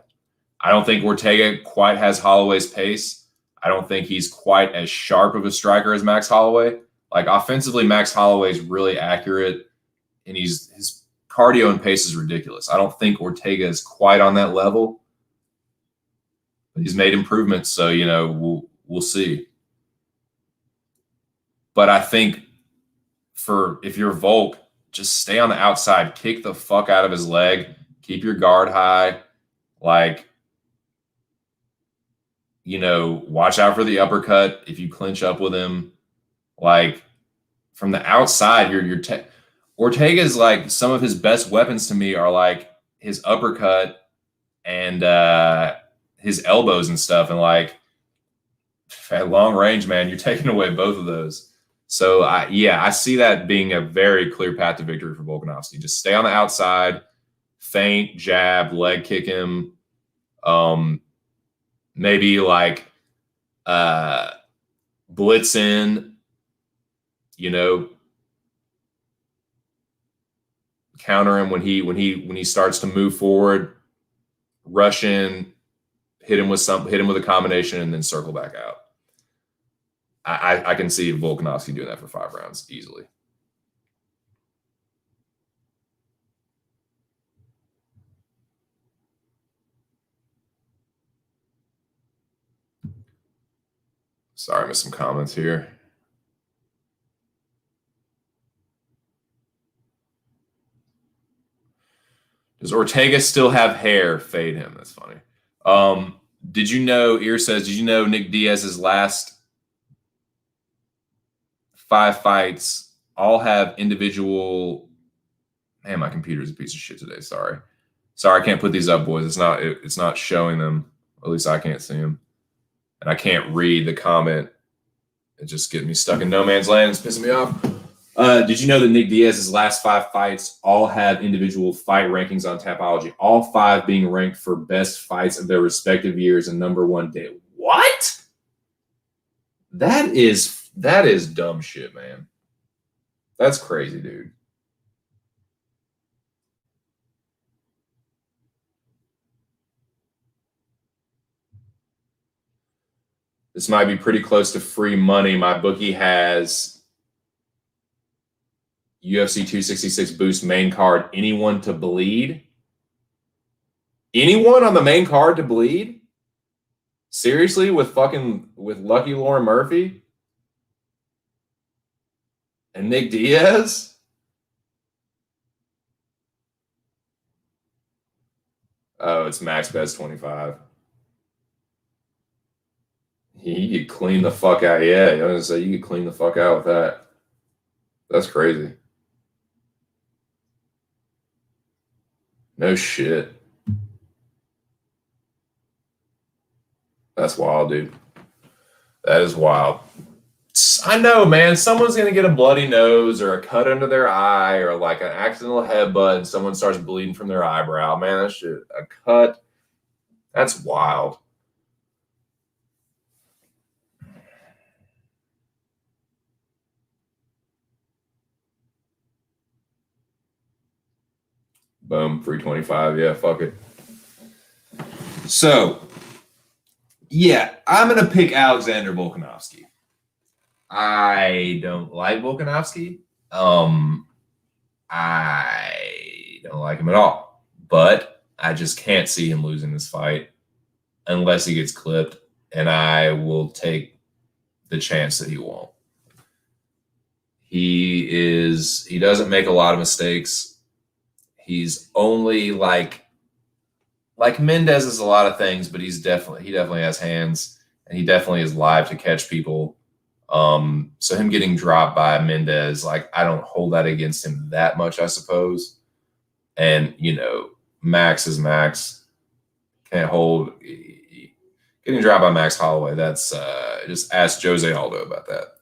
I don't think Ortega quite has Holloway's pace. I don't think he's quite as sharp of a striker as Max Holloway. Like, offensively, Max Holloway is really accurate, and his cardio and pace is ridiculous. I don't think Ortega is quite on that level, but he's made improvements. So, we'll see. But I think if you're Volk, just stay on the outside, kick the fuck out of his leg, keep your guard high, like, watch out for the uppercut if you clinch up with him. Like, from the outside, Ortega's, like, some of his best weapons to me are like his uppercut and his elbows and stuff. And, like, at long range, man, you're taking away both of those. So I see that being a very clear path to victory for Volkanovski. Just stay on the outside, feint, jab, leg kick him. Maybe like blitz in, counter him when he starts to move forward, rush in, hit him with a combination, and then circle back out. I can see Volkanovski doing that for 5 rounds easily. Sorry, I missed some comments here. Does Ortega still have hair? Fade him. That's funny. Did you know, Ear says, did you know Nick Diaz's last 5 fights all have individual. Man, my computer's a piece of shit today. Sorry, I can't put these up, boys. It's not showing them. At least I can't see them, and I can't read the comment. It just getting me stuck in no man's land. It's pissing me off. Did you know that Nick Diaz's last 5 fights all have individual fight rankings on Tapology? All 5 being ranked for best fights of their respective years and #1 day. What? That is dumb shit, man. That's crazy, dude. This might be pretty close to free money. My bookie has UFC 266 boost main card. Anyone to bleed? Anyone on the main card to bleed? Seriously, with Lucky Lauren Murphy and Nick Diaz? Oh, it's max best 25. You could clean the fuck out. Yeah, I was gonna say you could clean the fuck out with that. That's crazy. No shit. That's wild, dude. That is wild. I know, man. Someone's gonna get a bloody nose or a cut under their eye or like an accidental headbutt and someone starts bleeding from their eyebrow. Man, that shit, a cut. That's wild. Boom, 325. Yeah, fuck it. So, yeah, I'm gonna pick Alexander Volkanovski. I don't like Volkanovski. I don't like him at all. But I just can't see him losing this fight unless he gets clipped, and I will take the chance that he won't. He doesn't make a lot of mistakes. He's only like Mendez is a lot of things, but he definitely has hands, and he definitely is live to catch people. So him getting dropped by Mendez, like I don't hold that against him that much, I suppose. And Max is Max. Can't hold getting dropped by Max Holloway. That's just ask Jose Aldo about that.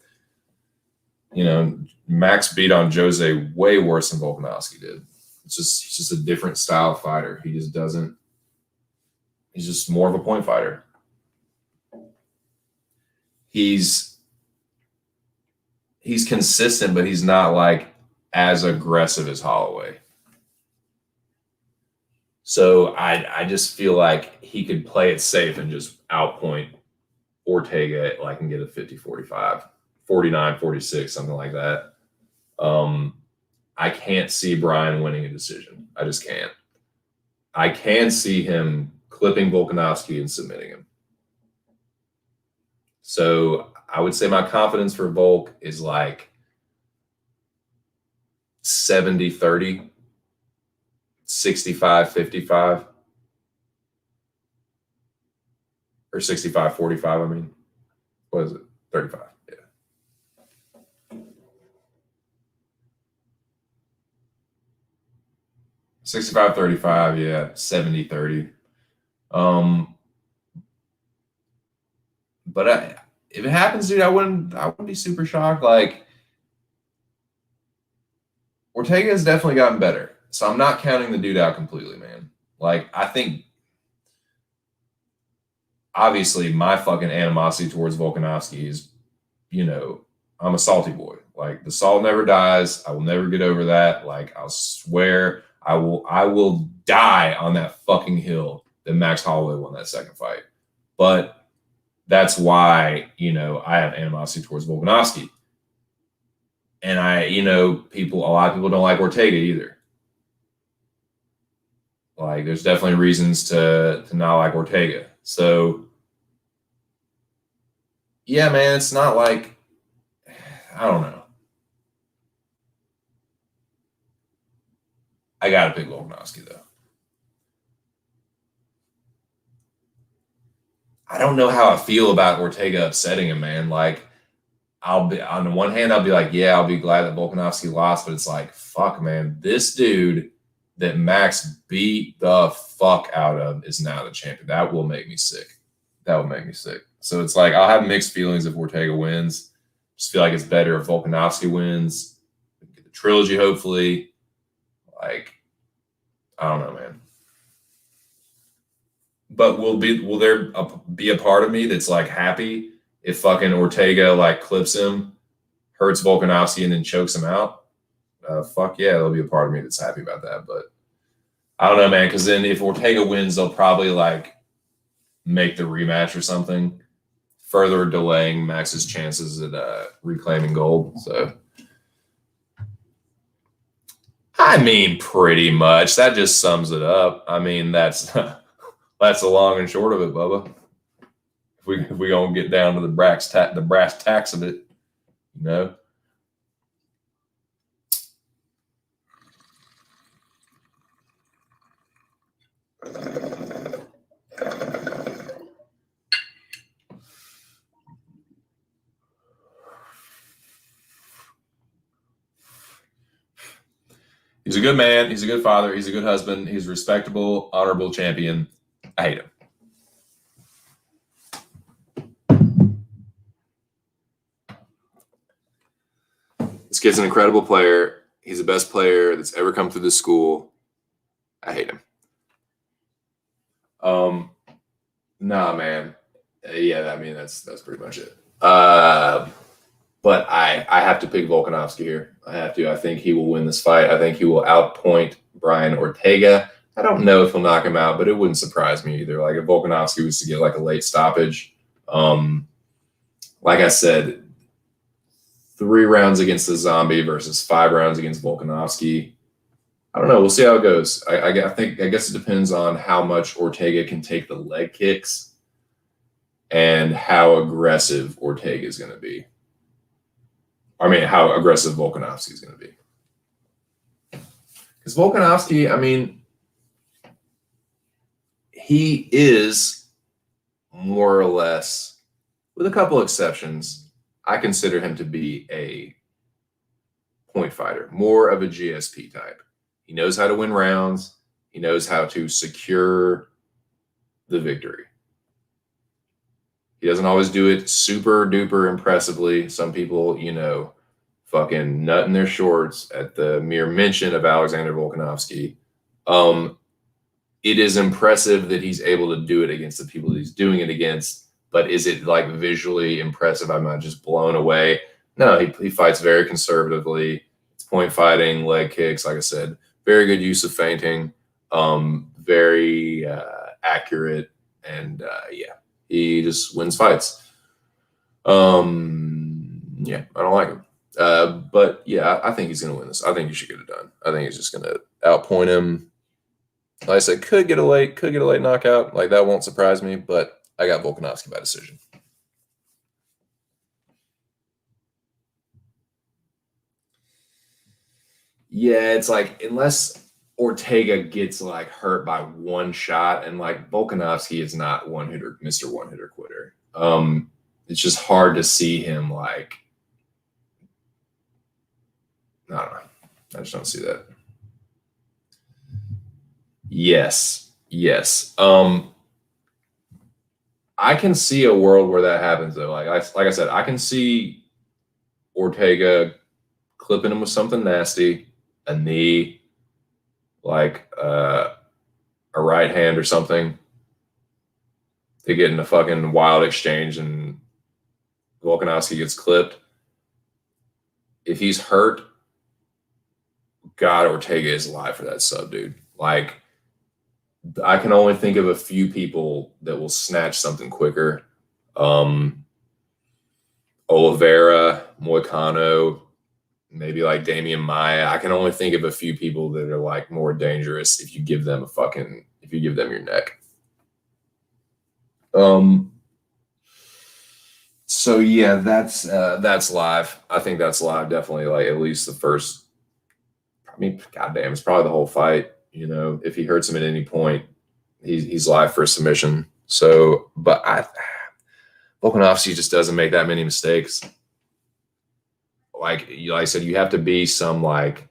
Max beat on Jose way worse than Volkanovski did. It's just a different style fighter. He just doesn't. He's just more of a point fighter. He's consistent, but he's not like as aggressive as Holloway. So I just feel like he could play it safe and just outpoint Ortega like and get a 50-45, 49-46, something like that. I can't see Brian winning a decision. I just can't. I can see him clipping Volkanovski and submitting him. So I would say my confidence for Volk is like 70-30, 65-55, or 65-45, I mean. What is it? 35, yeah. 65-35, yeah. 70-30. But if it happens, dude, I wouldn't be super shocked. Like Ortega has definitely gotten better, so I'm not counting the dude out completely, man. Like I think, obviously, my fucking animosity towards Volkanovski is, I'm a salty boy. Like the salt never dies. I will never get over that. Like I'll swear, I will die on that fucking hill that Max Holloway won that second fight. But that's why, I have animosity towards Volkanovski. And a lot of people don't like Ortega either. Like there's definitely reasons to not like Ortega. So yeah, man, it's not like, I don't know. I gotta pick Volkanovski though. I don't know how I feel about Ortega upsetting him, man. Like, I'll be on the one hand, I'll be like, yeah, I'll be glad that Volkanovski lost, but it's like, fuck, man, this dude that Max beat the fuck out of is now the champion. That will make me sick. That would make me sick. So it's like I'll have mixed feelings if Ortega wins. Just feel like it's better if Volkanovski wins. We can get the trilogy, hopefully. Like, I don't know, man. But will there be a part of me that's like happy if fucking Ortega like clips him, hurts Volkanovski, and then chokes him out? Fuck yeah, there'll be a part of me that's happy about that. But I don't know, man, because then if Ortega wins, they'll probably like make the rematch or something, further delaying Max's chances at reclaiming gold. So, I mean, pretty much that just sums it up. I mean, that's the long and short of it, Bubba. If we gonna get down to the brass tacks of it, you know. He's a good man. He's a good father. He's a good husband. He's a respectable, honorable champion. I hate him. This kid's an incredible player. He's the best player that's ever come through this school. I hate him. Nah, man. Yeah, I mean that's pretty much it. But I have to pick Volkanovski here. I have to. I think he will win this fight. I think he will outpoint Brian Ortega. I don't know if he'll knock him out, but it wouldn't surprise me either. Like if Volkanovski was to get like a late stoppage, like I said, 3 rounds against the Zombie versus 5 rounds against Volkanovski. I don't know. We'll see how it goes. I guess it depends on how much Ortega can take the leg kicks and how aggressive Ortega is going to be. I mean, how aggressive Volkanovski is going to be. Because Volkanovski, I mean, he is more or less, with a couple exceptions, I consider him to be a point fighter, more of a GSP type. He knows how to win rounds. He knows how to secure the victory. He doesn't always do it super duper impressively. Some people, fucking nut in their shorts at the mere mention of Alexander Volkanovski. It is impressive that he's able to do it against the people that he's doing it against, but is it like visually impressive? I'm not just blown away. No, he fights very conservatively. It's point fighting, leg kicks, like I said, very good use of feinting, very accurate, and he just wins fights. I don't like him. But yeah, I think he's going to win this. I think he should get it done. I think he's just going to outpoint him. Like I said, could get a late knockout. Like that won't surprise me, but I got Volkanovski by decision. Yeah, it's like unless Ortega gets like hurt by one shot, and like Volkanovski is not Mr. One hitter quitter. It's just hard to see him like. I don't know. I just don't see that. Yes. I can see a world where that happens though. Like I said, I can see Ortega clipping him with something nasty, a knee, like a right hand or something. They get in a fucking wild exchange and Volkanovski gets clipped. If he's hurt, God, Ortega is alive for that sub, dude. Like, I can only think of a few people that will snatch something quicker. Oliveira, Moicano, maybe like Damian Maia. I can only think of a few people that are like more dangerous if you give them your neck. So yeah, that's live. I think that's live. Definitely, like at least the first. I mean, goddamn, it's probably the whole fight. If he hurts him at any point, he's live for a submission. So, but Volkanovski just doesn't make that many mistakes. Like I said, you have to be some like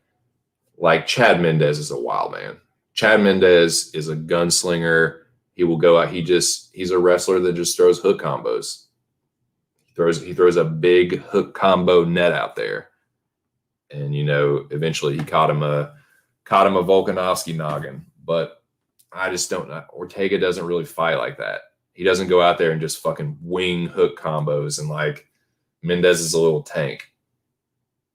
Chad Mendez is a wild man. Chad Mendez is a gunslinger. He will go out. He's a wrestler that just throws hook combos. He throws a big hook combo net out there. And eventually he caught him a Volkanovski noggin. But I just don't know. Ortega doesn't really fight like that. He doesn't go out there and just fucking wing hook combos, and like Mendez is a little tank.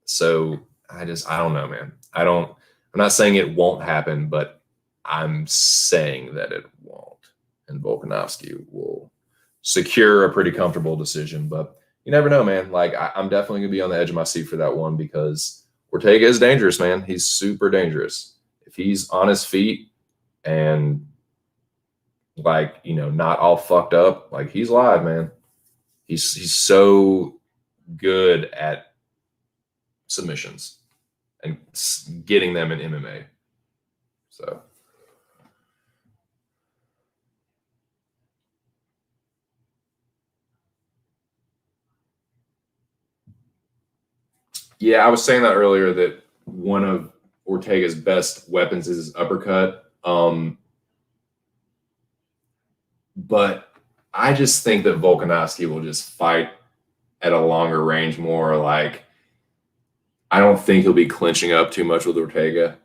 So I don't know, man. I'm not saying it won't happen, but I'm saying that it won't. And Volkanovski will secure a pretty comfortable decision. But you never know, man. Like I'm definitely gonna be on the edge of my seat for that one, because Ortega is dangerous, man. He's super dangerous. If he's on his feet and not all fucked up, like he's live, man. He's so good at submissions and getting them in MMA. So yeah, I was saying that earlier, that one of Ortega's best weapons is his uppercut. But I just think that Volkanovski will just fight at a longer range more. Like, I don't think he'll be clinching up too much with Ortega,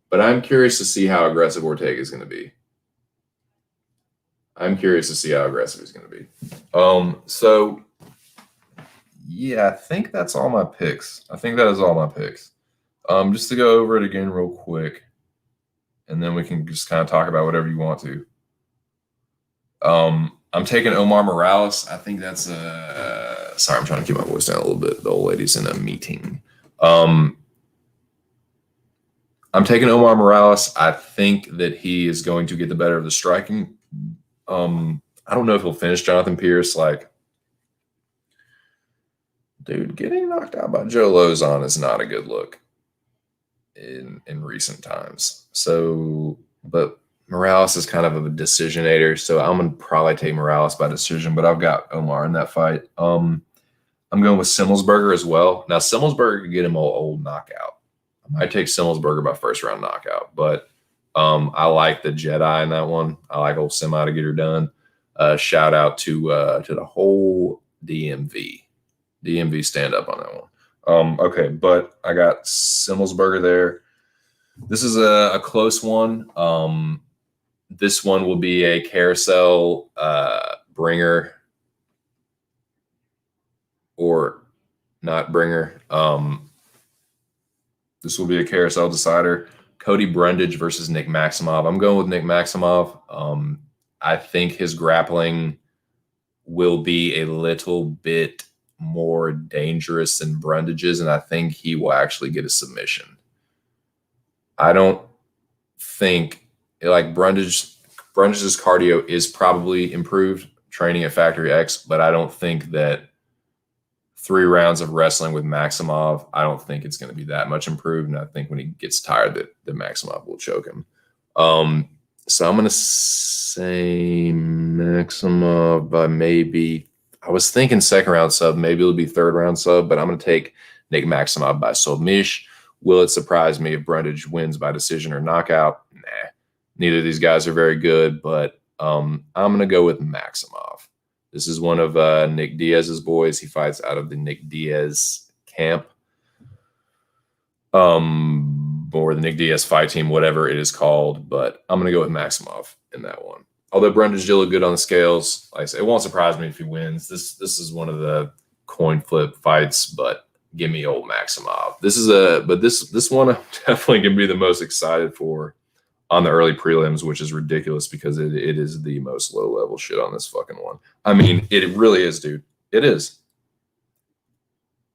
but I'm curious to see how aggressive Ortega is going to be. So yeah, I think that's all my picks. I think that is all my picks. Just to go over it again real quick, and then we can just kind of talk about whatever you want to. I'm taking Omar Morales. I think that's sorry, I'm trying to keep my voice down a little bit. The old lady's in a meeting. I'm taking Omar Morales. I think that he is going to get the better of the striking. I don't know if he'll finish Jonathan Pierce. Like, dude, getting knocked out by Joe Lozon is not a good look in recent times. So, but Morales is kind of a decisionator, so I'm gonna probably take Morales by decision, but I've got Omar in that fight. I'm going with Simmelsberger as well. Now, Simmelsberger could get him old knockout. I might take Simmelsberger by first round knockout, but I like the Jedi in that one. I like old Semi to get her done. Shout out to the whole DMV stand up on that one. Okay, but I got Simmelsberger there. This is a close one. This one will be a carousel bringer or not bringer. This will be a carousel decider. Cody Brundage versus Nick Maximov. I'm going with Nick Maximov. I think his grappling will be a little bit more dangerous than Brundage's, and I think he will actually get a submission. I don't think, like, Brundage's cardio is probably improved training at Factory X, but I don't think that 3 rounds of wrestling with Maximov, I don't think it's going to be that much improved. And I think when he gets tired, that Maximov will choke him. So I'm going to say Maximov by maybe, I was thinking second round sub, maybe it'll be third round sub, but I'm going to take Nick Maximov by submission. Will it surprise me if Brundage wins by decision or knockout? Nah. Neither of these guys are very good, but I'm going to go with Maximov. This is one of Nick Diaz's boys. He fights out of the Nick Diaz camp, or the Nick Diaz fight team, whatever it is called. But I'm going to go with Maximov in that one. Although Brundage did look good on the scales, like I said, it won't surprise me if he wins. This is one of the coin flip fights, but give me old Maximov. This one I'm definitely going to be the most excited for on the early prelims, which is ridiculous because it is the most low-level shit on this fucking one. I mean, it really is, dude. It is.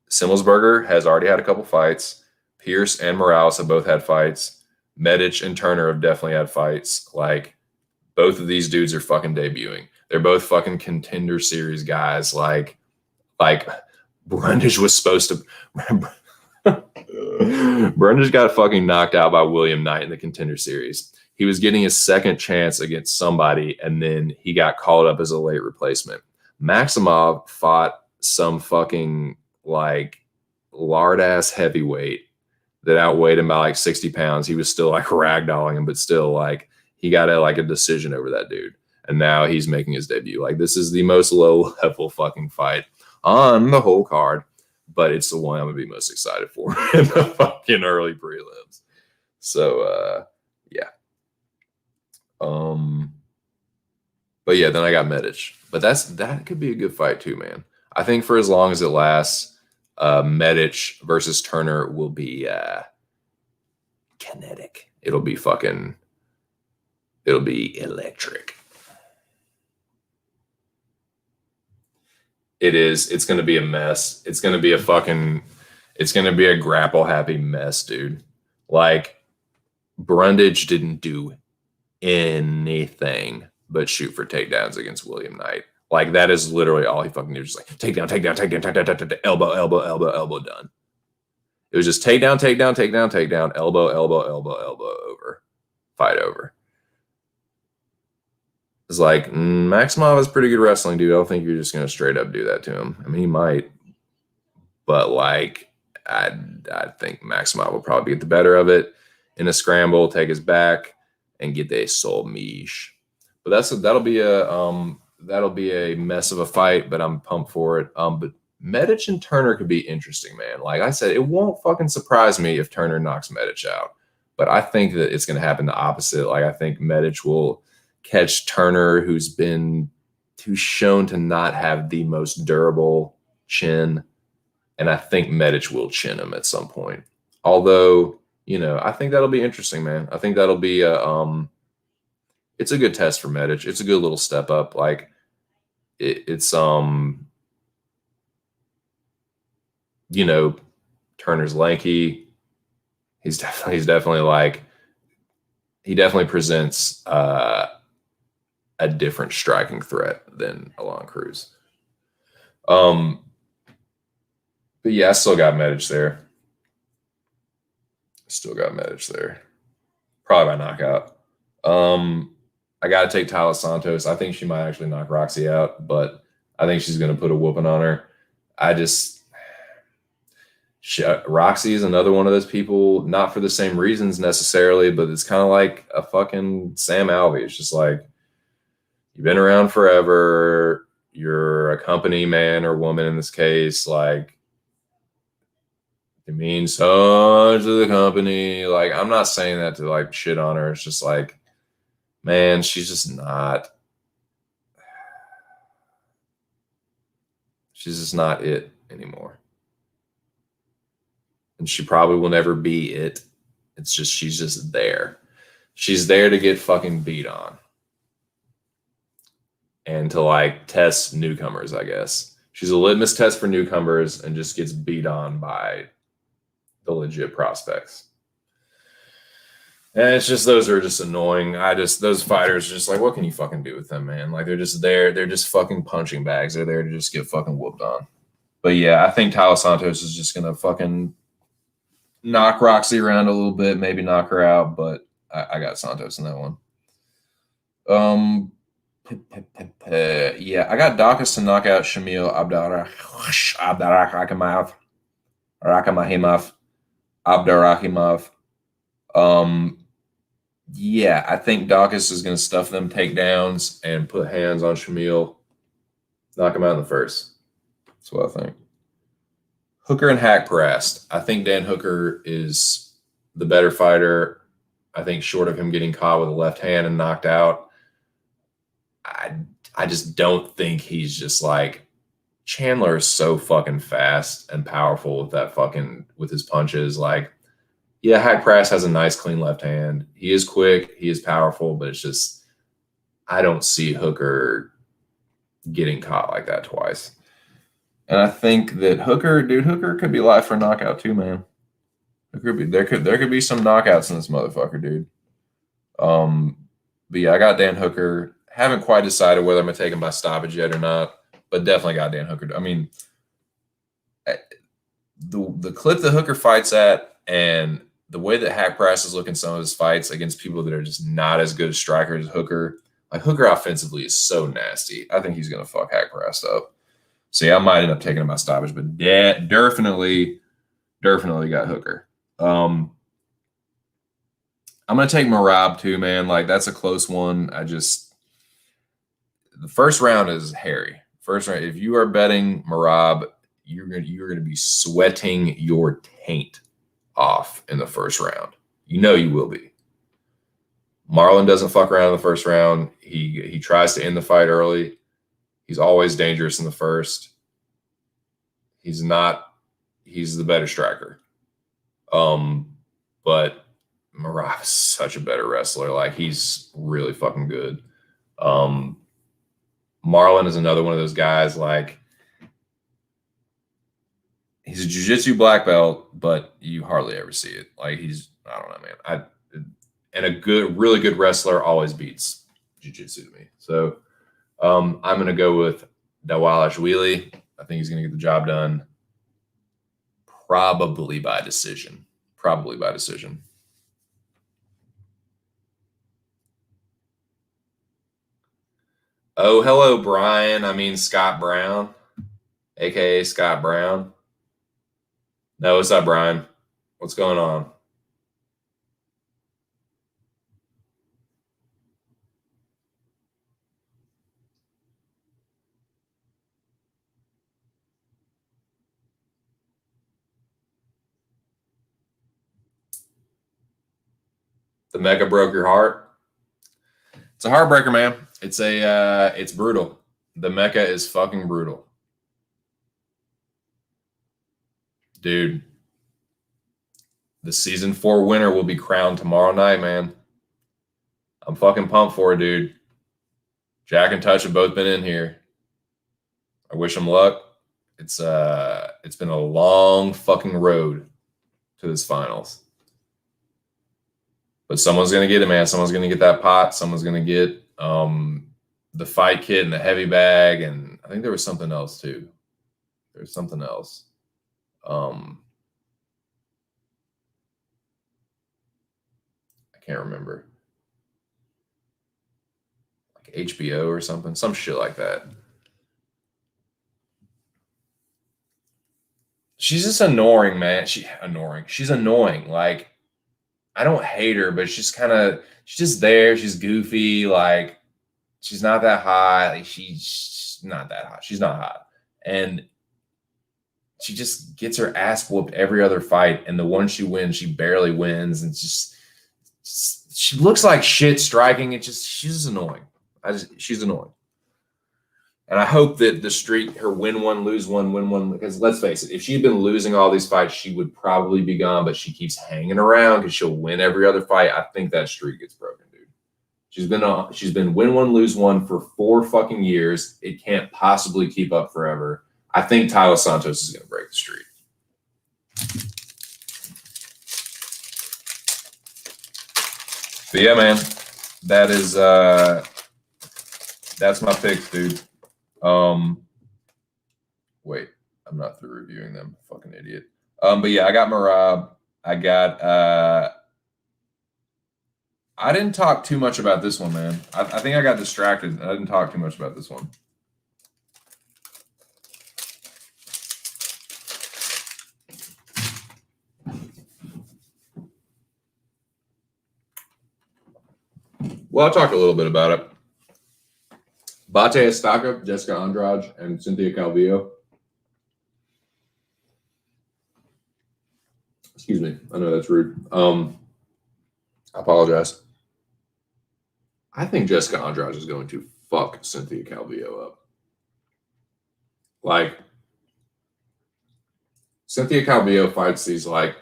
Simmelsberger has already had a couple fights. Pierce and Morales have both had fights. Medic and Turner have definitely had fights. Like, both of these dudes are fucking debuting. They're both fucking contender series guys. Like Brundage was supposed to... Brundage got fucking knocked out by William Knight in the contender series. He was getting his second chance against somebody, and then he got called up as a late replacement. Maximov fought some fucking like lard ass heavyweight that outweighed him by like 60 pounds. He was still like ragdolling him, but still like he got a decision over that dude. And now he's making his debut. Like, this is the most low level fucking fight on the whole card, but it's the one I'm gonna be most excited for in the fucking early prelims. So yeah. But yeah, then I got Medic. But that could be a good fight too, man. I think for as long as it lasts, Medic versus Turner will be kinetic. It'll be electric. It's going to be a mess. It's going to be a grapple happy mess, dude. Like, Brundage didn't do anything but shoot for takedowns against William Knight. Like, that is literally all he fucking did. Just like takedown, elbow, done. It was just takedown, elbow, over, fight over. It's like, Maximov is pretty good wrestling, dude. I don't think you're just going to straight up do that to him. I mean, he might, but like, I think Maximov will probably get the better of it in a scramble, take his back, and get the soul mish. But that'll be a mess of a fight, but I'm pumped for it. But Medic and Turner could be interesting, man. Like I said, it won't fucking surprise me if Turner knocks Medic out, but I think that it's going to happen the opposite. Like, I think Medic will catch Turner, who's shown to not have the most durable chin, and I think Medic will chin him at some point. Although, I think that'll be interesting, man. I think that'll be it's a good test for Medic. It's a good little step up. Like, it's Turner's lanky. He's definitely like, he definitely presents a different striking threat than Alon Cruz. But yeah, I still got Medic there. Probably by knockout. I got to take Tyler Santos. I think she might actually knock Roxy out, but I think she's going to put a whooping on her. Roxy is another one of those people, not for the same reasons necessarily, but it's kind of like a fucking Sam Alvey. It's just like, you've been around forever. You're a company man or woman in this case. Like, it means so much to the company. Like, I'm not saying that to like shit on her. It's just like, man, she's just not it anymore. And she probably will never be it. It's just, she's just there. She's there to get fucking beat on. And to like test newcomers, I guess. She's a litmus test for newcomers and just gets beat on by the legit prospects. And it's just, those are just annoying. Those fighters are just like, what can you fucking do with them, man? Like, they're just there. They're just fucking punching bags. They're there to just get fucking whooped on. But yeah, I think Tyler Santos is just going to fucking knock Roxy around a little bit, maybe knock her out, but I got Santos in that one. Yeah, I got Dawkins to knock out Shamil Abdurrahimov. Yeah, I think Dawkins is going to stuff them takedowns and put hands on Shamil, knock him out in the first. That's what I think. Hooker and Haqparast. I think Dan Hooker is the better fighter. I think short of him getting caught with a left hand and knocked out, I just don't think he's just like, Chandler is so fucking fast and powerful with his punches. Like, yeah, Haqparast has a nice clean left hand. He is quick, he is powerful, but it's just, I don't see Hooker getting caught like that twice. And I think that Hooker could be live for a knockout too, man. There could be some knockouts in this motherfucker, dude. But yeah, I got Dan Hooker. Haven't quite decided whether I'm gonna take him by stoppage yet or not, but definitely got Dan Hooker. I mean, the clip that Hooker fights at and the way that Hack Price is looking some of his fights against people that are just not as good as strikers, Hooker. Like Hooker offensively is so nasty. I think he's gonna fuck Hack Price up. So yeah, I might end up taking him by stoppage, but definitely got Hooker. I'm gonna take Merab too, man. Like that's a close one. The first round is hairy. First round, if you are betting Merab, you're gonna be sweating your taint off in the first round. You know you will be. Marlon doesn't fuck around in the first round. He tries to end the fight early. He's always dangerous in the first. He's the better striker. But Merab is such a better wrestler. Like he's really fucking good. Marlon is another one of those guys, like he's a jiu-jitsu black belt, but you hardly ever see it. Like I don't know, man. And a really good wrestler always beats jiu-jitsu to me. So I'm going to go with Dawalashvili. I think he's going to get the job done. Probably by decision. Oh, hello, Brian. I mean, Scott Brown, a.k.a. Scott Brown. No, what's up, Brian? What's going on? The Mecca broke your heart? It's a heartbreaker, man. It's brutal. The Mecca is fucking brutal. Dude, the season 4 winner will be crowned tomorrow night, man. I'm fucking pumped for it, dude. Jack and Touch have both been in here. I wish them luck. It's been a long fucking road to this finals. But someone's gonna get it, man. Someone's gonna get that pot. Someone's gonna get the fight kit and the heavy bag, and I think there was something else too. There's something else. I can't remember. Like HBO or something, some shit like that. She's just annoying, man. She's annoying. Like, I don't hate her, but she's just there. She's goofy. Like, she's not that hot. Like, she's not that hot. She's not hot. And she just gets her ass whooped every other fight. And the one she wins, she barely wins. And she looks like shit striking. She's just annoying. She's annoying. And I hope that the streak, her win one, lose one, win one, because let's face it, if she'd been losing all these fights, she would probably be gone, but she keeps hanging around because she'll win every other fight. I think that streak gets broken, dude. She's been win one, lose one for 4 fucking years. It can't possibly keep up forever. I think Tyler Santos is going to break the streak. But yeah, man, that's my picks, dude. Wait, I'm not through reviewing them. Fucking idiot. But yeah, I got Merab. I didn't talk too much about this one, man. I think I got distracted. I didn't talk too much about this one. Well, I'll talk a little bit about it. Bate Estaca, Jessica Andrade, and Cynthia Calvillo. Excuse me. I know that's rude. I apologize. I think Jessica Andrade is going to fuck Cynthia Calvillo up. Like, Cynthia Calvillo fights these, like,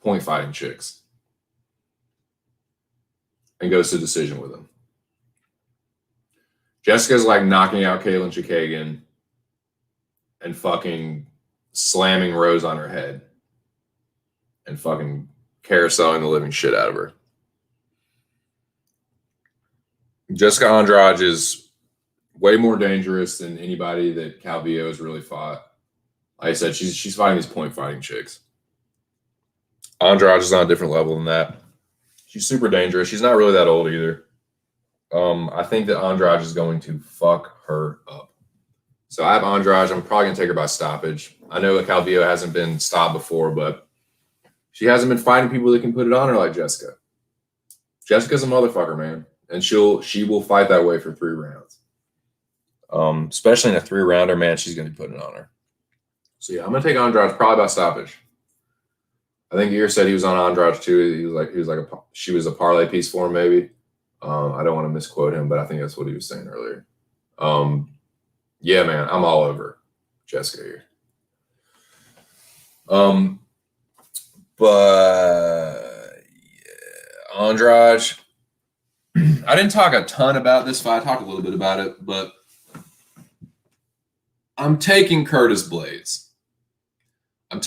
point fighting chicks and goes to decision with them. Jessica's like knocking out Kaylin Chikagan and fucking slamming Rose on her head and fucking carouseling the living shit out of her. Jessica Andrade is way more dangerous than anybody that Calvillo has really fought. Like I said, she's fighting these point fighting chicks. Andrade is on a different level than that. She's super dangerous. She's not really that old either. I think that Andrade is going to fuck her up. So I have Andrade. I'm probably going to take her by stoppage. I know that Calvillo hasn't been stopped before, but she hasn't been fighting people that can put it on her like Jessica. Jessica's a motherfucker, man. And she will fight that way for 3 rounds. Especially in a 3-rounder, man, she's going to be putting it on her. So yeah, I'm going to take Andrade probably by stoppage. I think Ear said he was on Andrade too. She was a parlay piece for him, maybe. I don't want to misquote him, but I think that's what he was saying earlier. Yeah, man, I'm all over Jessica here. But yeah, Andrade. I didn't talk a ton about this fight. I talked a little bit about it, but I'm taking Curtis Blades. I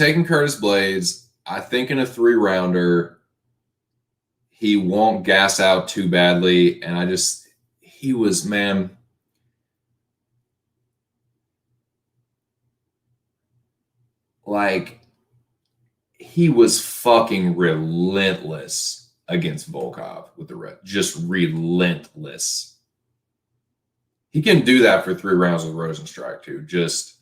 think in a 3-rounder, he won't gas out too badly. And he was, man. Like, he was fucking relentless against Volkov with the red. Just relentless. He can do that for 3 rounds with Rosenstrike too. Just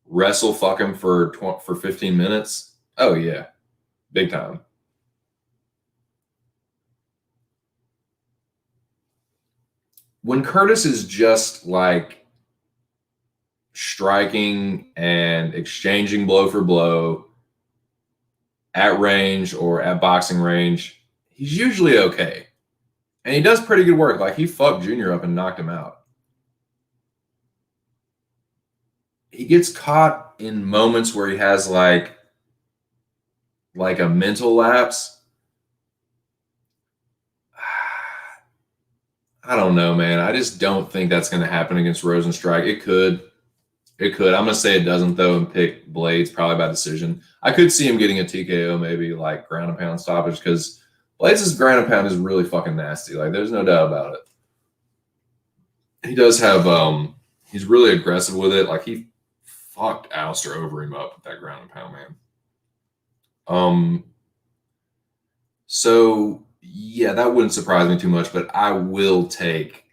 wrestle fuck him for 15 minutes. Oh yeah, big time. When Curtis is just like striking and exchanging blow for blow at range or at boxing range, he's usually okay. And he does pretty good work. Like, he fucked Junior up and knocked him out. He gets caught in moments where he has like a mental lapse. I don't know, man. I just don't think that's going to happen against Rosenstrike. It could. I'm going to say it doesn't, though, and pick Blades probably by decision. I could see him getting a TKO, maybe like ground and pound stoppage, because Blades' ground and pound is really fucking nasty. Like, there's no doubt about it. He does have, he's really aggressive with it. Like, he fucked Alistair Overeem up with that ground and pound, man. So yeah, that wouldn't surprise me too much, but I will take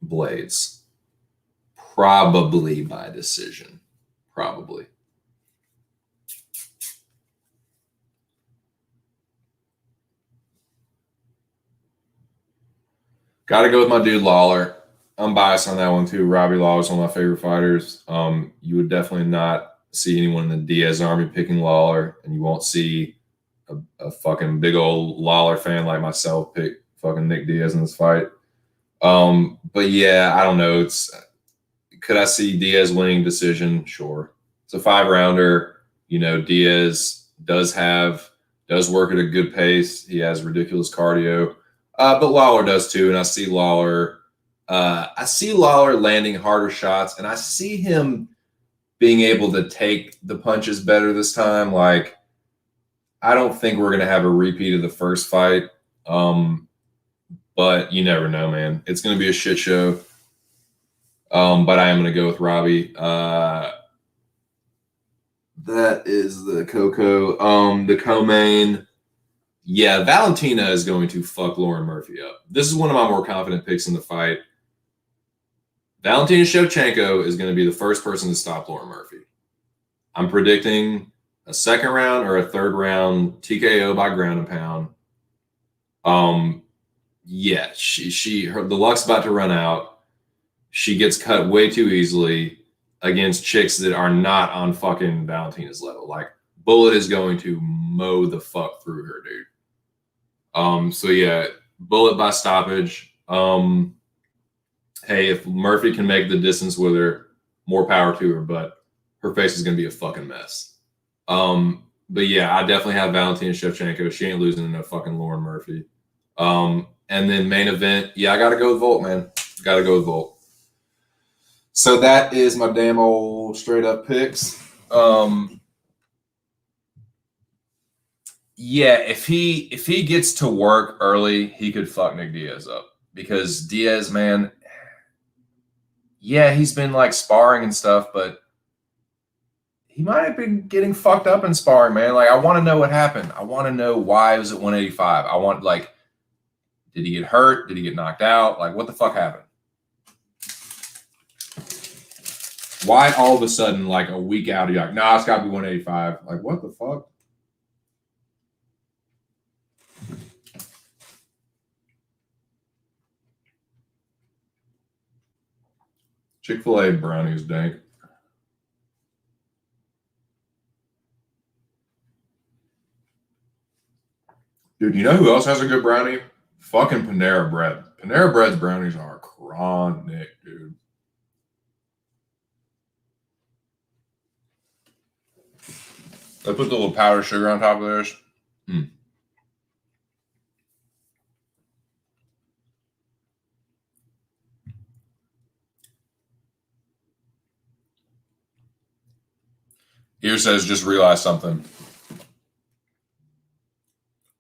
Blades. Probably by decision. Probably. Got to go with my dude Lawler. I'm biased on that one too. Robbie Lawler's one of my favorite fighters. You would definitely not see anyone in the Diaz army picking Lawler, and you won't see a fucking big old Lawler fan like myself pick fucking Nick Diaz in this fight. But yeah, I don't know. Could I see Diaz winning decision? Sure. It's a 5-rounder. You know, Diaz does work at a good pace. He has ridiculous cardio. But Lawler does too, and I see Lawler landing harder shots, and I see him being able to take the punches better this time. Like, I don't think we're going to have a repeat of the first fight, but you never know, man. It's going to be a shit show, but I am going to go with Robbie. That is the Coco. The co-main. Yeah, Valentina is going to fuck Lauren Murphy up. This is one of my more confident picks in the fight. Valentina Shevchenko is going to be the first person to stop Lauren Murphy. I'm predicting a 2nd round or a 3rd round TKO by ground and pound. Yeah, the luck's about to run out. She gets cut way too easily against chicks that are not on fucking Valentina's level. Like, Bullet is going to mow the fuck through her, dude. So yeah, Bullet by stoppage. Hey, if Murphy can make the distance with her, more power to her, but her face is going to be a fucking mess. But yeah, I definitely have Valentina Shevchenko. She ain't losing to no fucking Lauren Murphy. And then main event, yeah, I got to go with Volt, man. Got to go with Volt. So that is my damn old straight up picks. Yeah, if he gets to work early, he could fuck Nick Diaz up, because Diaz, man, yeah, he's been like sparring and stuff, but he might have been getting fucked up in sparring, man. Like, I want to know what happened. I want to know why it was at 185. I want, like, did he get hurt? Did he get knocked out? Like, what the fuck happened? Why all of a sudden, like a week out, you're like, nah, it's got to be 185. Like, what the fuck? Chick-fil-A brownies, dank. Dude, you know who else has a good brownie? Fucking Panera Bread. Panera Bread's brownies are chronic, dude. They put the little powdered sugar on top of theirs. Here says, just realized something.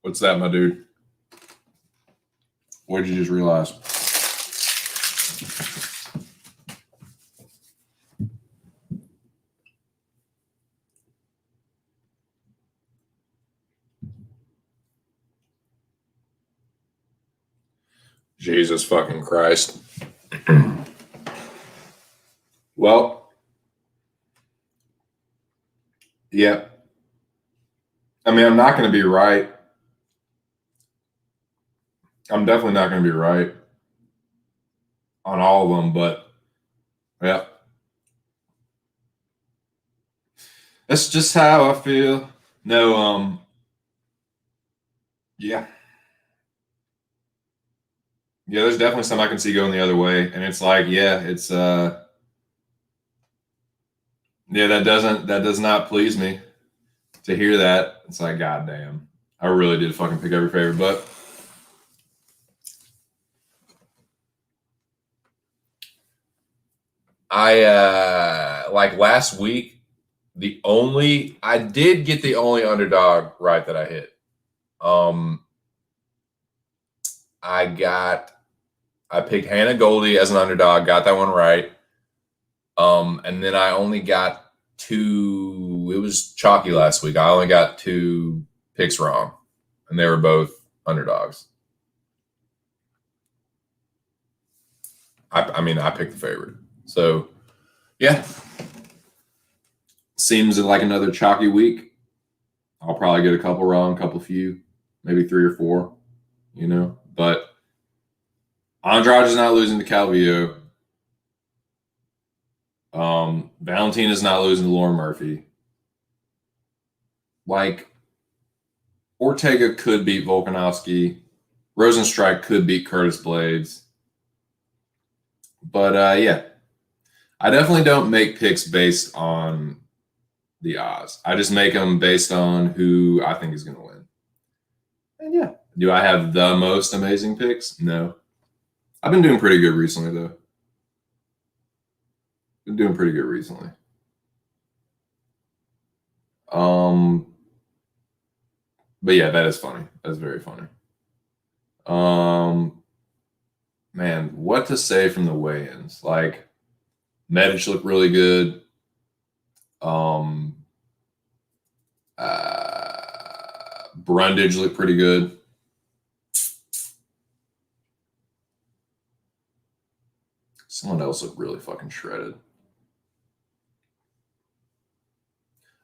What's that, my dude? What did you just realize? Jesus fucking Christ. Well, yeah. I mean, I'm not going to be right. I'm definitely not going to be right on all of them, but yeah. That's just how I feel. No, yeah. Yeah, there's definitely some I can see going the other way. And it's like, yeah, it's yeah, that does not please me to hear that. It's like, goddamn. I really did fucking pick every favorite, but I like last week, I did get the only underdog right that I hit. I picked Hannah Goldie as an underdog, got that one right. And then I only got two. It was chalky last week. I only got two picks wrong, and they were both underdogs. I mean, I picked the favorite. So, yeah. Seems like another chalky week. I'll probably get a couple wrong, couple few, maybe 3 or 4, you know. But Andrade is not losing to Calvillo. Valentina is not losing to Lauren Murphy. Like, Ortega could beat Volkanovski. Rosenstrike could beat Curtis Blades. But, yeah. I definitely don't make picks based on the odds. I just make them based on who I think is going to win. And, yeah. Do I have the most amazing picks? No. I've been doing pretty good recently, though. Been doing pretty good recently. But yeah, that is funny. That's very funny. Man, what to say from the weigh-ins? Like, Medic looked really good. Brundage looked pretty good. Someone else looked really fucking shredded.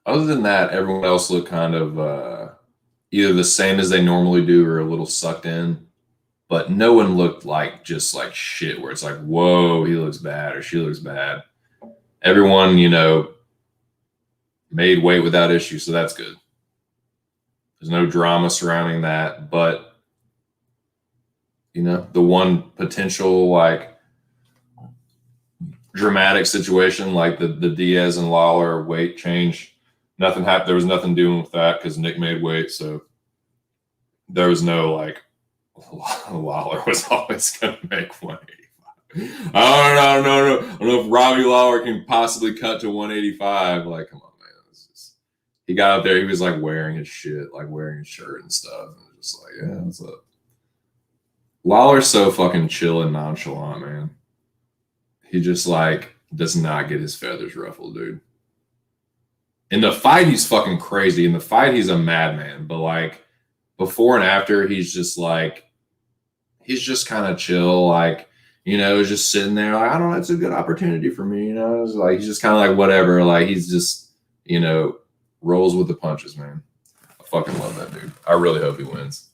Other than that, everyone else looked kind of either the same as they normally do or a little sucked in. But no one looked like just like shit where it's like, whoa, he looks bad or she looks bad. Everyone, you know, made weight without issue, so that's good. There's no drama surrounding that. But, you know, the one potential like dramatic situation like the Diaz and Lawler weight change, nothing happened. There was nothing doing with that because Nick made weight, so there was no like Lawler was always going to make 185. I don't know if Robbie Lawler can possibly cut to 185. Like, come on, man. He got out there. He was like wearing his shit, like wearing his shirt and stuff. And just like, yeah, what's up? Lawler's so fucking chill and nonchalant, man. He just like does not get his feathers ruffled, dude. In the fight, he's fucking crazy. In the fight, he's a madman. But like before and after, he's just kind of chill, like, just sitting there, like, I don't know, it's a good opportunity for me, It's like he's just kind of like whatever, like he's just, rolls with the punches, man. I fucking love that dude. I really hope he wins.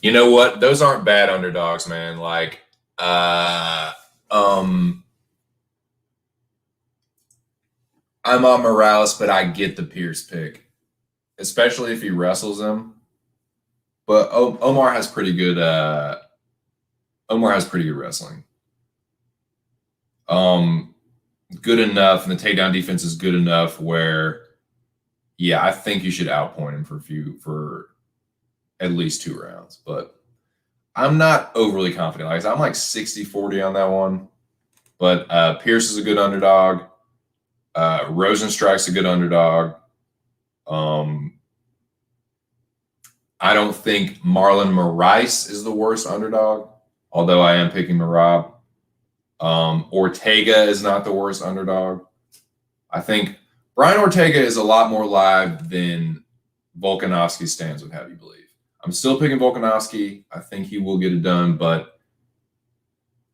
You know what? Those aren't bad underdogs, man. Like, I'm on Morales, but I get the Pierce pick, especially if he wrestles him. But Omar has pretty good. Omar has pretty good wrestling. Good enough, and the takedown defense is good enough where, yeah, I think you should outpoint him for at least 2 rounds. But I'm not overly confident. Like I said, I'm like 60-40 on that one. But Pierce is a good underdog. Rosenstrike's a good underdog. I don't think Marlon Moraes is the worst underdog, although I am picking Merab. Ortega is not the worst underdog. I think Brian Ortega is a lot more live than Volkanovski stands would have you believe. I'm still picking Volkanovski. I think he will get it done, but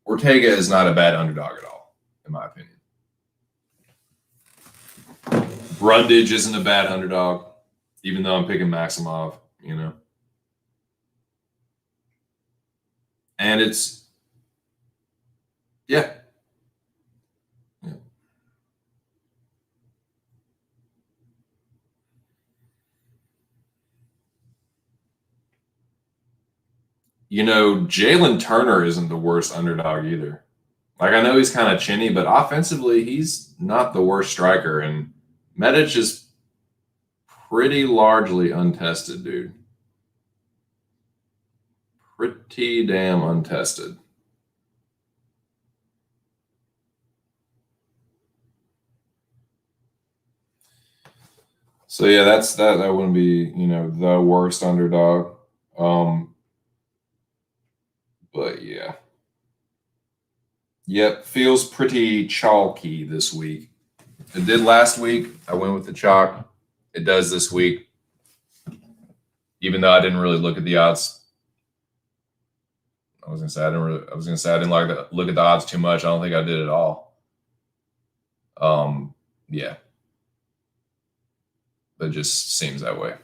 Ortega is not a bad underdog at all, in my opinion. Brundage isn't a bad underdog, even though I'm picking Maximov, And it's, yeah. Jalen Turner isn't the worst underdog either. Like, I know he's kind of chinny, but offensively, he's not the worst striker. And Medic is pretty largely untested, dude. Pretty damn untested. So yeah, that wouldn't be, the worst underdog. But yeah. Yep, feels pretty chalky this week. It did last week. I went with the chalk. It does this week. Even though I didn't really look at the odds. I was gonna say I didn't like to look at the odds too much. I don't think I did at all. Yeah. It just seems that way.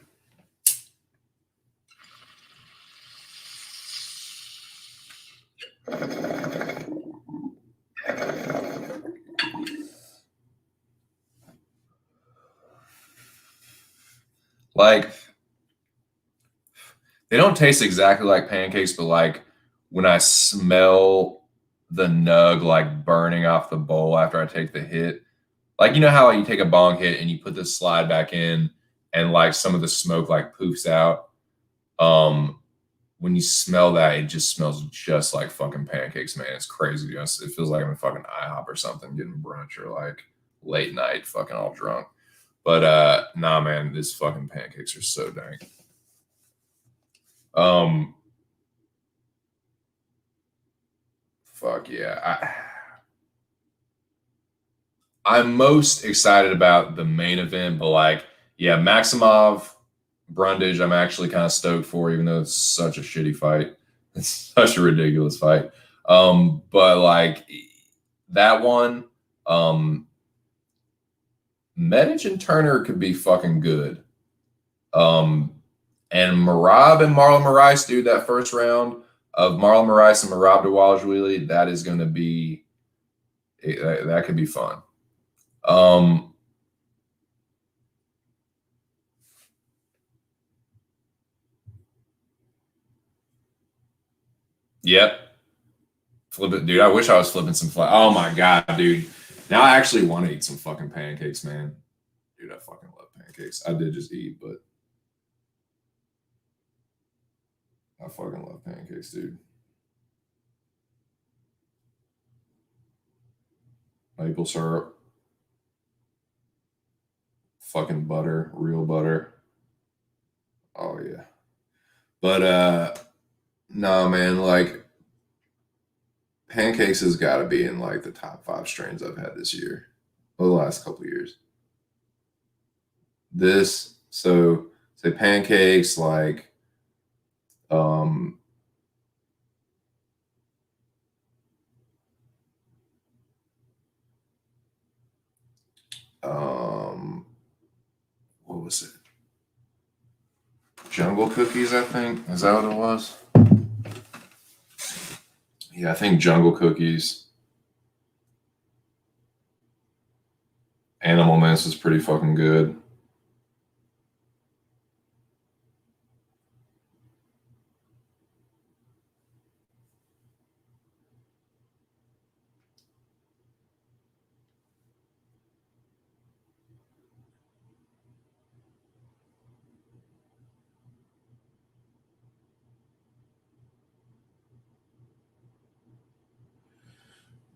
Like, they don't taste exactly like pancakes, but like when I smell the nug like burning off the bowl after I take the hit, like, how you take a bong hit and you put the slide back in and like some of the smoke like poofs out. When you smell that, it just smells just like fucking pancakes, man. It's crazy. It feels like I'm in fucking IHOP or something getting brunch or like late night fucking all drunk. But nah, man, these fucking pancakes are so dank. Fuck yeah. I'm most excited about the main event, but like, yeah, Maximov, Brundage, I'm actually kind of stoked for, even though it's such a shitty fight. It's such a ridiculous fight. But like that one, Medic and Turner could be fucking good. And Merab and Marlon Moraes, dude, that first round of Marlon Moraes and Merab Dvalishvili, that is going to be, that could be fun. Yep. Flip it, dude. I wish I was flipping some fly. Oh my god, dude. Now I actually want to eat some fucking pancakes, man. Dude, I fucking love pancakes. I did just eat, but I fucking love pancakes, dude. Maple syrup. Fucking butter, real butter. Oh yeah. But no, man, like pancakes has got to be in like the top 5 strains I've had this year, or the last couple of years. So say pancakes like what was it? Jungle Cookies, I think. Is that what it was? Yeah, I think Jungle Cookies. Animal Mints was pretty fucking good.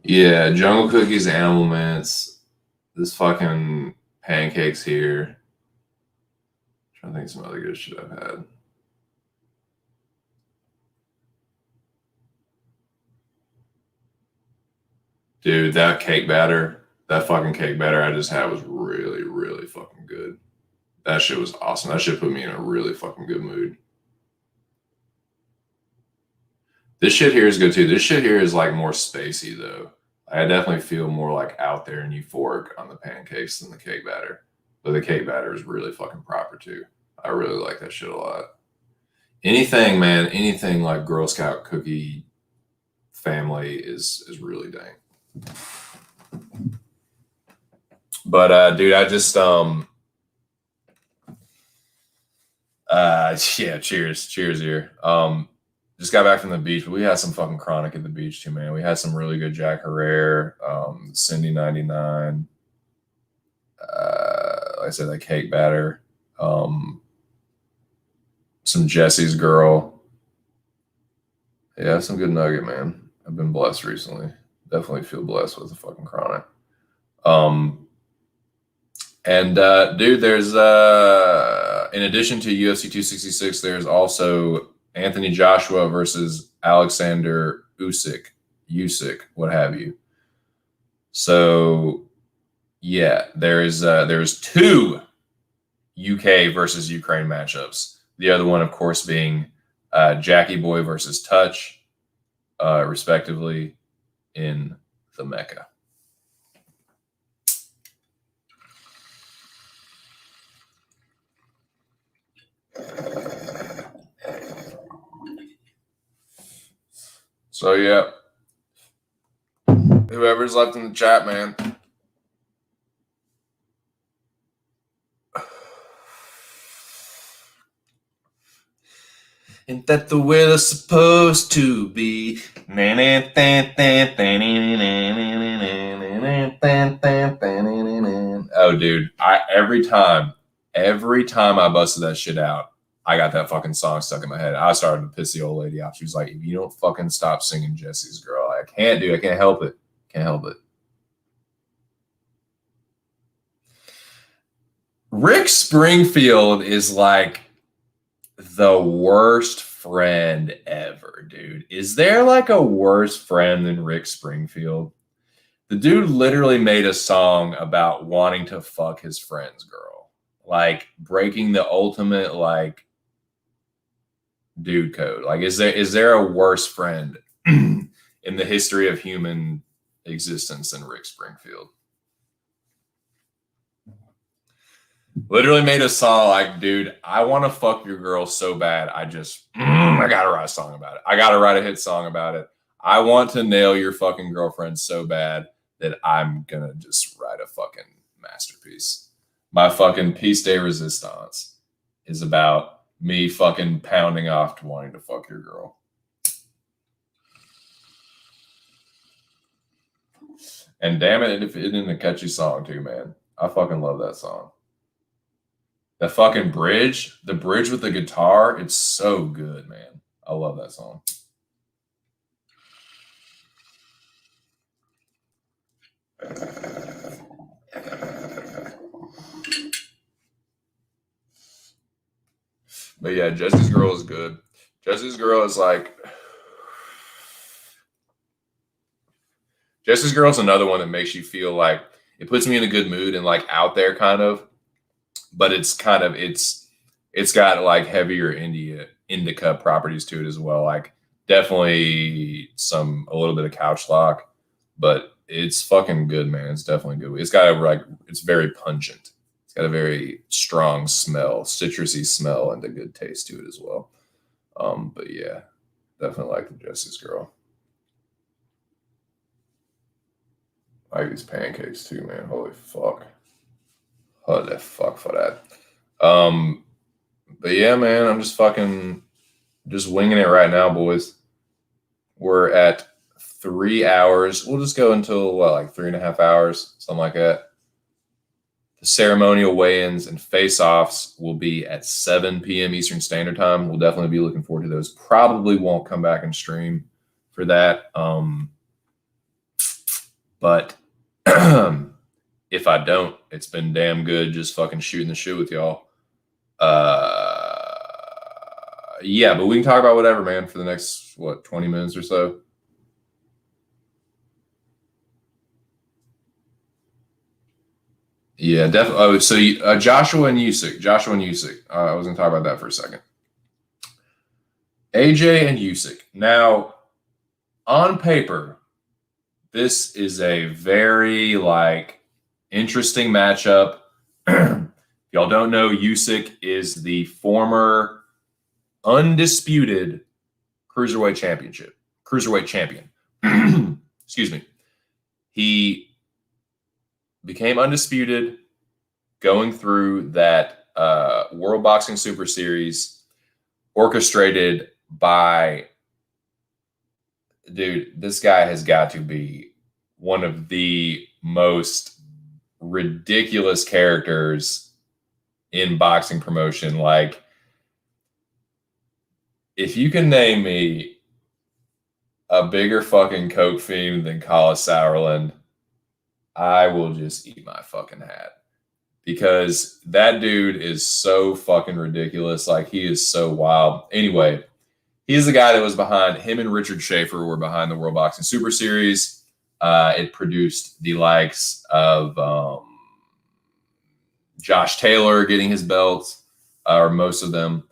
Yeah, Jungle Cookies, Animal Mints, this fucking pancakes here. I'm trying to think of some other good shit I've had. Dude, that fucking cake batter I just had was really, really fucking good. That shit was awesome. That shit put me in a really fucking good mood. This shit here is good too. This shit here is like more spacey though. I definitely feel more like out there and euphoric on the pancakes than the cake batter. But the cake batter is really fucking proper too. I really like that shit a lot. Anything, man, anything like Girl Scout cookie family is really dang. But dude, I just yeah, cheers here. Just got back from the beach, but we had some fucking chronic at the beach too, man. We had some really good Jack Herrera, Cindy 99, like I said, that cake batter, some Jesse's Girl. Yeah, some good nugget, man. I've been blessed recently. Definitely feel blessed with the fucking chronic. Dude, there's in addition to UFC 266, there's also Anthony Joshua versus Alexander Usyk, what have you. So yeah, there's 2 UK versus Ukraine matchups. The other one, of course, being Jackie Boy versus Touch, respectively, in the Mecca. So yeah, whoever's left in the chat, man. Ain't that the way they're supposed to be? Oh, dude, every time I busted that shit out, I got that fucking song stuck in my head. I started to piss the old lady off. She was like, "If you don't fucking stop singing Jesse's Girl, I can't help it. Can't help it." Rick Springfield is like the worst friend ever, dude. Is there like a worse friend than Rick Springfield? The dude literally made a song about wanting to fuck his friend's girl, like breaking the ultimate like dude code. Like, is there a worse friend in the history of human existence than Rick Springfield? Literally made a song like, dude, I want to fuck your girl so bad. I gotta write a song about it. I gotta write a hit song about it. I want to nail your fucking girlfriend so bad that I'm gonna just write a fucking masterpiece. My fucking piece de resistance is about me fucking pounding off to wanting to fuck your girl. And damn it, if it isn't a catchy song too, man. I fucking love that song. The fucking bridge, the bridge with the guitar, it's so good, man. I love that song. But yeah, Jesse's Girl is good. Jesse's Girl is like, Jesse's Girl's another one that makes you feel like it puts me in a good mood and like out there kind of, but it's got like heavier indica properties to it as well. Like definitely a little bit of couch lock, but it's fucking good, man. It's definitely good. It's got it's very pungent. It's got a very strong smell, citrusy smell, and a good taste to it as well. But yeah, definitely like the Jesse's Girl. I like these pancakes too, man. Holy fuck. Holy fuck for that. But yeah, man, I'm just winging it right now, boys. We're at 3 hours. We'll just go until like 3.5 hours, something like that. The ceremonial weigh-ins and face-offs will be at 7 p.m. Eastern Standard Time. We'll definitely be looking forward to those. Probably won't come back and stream for that. But if I don't, it's been damn good just fucking shooting the shit with y'all. Yeah, but we can talk about whatever, man, for the next 20 minutes or so. Yeah, definitely. Oh, so Joshua and Usyk. I was going to talk about that for a second. AJ and Usyk. Now, on paper, this is a very interesting matchup. Y'all don't know, Usyk is the former undisputed cruiserweight champion. Excuse me. He became undisputed going through that World Boxing Super Series orchestrated by, dude, this guy has got to be one of the most ridiculous characters in boxing promotion. Like, if you can name me a bigger fucking coke fiend than Collis Sauerland, I will just eat my fucking hat, because that dude is so fucking ridiculous. Like, he is so wild. Anyway, he's the guy that was behind, him and Richard Schaefer were behind the World Boxing Super Series. It produced the likes of Josh Taylor getting his belts, or most of them.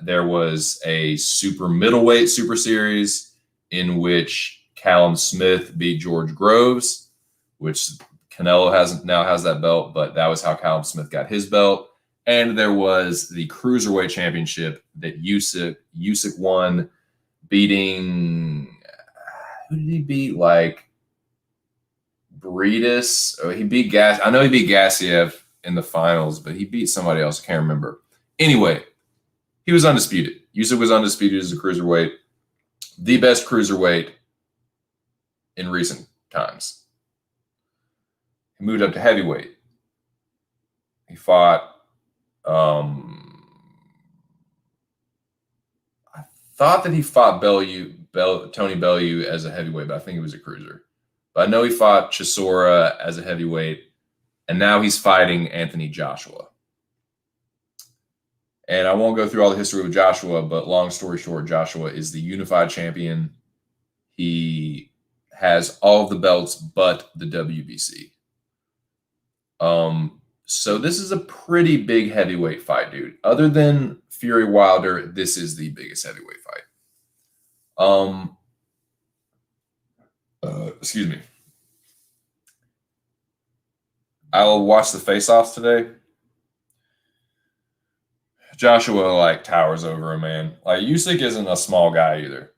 There was a super middleweight Super Series in which Callum Smith beat George Groves, which Canelo now has that belt, but that was how Callum Smith got his belt. And there was the Cruiserweight Championship that Usyk won, beating, who did he beat? Like Breedis? Oh, he beat I know he beat Gassiev in the finals, but he beat somebody else. I can't remember. Anyway, he was undisputed. Usyk was undisputed as a cruiserweight, the best cruiserweight in recent times. He moved up to heavyweight. He fought, I thought that he fought Tony Bellew as a heavyweight, but I think he was a cruiser. But I know he fought Chisora as a heavyweight, and now he's fighting Anthony Joshua. And I won't go through all the history with Joshua, but long story short, Joshua is the unified champion. He has all of the belts but the WBC. So this is a pretty big heavyweight fight, dude. Other than Fury Wilder, this is the biggest heavyweight fight. Excuse me. I'll watch the face-offs today. Joshua towers over him, man. Usyk isn't a small guy either.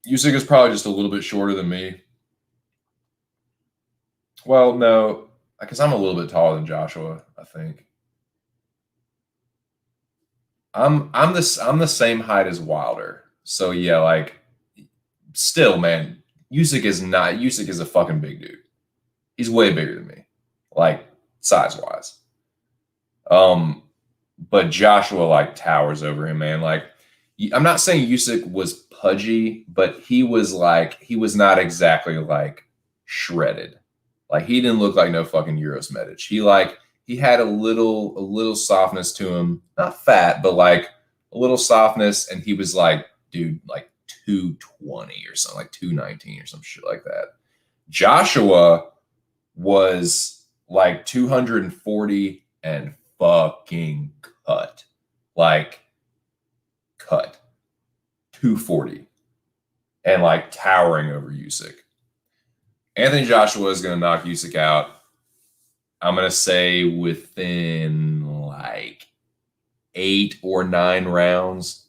Usyk is probably just a little bit shorter than me. Well, no, because I'm a little bit taller than Joshua, I think. I'm the same height as Wilder. So yeah, still, man, Usyk is a fucking big dude. He's way bigger than me, size-wise. But Joshua towers over him, man. I'm not saying Usyk was pudgy, but he was not exactly shredded. He didn't look like no fucking Euros Medic. He had a little softness to him, not fat, but a little softness. And he was dude, 220 or something, like 219 or some shit like that. Joshua was like 240 and fucking cut. Like cut. 240 and like towering over Usyk. Anthony Joshua is going to knock Usyk out. I'm going to say within like 8 or 9 rounds.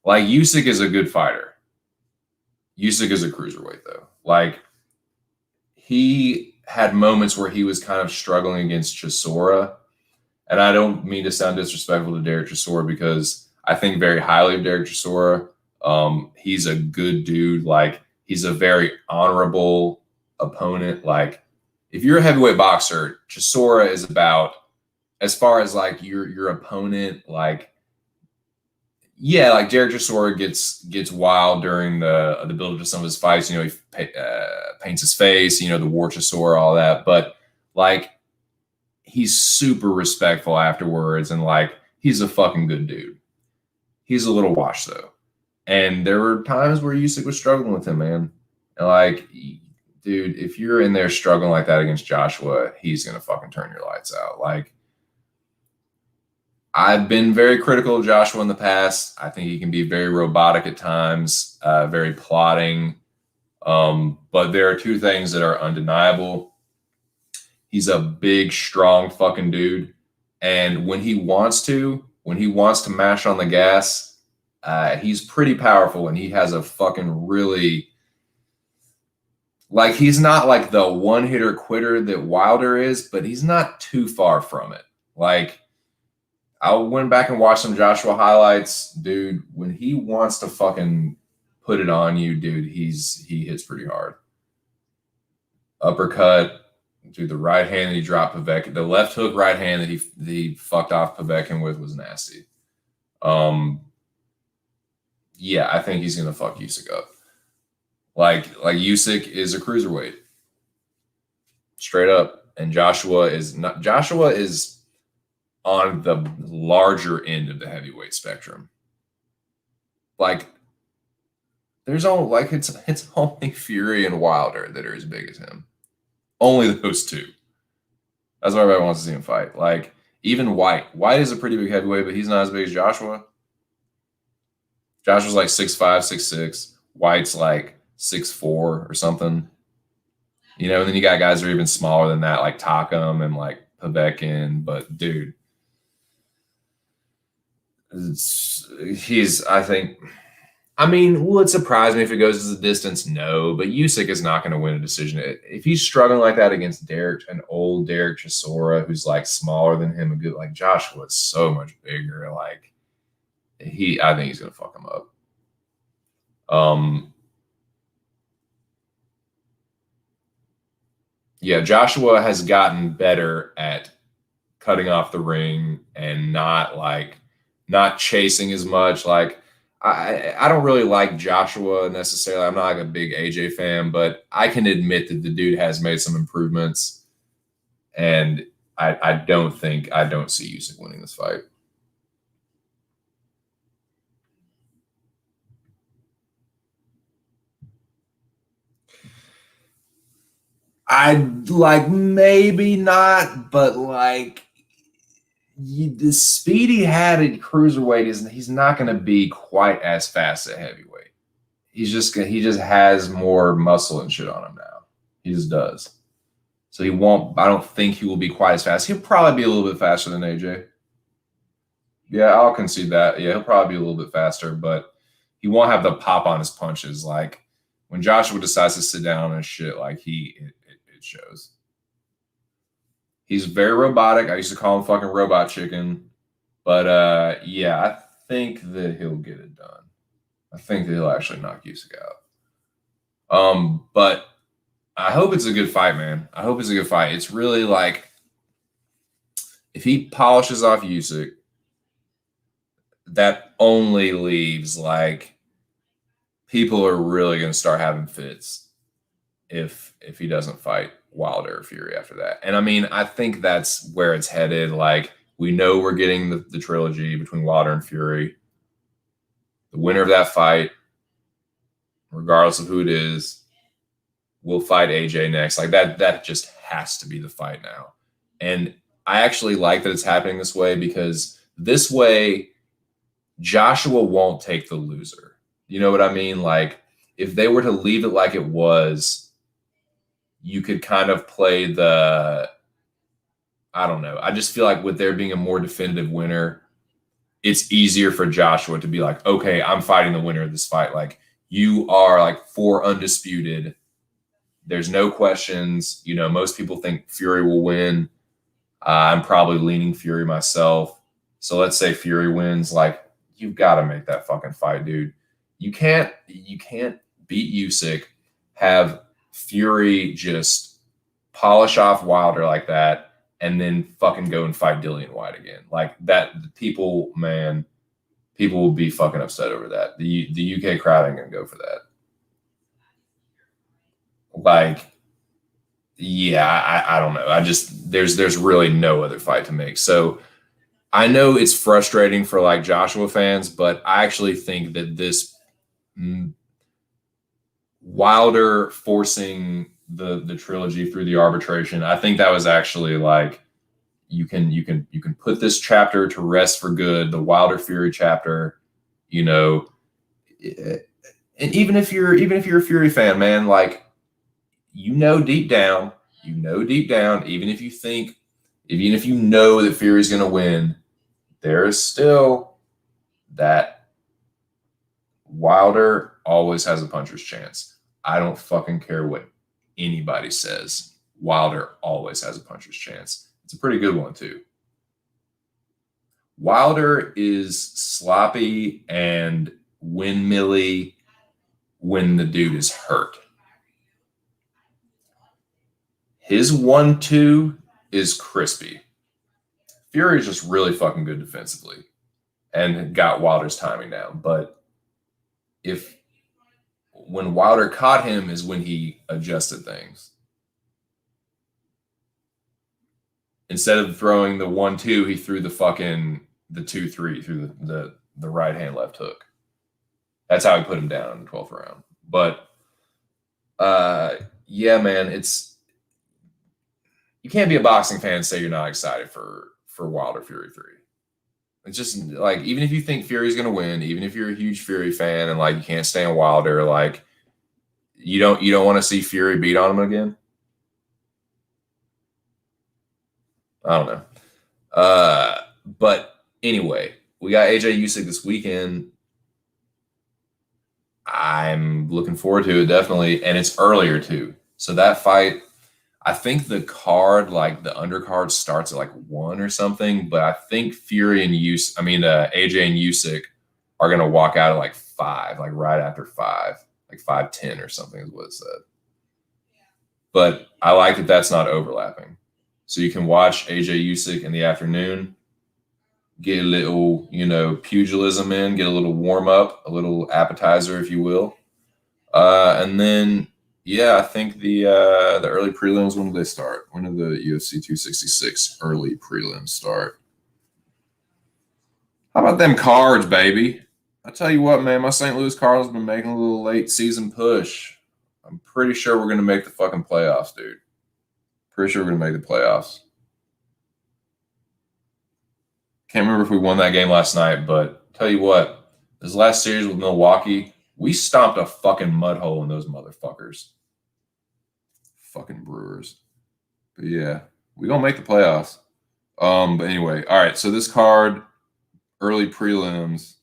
Like Usyk is a good fighter. Usyk is a cruiserweight though. Like he had moments where he was kind of struggling against Chisora. And I don't mean to sound disrespectful to Derek Chisora because I think very highly of Derek Chisora. He's a good dude. Like he's a very honorable opponent. Like if you're a heavyweight boxer, Chisora is about, as far as like your opponent, like yeah, like Derek Chisora gets wild during the build up to some of his fights. You know, he paints his face. You know, the war Chisora, all that. But like he's super respectful afterwards, and like he's a fucking good dude. He's a little washed though, and there were times where Usyk was struggling with him, man. And like, dude, if you're in there struggling like that against Joshua, he's gonna fucking turn your lights out. Like, I've been very critical of Joshua in the past. I think he can be very robotic at times, very plotting. But there are two things that are undeniable. He's a big, strong fucking dude. And when he wants to mash on the gas, he's pretty powerful, and he has a fucking really, like, he's not like the one-hitter quitter that Wilder is, but he's not too far from it. Like, I went back and watched some Joshua highlights. Dude, when he wants to fucking put it on you, dude, he hits pretty hard. Uppercut, dude, the right hand that he dropped Povetkin, the left hook right hand that he fucked off Povetkin with was nasty. Yeah, I think he's gonna fuck Usyk up. Like Usyk is a cruiserweight, straight up, and Joshua is not. Joshua is on the larger end of the heavyweight spectrum. Like, there's only like it's only Fury and Wilder that are as big as him. Only those two. That's why everybody wants to see him fight. Like, even White. White is a pretty big heavyweight, but he's not as big as Joshua. Joshua's like 6'5", 6'6". White's like 6'4" or something. You know, and then you got guys that are even smaller than that, like Takam and like Povetkin. But dude, I think, I mean, will it surprise me if it goes to the distance? No, but Usyk is not going to win a decision. If he's struggling like that against an old Derek Chisora, who's like smaller than him, like Joshua is so much bigger. Like I think he's going to fuck him up. Yeah, Joshua has gotten better at cutting off the ring and not chasing as much. Like, I don't really like Joshua necessarily. I'm not like a big AJ fan, but I can admit that the dude has made some improvements, and I don't see Usyk winning this fight. I'd like maybe not, but like the speed he had at cruiserweight he's not going to be quite as fast at heavyweight. He just has more muscle and shit on him now. He just does. So he won't. I don't think he will be quite as fast. He'll probably be a little bit faster than AJ. Yeah, I'll concede that. Yeah, he'll probably be a little bit faster, but he won't have the pop on his punches. Like when Joshua decides to sit down and shit, like it shows. He's very robotic. I used to call him fucking Robot Chicken. But yeah, I think that he'll get it done. I think that he'll actually knock Usyk out. But I hope it's a good fight, man. I hope it's a good fight. It's really like, if he polishes off Usyk, that only leaves like people are really going to start having fits if he doesn't fight Wilder or Fury after that. And I mean, I think that's where it's headed. Like, we know we're getting the trilogy between Wilder and Fury. The winner of that fight regardless of who it is, will fight AJ next. Like that just has to be the fight now. And I actually like that it's happening this way, because this way Joshua won't take the loser. You know what I mean? Like, if they were to leave it like it was, you could kind of play the, I don't know. I just feel like with there being a more definitive winner, it's easier for Joshua to be like, okay, I'm fighting the winner of this fight. Like, you are like 4 undisputed. There's no questions. You know, most people think Fury will win. I'm probably leaning Fury myself. So let's say Fury wins. Like, you've got to make that fucking fight, dude. You can't beat Usyk, have Fury just polish off Wilder like that, and then fucking go and fight Dillian White again. Like that, people will be fucking upset over that. The UK crowd ain't gonna go for that. Like, yeah, I don't know. I just there's really no other fight to make. So I know it's frustrating for like Joshua fans, but I actually think that this Wilder forcing the trilogy through the arbitration, I think that was actually like, you can put this chapter to rest for good, the Wilder Fury chapter, you know. And even if you're a Fury fan, man, like, deep down, even if you know that Fury's going to win, there is still that Wilder always has a puncher's chance. I don't fucking care what anybody says. Wilder always has a puncher's chance. It's a pretty good one, too. Wilder is sloppy and windmilly when the dude is hurt. His 1-2 is crispy. Fury is just really fucking good defensively and got Wilder's timing down. But when Wilder caught him is when he adjusted things. Instead of throwing the 1-2, he threw the 2-3 through the right hand left hook. That's how he put him down in the 12th round. But yeah, man, you can't be a boxing fan and say you're not excited for Wilder Fury 3. It's just like, even if you think Fury's going to win, even if you're a huge Fury fan and like you can't stand Wilder, like you don't want to see Fury beat on him again. I don't know. But anyway, we got AJ Usyk this weekend. I'm looking forward to it, definitely, and it's earlier too. So that fight, I think the card, like the undercard, starts at like 1 or something. But I think AJ and Usyk are gonna walk out at like 5, like right after 5, like 5:10 or something is what it said. But I like that that's not overlapping, so you can watch AJ Usyk in the afternoon, get a little, pugilism in, get a little warm up, a little appetizer, if you will, and then. Yeah, I think the early prelims, when do they start? When do the UFC 266 early prelims start? How about them cards, baby? I tell you what, man, my St. Louis Cardinals been making a little late season push. I'm pretty sure we're going to make the fucking playoffs, dude. Pretty sure we're going to make the playoffs. Can't remember if we won that game last night, but tell you what, this last series with Milwaukee, we stomped a fucking mud hole in those motherfuckers. Fucking Brewers. But yeah, we gonna make the playoffs. But anyway, all right. So this card, early prelims.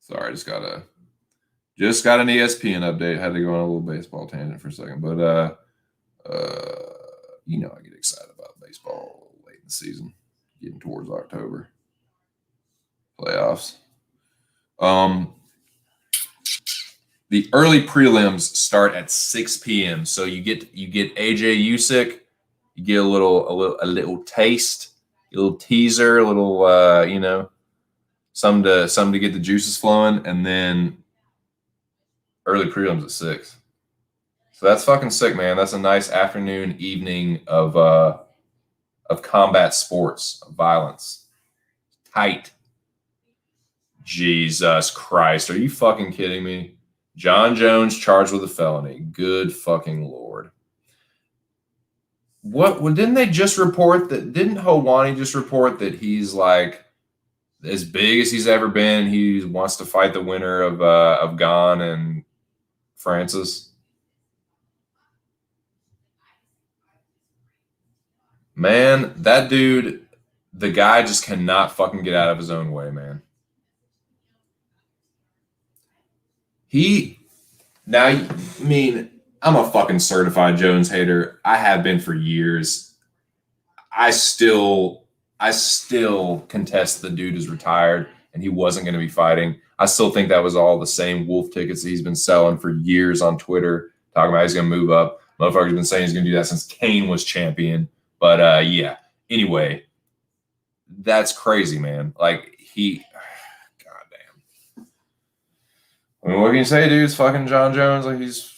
Sorry, just got an ESPN update. Had to go on a little baseball tangent for a second, but I get excited about baseball late in the season, getting towards October. Playoffs. The early prelims start at 6 p.m. So you get AJ Usyk, you get a little taste, a little teaser, a little something to get the juices flowing, and then early prelims at 6. So that's fucking sick, man. That's a nice afternoon, evening of combat sports, of violence. Tight. Jesus Christ, are you fucking kidding me? John Jones charged with a felony. Good fucking Lord. What didn't they just report that? Didn't Helwani just report that he's like as big as he's ever been? He wants to fight the winner of Gane and Francis. Man, that dude, the guy just cannot fucking get out of his own way, man. I mean, I'm a fucking certified Jones hater. I have been for years. I still contest the dude is retired and he wasn't going to be fighting. I still think that was all the same wolf tickets that he's been selling for years on Twitter, talking about he's going to move up. Motherfucker's been saying he's going to do that since Kane was champion. But yeah, anyway, that's crazy, man. Like goddamn. I mean, what can you say, dude? It's fucking John Jones. Like he's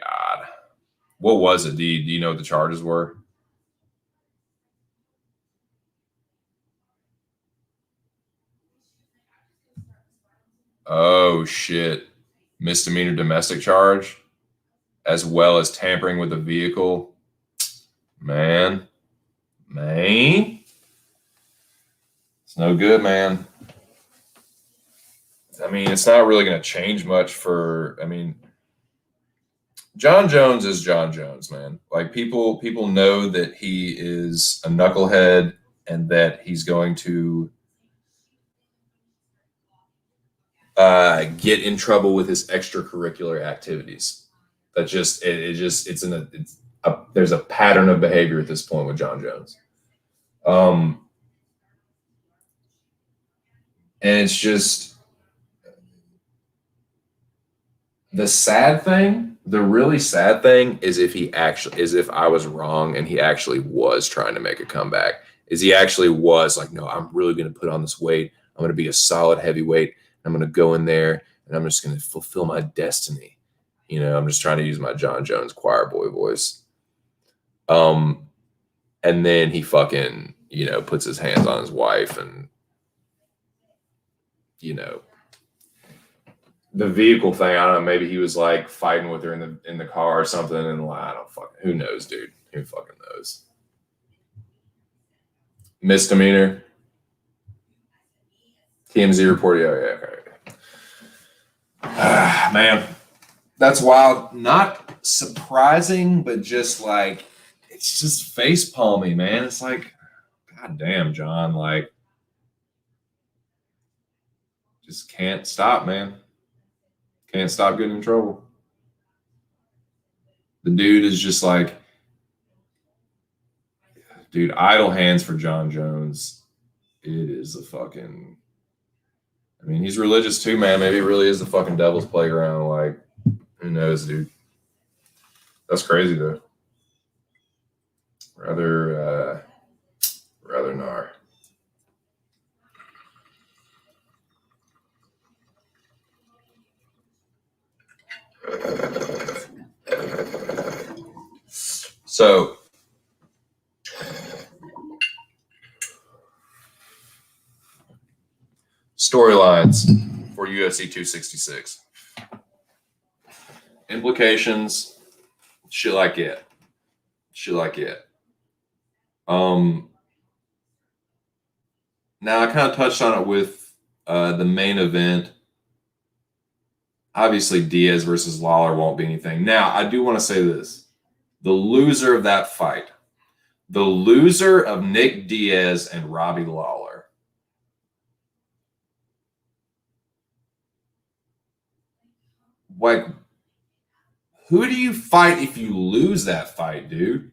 God. What was it? Do you know what the charges were? Oh shit. Misdemeanor domestic charge, as well as tampering with a vehicle. Man. It's no good, man. I mean, it's not really going to change much John Jones is John Jones, man. Like people know that he is a knucklehead and that he's going to get in trouble with his extracurricular activities. That just there's a pattern of behavior at this point with John Jones. And it's just the really sad thing is if I was wrong and he actually was trying to make a comeback, is he actually was like, no, I'm really going to put on this weight. I'm going to be a solid heavyweight. I'm going to go in there and I'm just going to fulfill my destiny. You know, I'm just trying to use my John Jones choir boy voice. And then he fucking, puts his hands on his wife and, the vehicle thing, I don't know, maybe he was like fighting with her in the car or something. And I don't fucking, who knows, dude? Who fucking knows? Misdemeanor. TMZ reported. Oh, yeah, okay. Man, that's wild. Not surprising, but just like, it's just face palmy, man. It's like, God damn, John, like, just can't stop, man. Can't stop getting in trouble. The dude is just like, dude, idle hands for John Jones. It is a fucking, I mean, he's religious too, man. Maybe it really is the fucking devil's playground. Like, who knows, dude? That's crazy, though. Rather gnar. So, storylines for UFC 266. Implications, shit like it. Now I kind of touched on it with the main event. Obviously, Diaz versus Lawler won't be anything. Now, I do want to say this. The loser of that fight, the loser of Nick Diaz and Robbie Lawler, like, who do you fight if you lose that fight, dude?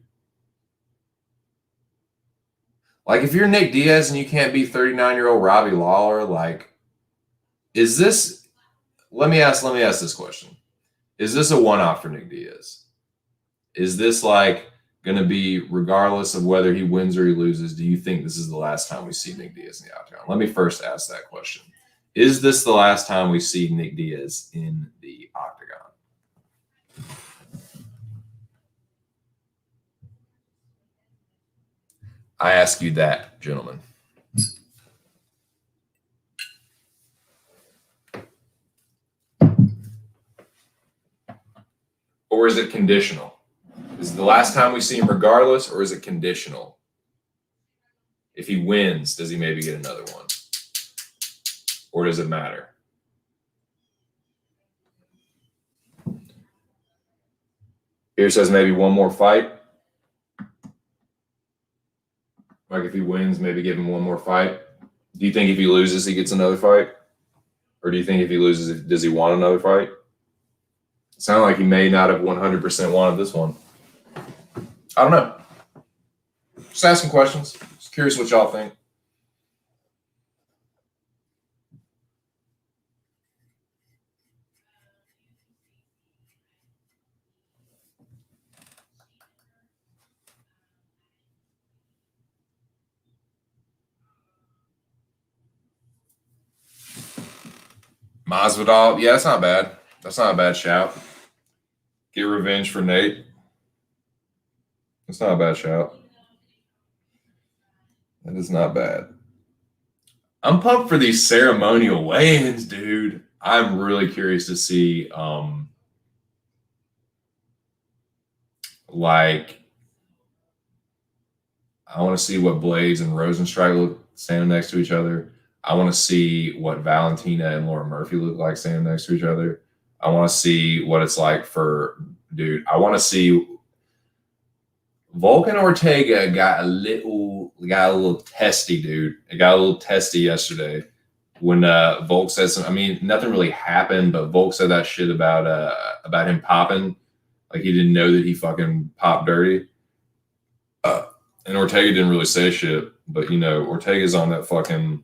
Like, if you're Nick Diaz and you can't beat 39-year-old Robbie Lawler, like, is this, let me ask this question. Is this a one-off for Nick Diaz? Is this like going to be, regardless of whether he wins or he loses, do you think this is the last time we see Nick Diaz in the octagon? Let me first ask that question. Is this the last time we see Nick Diaz in the octagon? I ask you that, gentlemen. Or is it conditional? Is it the last time we see him regardless, or is it conditional? If he wins, does he maybe get another one? Or does it matter? Here says maybe one more fight. Like if he wins, maybe give him one more fight. Do you think if he loses, he gets another fight? Or do you think if he loses, does he want another fight? It sounded like he may not have 100% wanted this one. I don't know. Just asking questions. Just curious what y'all think. Masvidal, yeah, that's not bad. That's not a bad shout. Get revenge for Nate. That's not a bad shout. That is not bad. I'm pumped for these ceremonial weigh-ins, dude. I'm really curious to see, like, I want to see what Blades and Rosenstrike look standing next to each other. I want to see what Valentina and Lauren Murphy look like standing next to each other. I want to see what it's like for, dude. I want to see Volkan Ortega got a little testy, dude. It got a little testy yesterday when Volk said some. I mean, nothing really happened, but Volk said that shit about him popping, like he didn't know that he fucking popped dirty. And Ortega didn't really say shit, but you know, Ortega's on that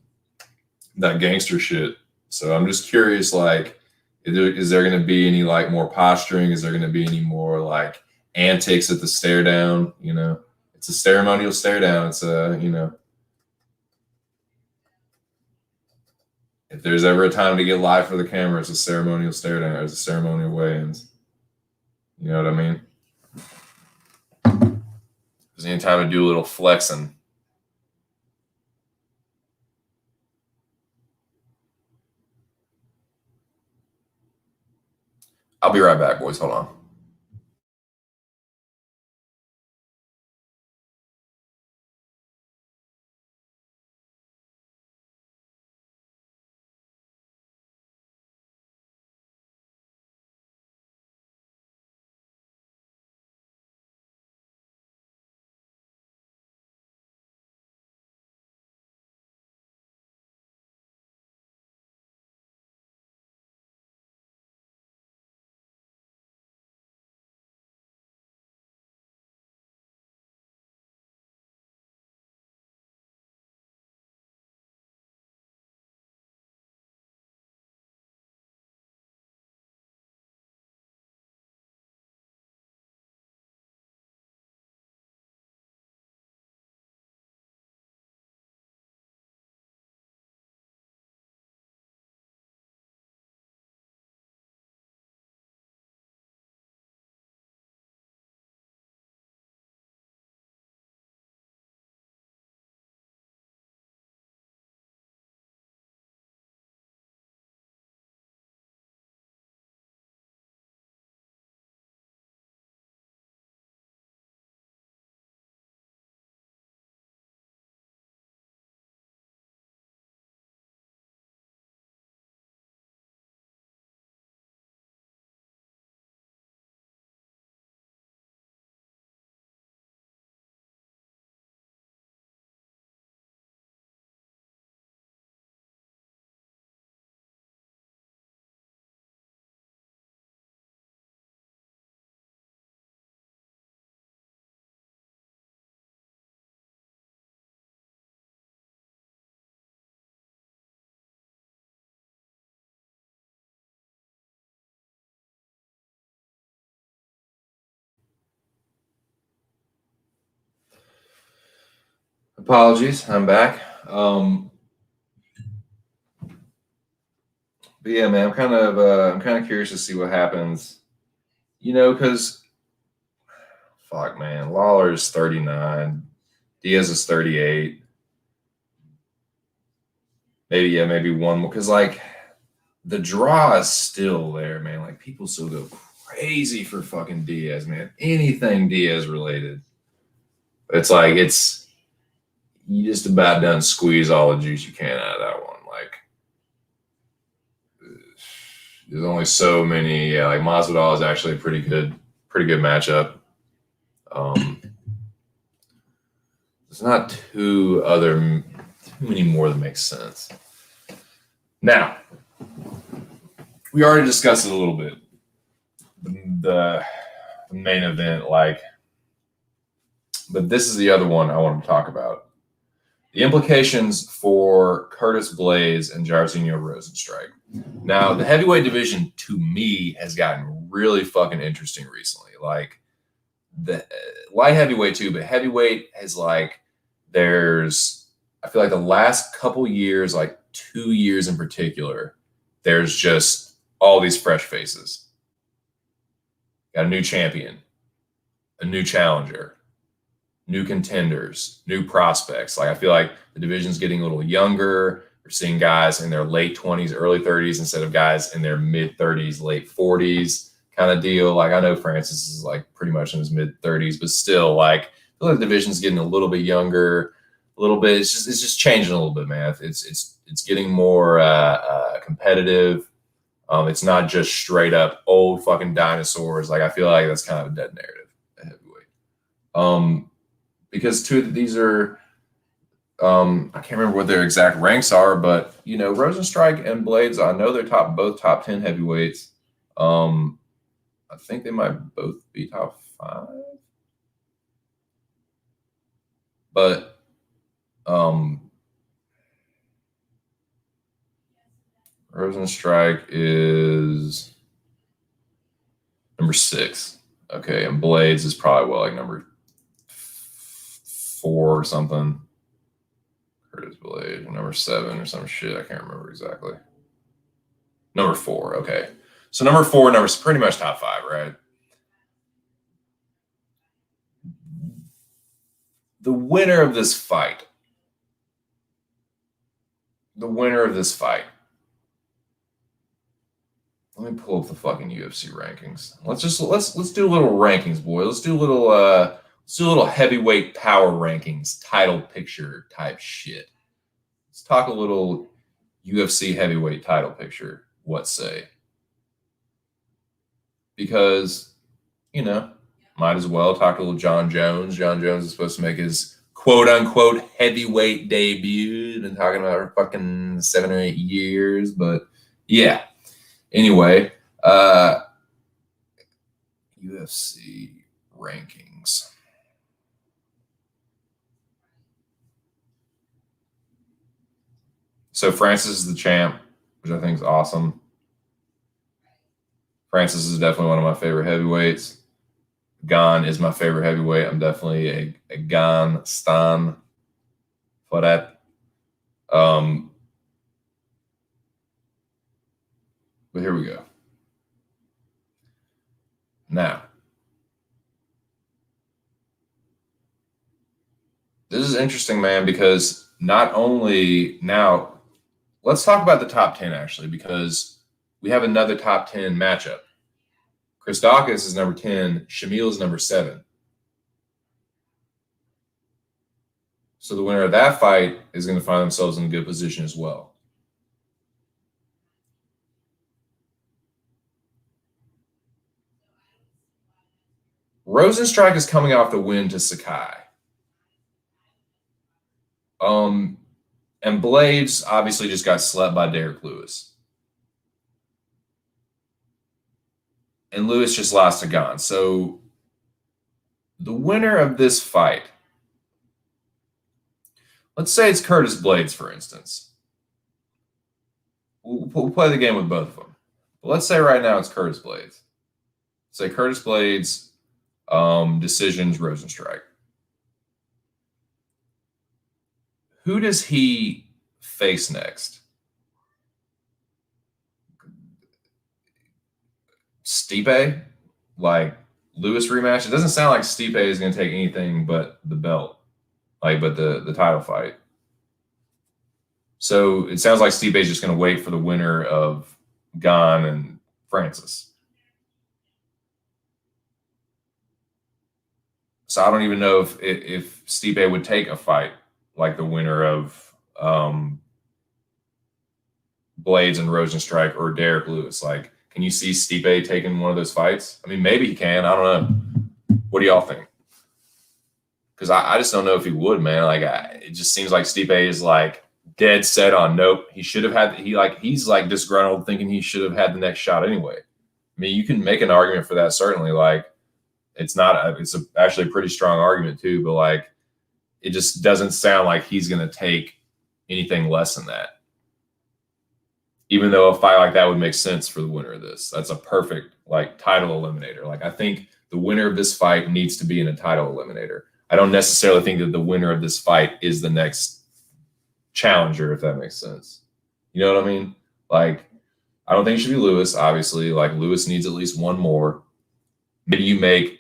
gangster shit. So I'm just curious, like, is there going to be any like more posturing? Is there going to be any more like antics at the stare down? You know, it's a ceremonial stare down. It's if there's ever a time to get live for the camera, it's a ceremonial stare down. Or it's a ceremonial weigh-ins. You know what I mean? There's any time to do a little flexing. I'll be right back, boys. Hold on. Apologies, I'm back. But yeah, man, I'm kind of curious to see what happens. You know, because fuck, man, Lawler is 39, Diaz is 38. Maybe one more, because like the draw is still there, man. Like people still go crazy for fucking Diaz, man. Anything Diaz related. It's like you just about done squeeze all the juice you can out of that one. Like there's only so many. Yeah, like Masvidal is actually a pretty good matchup. There's not too many more that make sense. Now, we already discussed it a little bit. The main event, but this is the other one I want to talk about. The implications for Curtis Blades and Jairzinho Rozenstruik. Now, the heavyweight division, to me, has gotten really fucking interesting recently. Like, the light heavyweight too, but heavyweight has I feel like the last couple years, like 2 years in particular, there's just all these fresh faces. Got a new champion, a new challenger, new contenders, new prospects. Like I feel like the division's getting a little younger. We're seeing guys in their late 20s, early 30s instead of guys in their mid 30s, late 40s kind of deal. Like I know Francis is like pretty much in his mid 30s, but still like I feel like the division's getting a little bit younger, a little bit. It's just changing a little bit, man. It's getting more competitive. It's not just straight up old fucking dinosaurs. Like I feel like that's kind of a dead narrative at heavyweight. Because two of these are, I can't remember what their exact ranks are, but you know, Rozenstruik and Blades, I know they're both top 10 heavyweights. I think they might both be top 5, but Rozenstruik is number 6. Okay, and Blades is probably like number 4 or something. Curtis Blades, number 7 or some shit. I can't remember exactly. Number 4. Okay, so number 4, pretty much top 5, right? The winner of this fight. Let me pull up the fucking UFC rankings. Let's do a little rankings, boy. Let's do a little heavyweight power rankings, title picture type shit. Let's talk a little UFC heavyweight title picture. What say? Because, you know, might as well talk a little John Jones. John Jones is supposed to make his quote unquote heavyweight debut. Been talking about for fucking 7 or 8 years, but yeah. Anyway, UFC rankings. So Francis is the champ, which I think is awesome. Francis is definitely one of my favorite heavyweights. Gon is my favorite heavyweight. I'm definitely a Gon stan for that. But here we go. Now, this is interesting, man, because not only now, let's talk about the top 10 actually, because we have another top 10 matchup. Chris Dawkins is number 10. Shamil is number 7. So the winner of that fight is going to find themselves in a good position as well. Rozenstruik is coming off the win to Sakai. And Blades obviously just got slept by Derek Lewis. And Lewis just lost to Gon. So the winner of this fight, let's say it's Curtis Blades, for instance. We'll play the game with both of them. But let's say right now it's Curtis Blades. Say Curtis Blades, decisions Rozenstruik. Who does he face next? Stipe? Like Lewis rematch? It doesn't sound like Stipe is going to take anything but the belt, but the title fight. So it sounds like Stipe is just going to wait for the winner of Gon and Francis. So I don't even know if Stipe would take a fight like the winner of Blades and Rosenstrike or Derek Lewis. Like, can you see Stipe taking one of those fights? I mean, maybe he can. I don't know. What do y'all think? Because I just don't know if he would, man. Like, it just seems like Stipe is like dead set on nope. He should have had. He's like disgruntled, thinking he should have had the next shot anyway. I mean, you can make an argument for that certainly. Like, it's actually a pretty strong argument too. But like, it just doesn't sound like he's going to take anything less than that. Even though a fight like that would make sense for the winner of this. That's a perfect like title eliminator. Like, I think the winner of this fight needs to be in a title eliminator. I don't necessarily think that the winner of this fight is the next challenger, if that makes sense. You know what I mean? Like, I don't think it should be Lewis, obviously. Like, Lewis needs at least one more. Maybe you make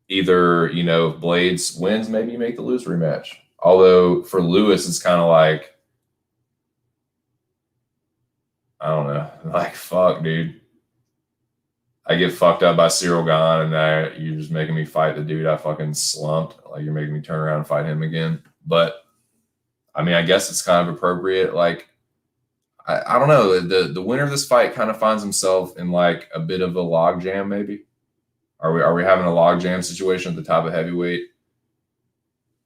either, if Blades wins, maybe you make the Lewis rematch. Although for Lewis, it's kind of like, I don't know. Like, fuck, dude. I get fucked up by Cyril Gahn, and you're just making me fight the dude I fucking slumped. Like, you're making me turn around and fight him again. But, I mean, I guess it's kind of appropriate. Like, I don't know. The winner of this fight kind of finds himself in, like, a bit of a logjam, maybe. Are we having a logjam situation at the top of heavyweight?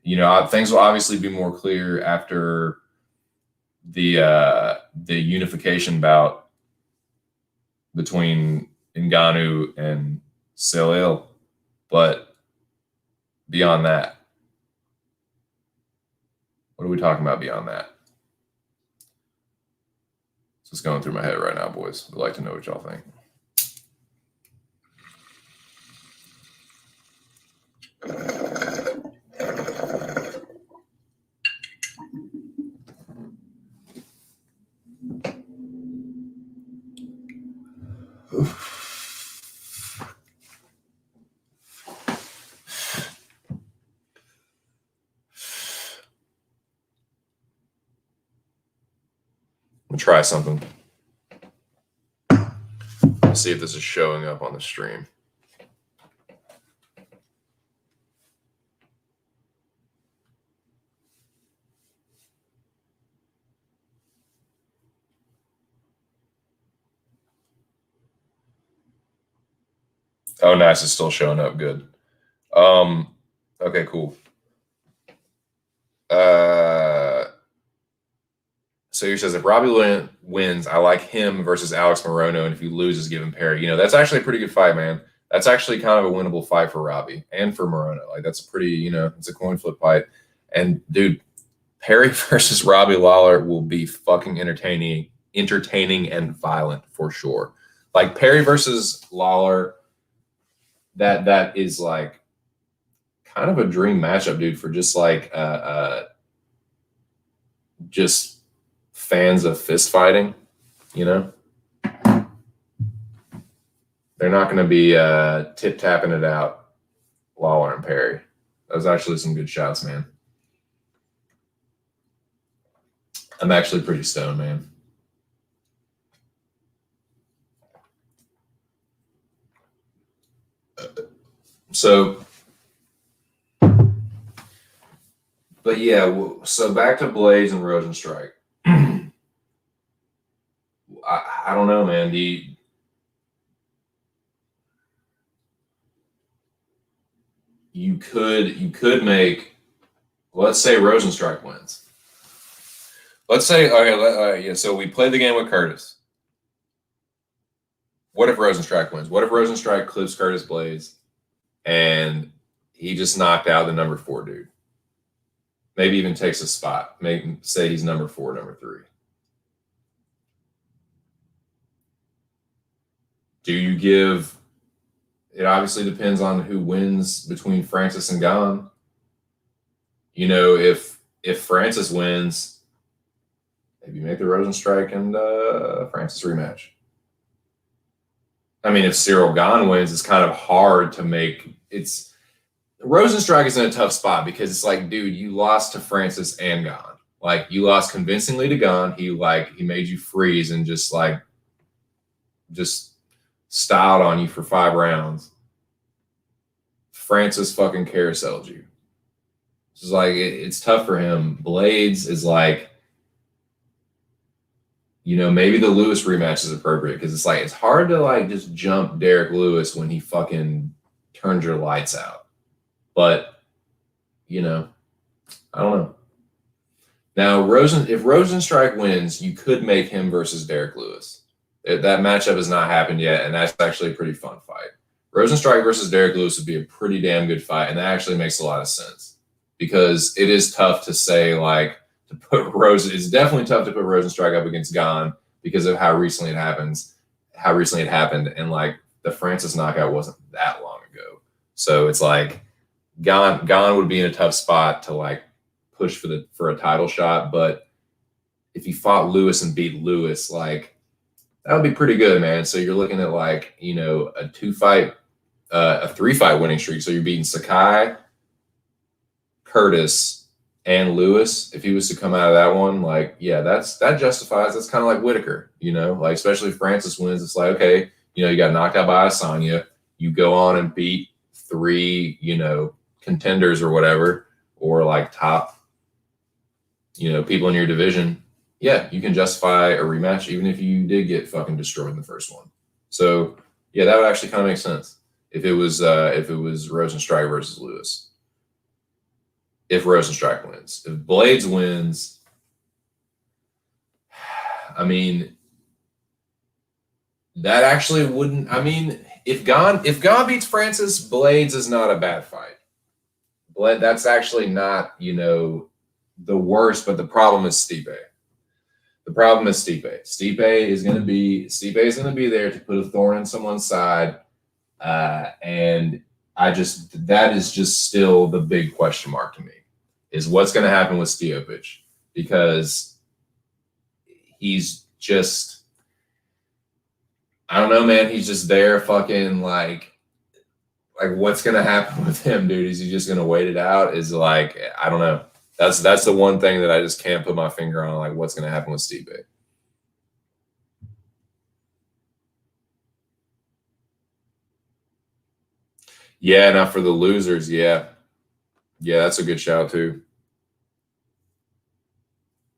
Things will obviously be more clear after the unification bout between Ngannou and Salil, but beyond that, what are we talking about beyond that? It's just going through my head right now, boys. I'd like to know what y'all think. I'm gonna try something. Let's see if this is showing up on the stream. Oh, nice. It's still showing up. Good. Okay, cool. So he says, if Robbie wins, I like him versus Alex Morono, and if he loses, give him Perry. That's actually a pretty good fight, man. That's actually kind of a winnable fight for Robbie and for Morono. Like, that's a pretty, it's a coin flip fight. And dude, Perry versus Robbie Lawler will be fucking entertaining and violent for sure. Like, Perry versus Lawler, that is like kind of a dream matchup, dude, for just like just fans of fist fighting. They're not going to be tip-tapping it out, Lawler and Perry. That was actually some good shots, man. I'm actually pretty stoned, man. So, but yeah, so back to Blades and Rosenstrike. I don't know, man. You could make, let's say Rosenstrike wins. Let's say, okay, yeah. So we played the game with Curtis. What if Rosenstrike wins? What if Rosenstrike clips Curtis Blades and he just knocked out the number 4 dude? Maybe even takes a spot. Maybe say he's number 4, number 3. Do you give? It obviously depends on who wins between Francis and Gahn. If Francis wins, maybe make the Rosenstrike and Francis rematch. I mean, if Cyril Gahn wins, it's kind of hard to make. Rosenstrike is in a tough spot because it's like, dude, you lost to Francis and Gahn. Like, you lost convincingly to Gahn. He made you freeze and just styled on you for 5 rounds. Francis fucking carouseled you. It's like it's tough for him. Blades is like, maybe the Lewis rematch is appropriate because it's like it's hard to like just jump Derek Lewis when he fucking turns your lights out. But I don't know. Now if Rosenstrike wins, you could make him versus Derek Lewis. That matchup has not happened yet, and that's actually a pretty fun fight. Rosenstrike versus Derek Lewis would be a pretty damn good fight, and that actually makes a lot of sense because it is tough to say like to put It's definitely tough to put Rosenstrike up against Gane because of how recently it happened, and like the Francis knockout wasn't that long ago. So it's like Gane would be in a tough spot to like push for a title shot, but if he fought Lewis and beat Lewis, like that would be pretty good, man. So you're looking at like a 3-fight winning streak. So you're beating Sakai, Curtis, and Lewis. If he was to come out of that one, like that justifies. That's kind of like Whitaker, like especially if Francis wins, it's like okay, you got knocked out by Adesanya, you go on and beat 3, contenders or whatever, or like top people in your division, you can justify a rematch even if you did get fucking destroyed in the first one. So that would actually kind of make sense if it was Rosenstrike versus Lewis. If Rosenstrike wins, if Blades wins, I mean that actually wouldn't. I mean, if Gane beats Francis, Blades is not a bad fight. That's actually not the worst, but the problem is Stipe. Stipe is going to be there to put a thorn in someone's side, and that is just still the big question mark to me is what's going to happen with Stipe, because he's just, I don't know, man. He's just there, fucking like what's going to happen with him, dude? Is he just going to wait it out? Is like I don't know. That's the one thing that I just can't put my finger on, like what's going to happen with Stipe. Yeah, now for the losers, yeah, that's a good shout too.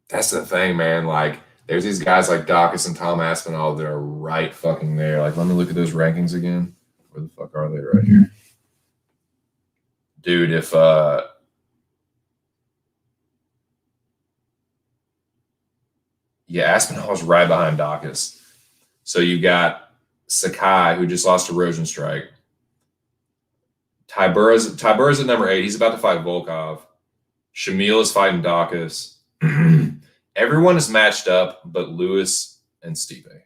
That's the thing, man. Like, there's these guys like Dawkins and Tom Aspinall that are right fucking there. Like, let me look at those rankings again. Where the fuck are they? Right here, dude. If Aspinall's right behind Dawkins. So you got Sakai, who just lost to Rosenstrike. Tybura's at number 8. He's about to fight Volkov. Shamil is fighting Dawkins. Everyone is matched up but Lewis and Stipe.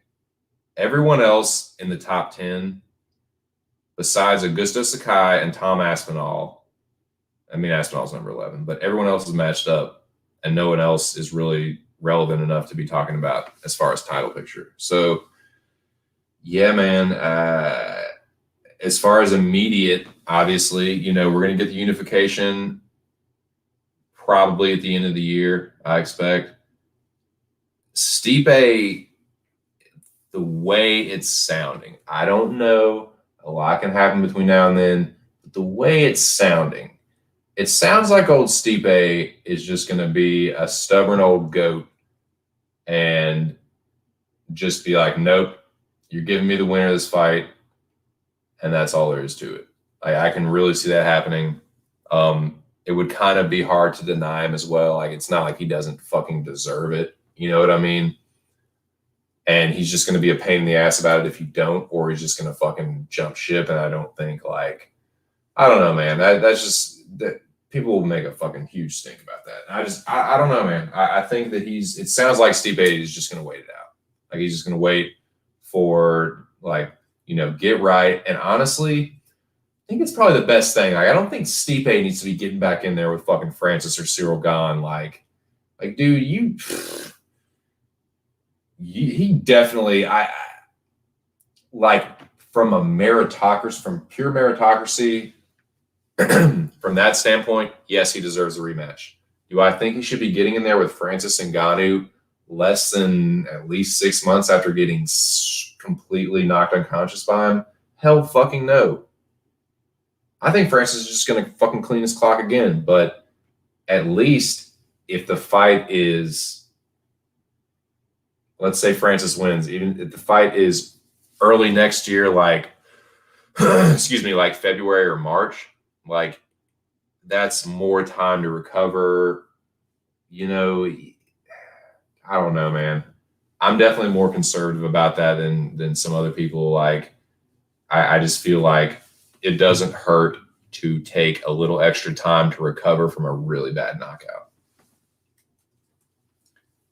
Everyone else in the top 10, besides Augusto Sakai and Tom Aspinall, I mean, Aspinall's number 11, but everyone else is matched up, and no one else is really relevant enough to be talking about as far as title picture. So, yeah, man. As far as immediate, obviously, we're going to get the unification probably at the end of the year, I expect. Stipe, the way it's sounding, I don't know. A lot can happen between now and then, but the way it's sounding, it sounds like old Stipe is just going to be a stubborn old goat and just be like, nope, you're giving me the winner of this fight, and that's all there is to it. I can really see that happening. It would kind of be hard to deny him as well. Like, it's not like he doesn't fucking deserve it. You know what I mean? And he's just going to be a pain in the ass about it if you don't, or he's just going to fucking jump ship. And I don't think, like, I don't know, man. That's just that people will make a fucking huge stink about that. I don't know, man. I think that it sounds like Stipe is just going to wait it out. Like, he's just going to wait for, like, get right. And honestly, I think it's probably the best thing. Like, I don't think Stipe needs to be getting back in there with fucking Francis or Cyril Gane. Like, dude, he definitely, like, from pure meritocracy, from that standpoint, yes, he deserves a rematch. Do I think he should be getting in there with Francis Ngannou less than at least 6 months after getting completely knocked unconscious by him? Hell fucking no. I think Francis is just going to fucking clean his clock again. But at least if the fight is, let's say Francis wins, even if the fight is early next year, like, excuse me, like February or March, like that's more time to recover. You know, I don't know, man. I'm definitely more conservative about that than some other people. Like, I just feel like it doesn't hurt to take a little extra time to recover from a really bad knockout.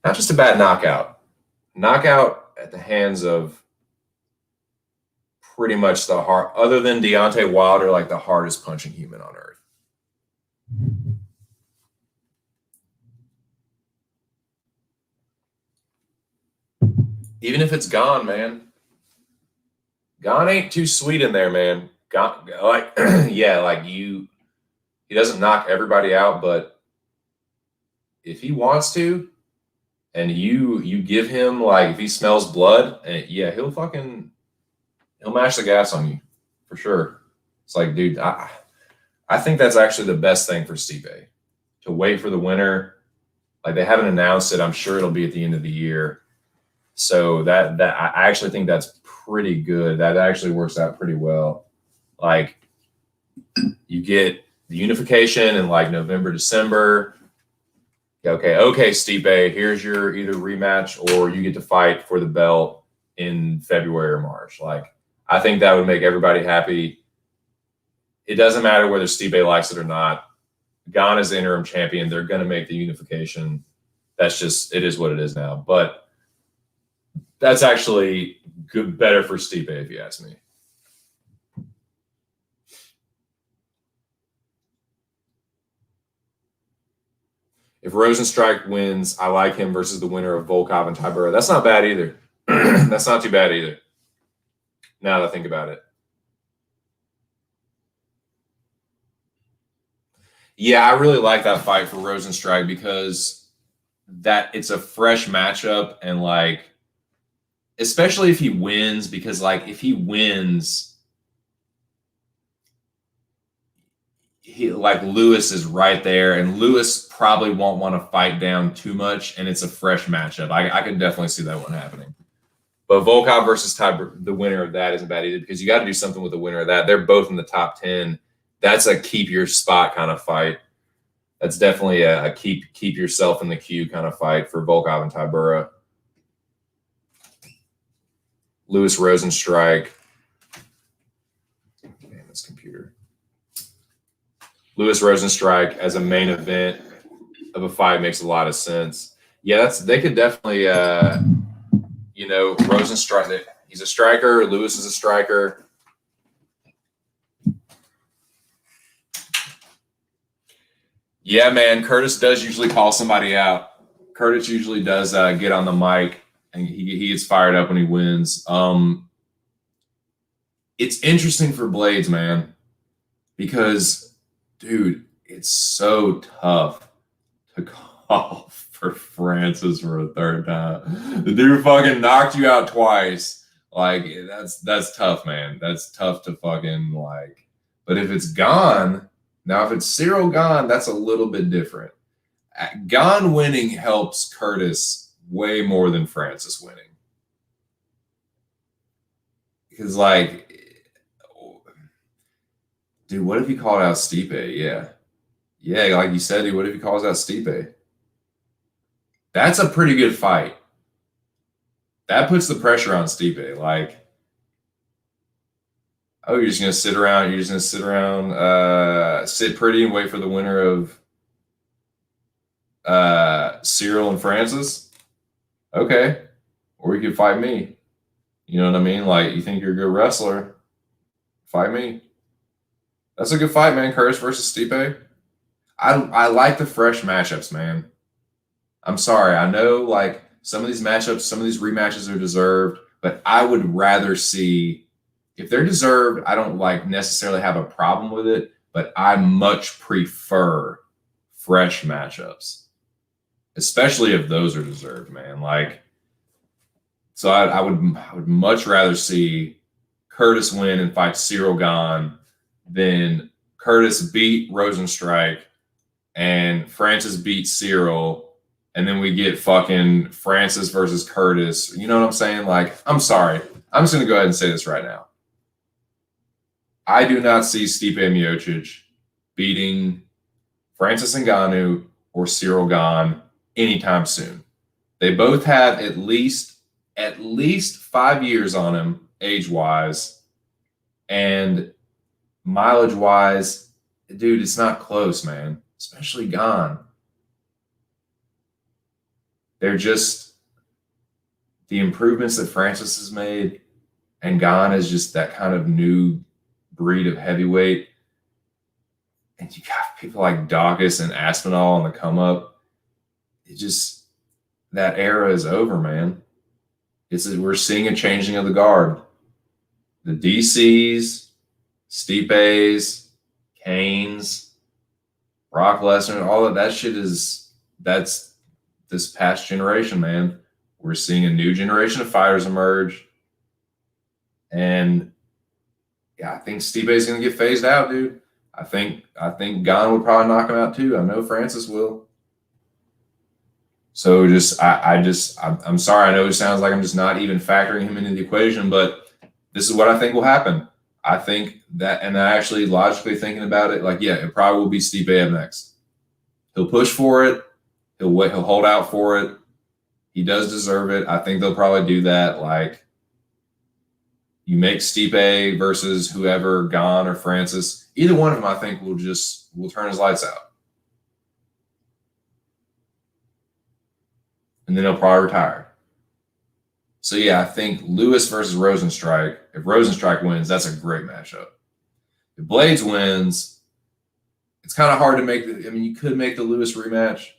Not just a bad knockout at the hands of pretty much the hard, other than Deontay Wilder, like the hardest punching human on earth. Even if it's Gone, man. Gone ain't too sweet in there, man. Gone, like, yeah, like he doesn't knock everybody out, but if he wants to, and you give him, like, if he smells blood, and yeah, he'll mash the gas on you for sure. It's like, dude, I think that's actually the best thing for Stipe, to wait for the winner. Like, they haven't announced it. I'm sure it'll be at the end of the year. So that I actually think that's pretty good. That actually works out pretty well. Like, you get the unification in like November, December. Okay, Stipe, here's your either rematch or you get to fight for the belt in February or March. Like, I think that would make everybody happy. It doesn't matter whether Stipe likes it or not. Gane is the interim champion. They're going to make the unification. That's just, it is what it is now. But that's actually good, better for Stipe, if you ask me. If Rosenstrike wins, I like him versus the winner of Volkov and Tybura. That's not bad either. That's not too bad either. Now that I think about it. Yeah, I really like that fight for Rosenstrike because that it's a fresh matchup, and like, especially if he wins, because like if he wins, he, like, Lewis is right there, and Lewis probably won't want to fight down too much, and it's a fresh matchup. I could definitely see that one happening. But Volkov versus Tybura, the winner of that isn't bad either, because you got to do something with the winner of that. They're both in the top 10. That's a keep your spot kind of fight. That's definitely a keep yourself in the queue kind of fight for Volkov and Tybura. Lewis Rosenstrike. Man, this computer. Lewis Rosenstrike as a main event of a fight makes a lot of sense. Yeah, they could definitely, Rosenstrike. He's a striker. Lewis is a striker. Yeah, man. Curtis does usually call somebody out. Curtis usually does get on the mic, and he gets fired up when he wins. It's interesting for Blades, man, because, dude, it's so tough to call for Francis for a third time. The dude fucking knocked you out twice. Like, that's tough, man. That's tough to fucking, like. But if it's Gane, now if it's Cyril Gane, that's a little bit different. Gane winning helps Curtis way more than Francis winning. Because, like, dude, what if he called out Stipe? Yeah. Yeah, like you said, dude, what if he calls out Stipe? That's a pretty good fight. That puts the pressure on Stipe. Like, oh, you're just gonna sit around. You're just gonna sit around, sit pretty, and wait for the winner of Cyril and Francis. Okay, or you could fight me. You know what I mean? Like, you think you're a good wrestler? Fight me. That's a good fight, man. Curtis versus Stipe. I like the fresh matchups, man. I'm sorry. I know, like, some of these matchups, some of these rematches are deserved, but I would rather see, if they're deserved, I don't like necessarily have a problem with it, but I much prefer fresh matchups, especially if those are deserved, man. Like, so I would much rather see Curtis win and fight Cyril Gane than Curtis beat Rosenstrike and Francis beat Cyril, and then we get fucking Francis versus Curtis. You know what I'm saying? Like, I'm sorry. I'm just going to go ahead and say this right now. I do not see Stipe Miocic beating Francis Ngannou or Cyril Gane anytime soon. They both have at least 5 years on him age-wise, and mileage-wise, dude, it's not close, man. Especially Gane. They're just the improvements that Francis has made, and Gane is just that kind of new breed of heavyweight. And you got people like Dawkins and Aspinall on the come up. It just, that era is over, man. We're seeing a changing of the guard. The DCs, Stipe's, Canes, Brock Lesnar, all of that shit that's this past generation, man. We're seeing a new generation of fighters emerge. And yeah, I think Stipe is going to get phased out, dude. I think Gane would probably knock him out too. I know Francis will. So I'm sorry. I know it sounds like I'm just not even factoring him into the equation, but this is what I think will happen. I think that, and I actually logically thinking about it, like, yeah, it probably will be Stipe up next. He'll push for it. He'll hold out for it. He does deserve it. I think they'll probably do that. Like, you make Stipe versus whoever, Gane or Francis. Either one of them, I think, will turn his lights out. And then he'll probably retire. So, yeah, I think Lewis versus Rosenstrike. If Rosenstrike wins, that's a great matchup. If Blades wins, it's kind of hard to make you could make the Lewis rematch.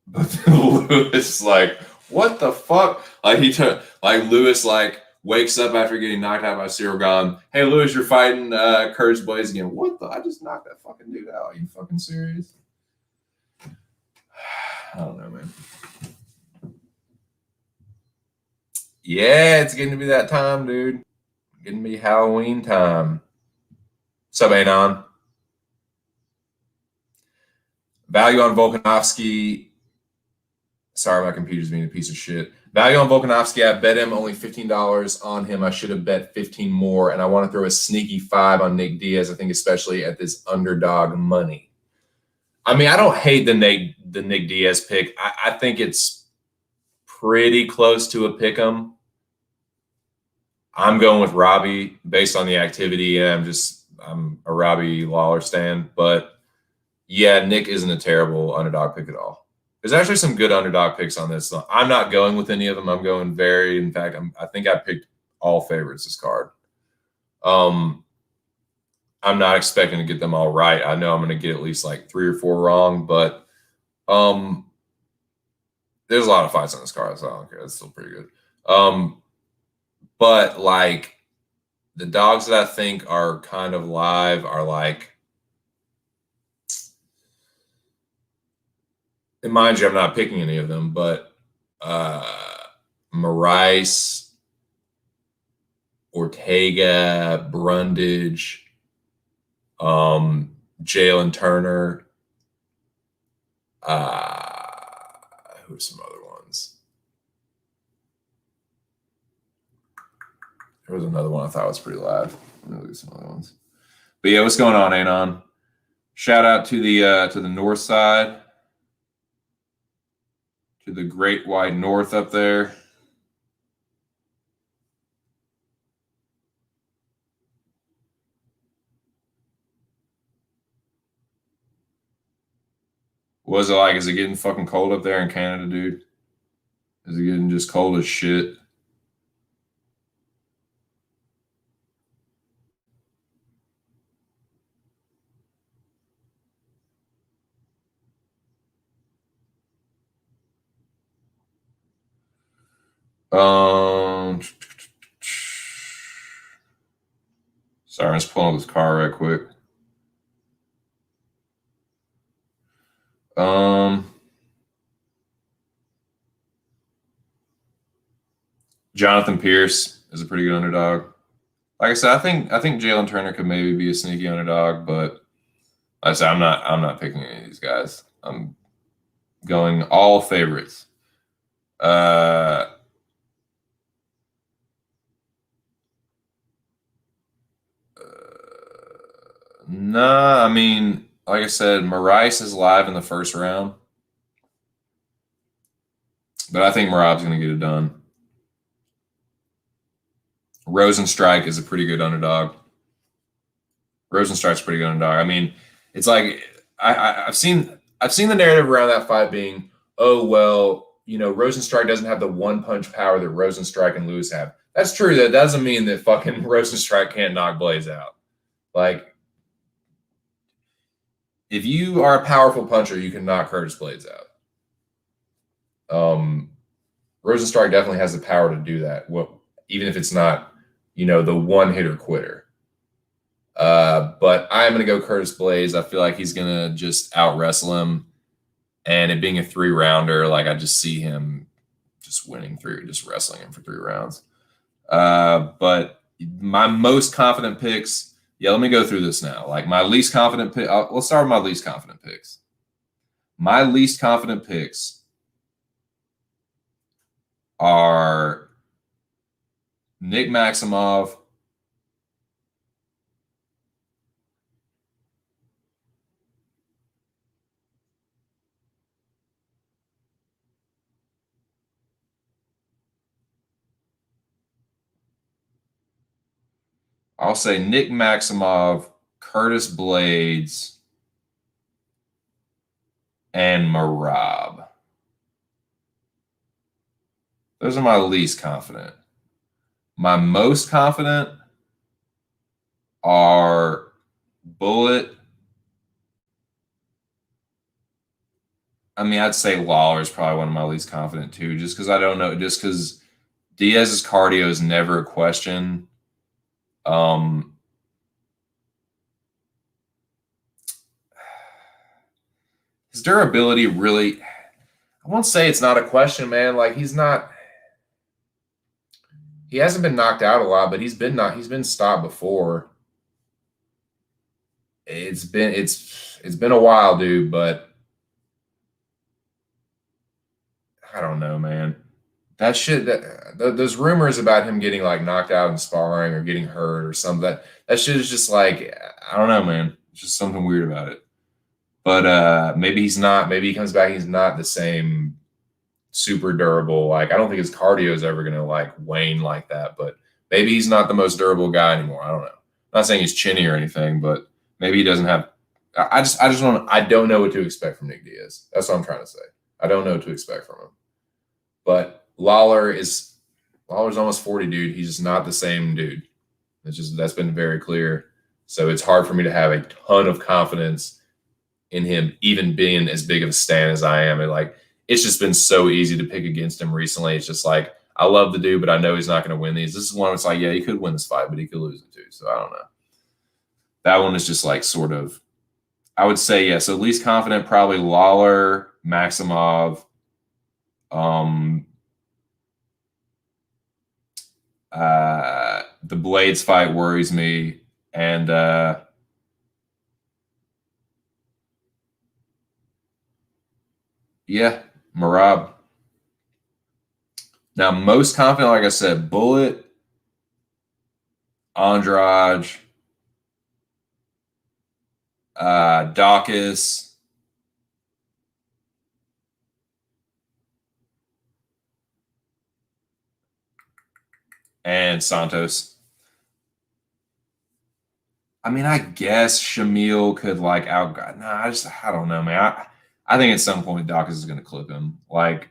But Lewis, like, what the fuck? Like, Lewis, like, wakes up after getting knocked out by Cyril Gane. Hey, Lewis, you're fighting Curtis Blades again. What the? I just knocked that fucking dude out. Are you fucking serious? I don't know, man. Yeah, it's getting to be that time, dude. Getting to be Halloween time. What's up, Anon? Value on Volkanovski. Sorry, my computer's being a piece of shit. Value on Volkanovski, I bet him only $15 on him. I should have bet 15 more, and I want to throw a sneaky 5 on Nick Diaz, I think, especially at this underdog money. I mean, I don't hate the Nick Diaz pick. I think it's pretty close to a pick 'em. I'm going with Robbie based on the activity, and I'm a Robbie Lawler stan. But, yeah, Nick isn't a terrible underdog pick at all. There's actually some good underdog picks on this. So I'm not going with any of them. I'm going varied. In fact, I think I picked all favorites this card. I'm not expecting to get them all right. I know I'm going to get at least like 3 or 4 wrong, but there's a lot of fights on this card, so I don't care. It's still pretty good. But like the dogs that I think are kind of live are like, and mind you, I'm not picking any of them, but Moraes, Ortega, Brundage, Jalen Turner, who are some other ones? There was another one I thought was pretty live. Let me look at some other ones. But yeah, what's going on, Anon? Shout out to the north side, to the great wide north up there. What was it like? Is it getting fucking cold up there in Canada, dude? Is it getting just cold as shit? Sorry, I'm just pulling up this car right quick. Jonathan Pierce is a pretty good underdog. Like I said, I think Jalen Turner could maybe be a sneaky underdog, but like I said, I'm not picking any of these guys. I'm going all favorites. Uh, nah, I mean, like I said, Marais is live in the first round, but I think Marab's going to get it done. Rosenstrike is a pretty good underdog. Rosenstrike's a pretty good underdog. I mean, it's like I've seen the narrative around that fight being, oh well, Rosenstrike doesn't have the one punch power that Rosenstrike and Lewis have. That's true. That doesn't mean that fucking Rosenstrike can't knock Blaze out. Like, if you are a powerful puncher, you can knock Curtis Blades out. Rosenstrike definitely has the power to do that. Even if it's not, the one hitter quitter. But I'm going to go Curtis Blades. I feel like he's going to just out wrestle him. And it being a 3-rounder, like I just see him just winning through, just wrestling him for 3 rounds. But my most confident picks, let me go through this now. Like my least confident pick, let's start with my least confident picks. My least confident picks are Nick Maximov, I'll say Nick Maximov, Curtis Blades, and Marab. Those are my least confident. My most confident are Bullet. I mean, I'd say Lawler is probably one of my least confident too, just because I don't know, just because Diaz's cardio is never a question. His durability really, I won't say it's not a question, man. Like he hasn't been knocked out a lot, but he's been stopped before. It's been a while, dude, but I don't know, man. That shit, those rumors about him getting like knocked out in sparring or getting hurt or something, that shit is just like, I don't know, man. It's just something weird about it. But maybe he's not. Maybe he comes back. He's not the same super durable. Like I don't think his cardio is ever gonna like wane like that. But maybe he's not the most durable guy anymore. I don't know. I'm not saying he's chinny or anything, but maybe he doesn't have. I don't know what to expect from Nick Diaz. That's what I'm trying to say. I don't know what to expect from him. But Lawler's almost 40, dude. He's just not the same dude. That's been very clear. So it's hard for me to have a ton of confidence in him even being as big of a stan as I am. And like it's just been so easy to pick against him recently. It's just like I love the dude, but I know he's not going to win these. This is one it's like, yeah, he could win this fight, but he could lose it too. So I don't know. That one is just like sort of, I would say, yeah. So least confident, probably Lawler, Maximov. The Blades fight worries me. And yeah, Marab. Now, most confident, like I said, Bullet, Andrade, Dawkins, and Santos. I mean, I guess Shamil could like out. Nah, I don't know, man. I think at some point Dawkins is going to clip him. Like,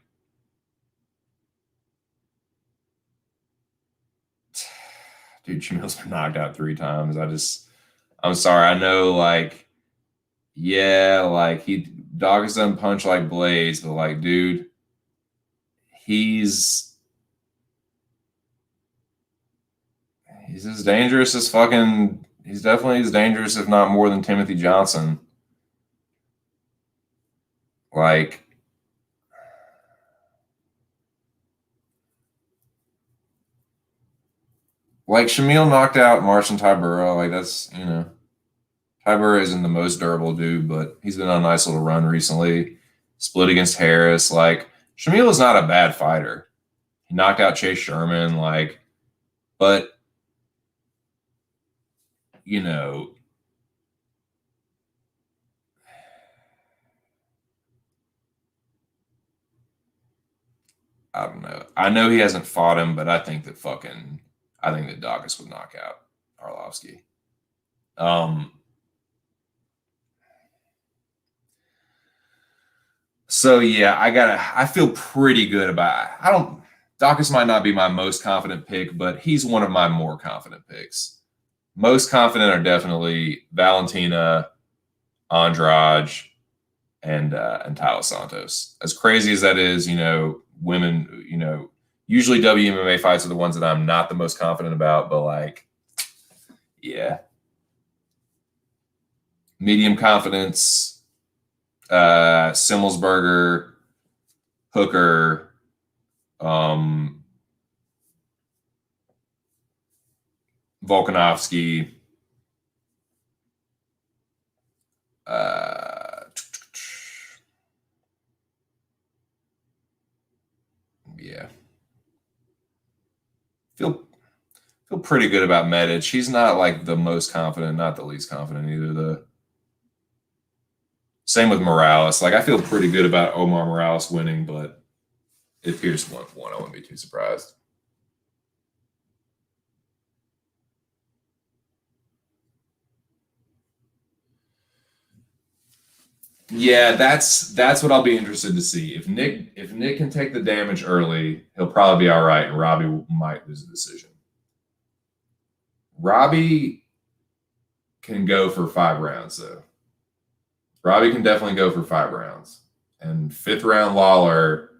dude, Shamil's been knocked out 3 times. I'm sorry. I know, like, yeah, like Dawkins doesn't punch like Blaze, but like, dude, he's as dangerous as fucking. He's definitely as dangerous, if not more, than Timothy Johnson. Like, Like Shamil knocked out Marcin Tybura. Like that's Tybura isn't the most durable dude, but he's been on a nice little run recently. Split against Harris. Like Shamil is not a bad fighter. He knocked out Chase Sherman. Like, but I don't know. I know he hasn't fought him, but I think that Dawkins would knock out Arlovsky. So yeah, I feel pretty good about it. Dawkins might not be my most confident pick, but he's one of my more confident picks. Most confident are definitely Valentina, Andrade, and Tyler Santos. As crazy as that is, women, usually WMMA fights are the ones that I'm not the most confident about, but like, yeah. Medium confidence, Simmelsberger, Hooker, Volkanovski, yeah. Feel pretty good about Medic. He's not like the most confident, not the least confident either. Same with Morales. Like I feel pretty good about Omar Morales winning, but if Pierce won, I wouldn't be too surprised. Yeah, that's what I'll be interested to see. If Nick can take the damage early, he'll probably be all right, and Robbie might lose the decision. Robbie can go for 5 rounds, though. Robbie can definitely go for 5 rounds. And 5th round Lawler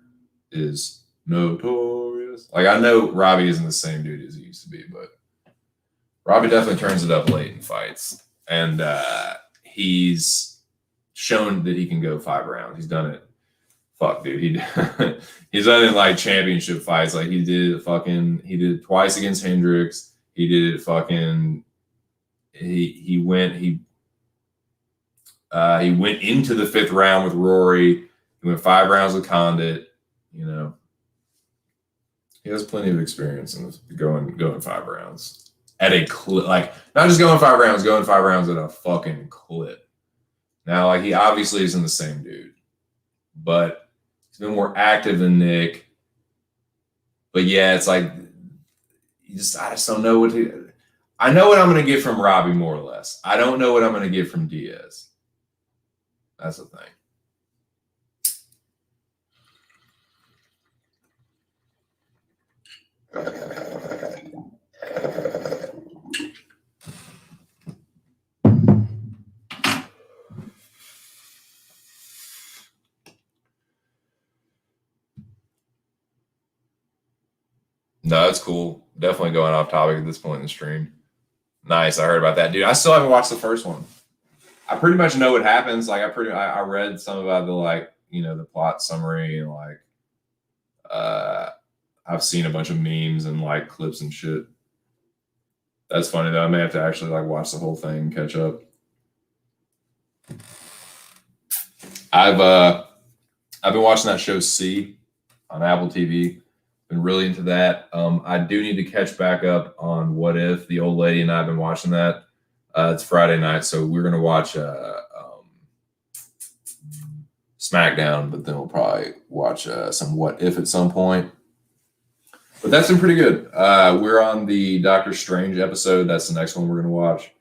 is notorious. Like, I know Robbie isn't the same dude as he used to be, but Robbie definitely turns it up late in fights. And he's shown that he can go 5 rounds. He's done it. Fuck, dude. He's done it in, like, championship fights. Like, he did it twice against Hendricks. He did it fucking. He went into the 5th round with Rory. He went 5 rounds with Condit. He has plenty of experience in going 5 rounds at a clip. Like not just going 5 rounds, going 5 rounds at a fucking clip. Now, like he obviously isn't the same dude, but he's been more active than Nick. But yeah, it's like I just don't know what to. I know what I'm going to get from Robbie more or less. I don't know what I'm going to get from Diaz. That's the thing. No, that's cool. Definitely going off topic at this point in the stream. Nice. I heard about that, dude. I still haven't watched the first one. I pretty much know what happens. Like I read some about the plot summary and like I've seen a bunch of memes and like clips and shit. That's funny though. I may have to actually like watch the whole thing and catch up. I've been watching that show C on Apple TV. Been really into that. I do need to catch back up on What If. The old lady and I have been watching that. It's Friday night, so we're gonna watch SmackDown, but then we'll probably watch some What If at some point. But that's been pretty good. We're on the Doctor Strange episode. That's the next one we're gonna watch.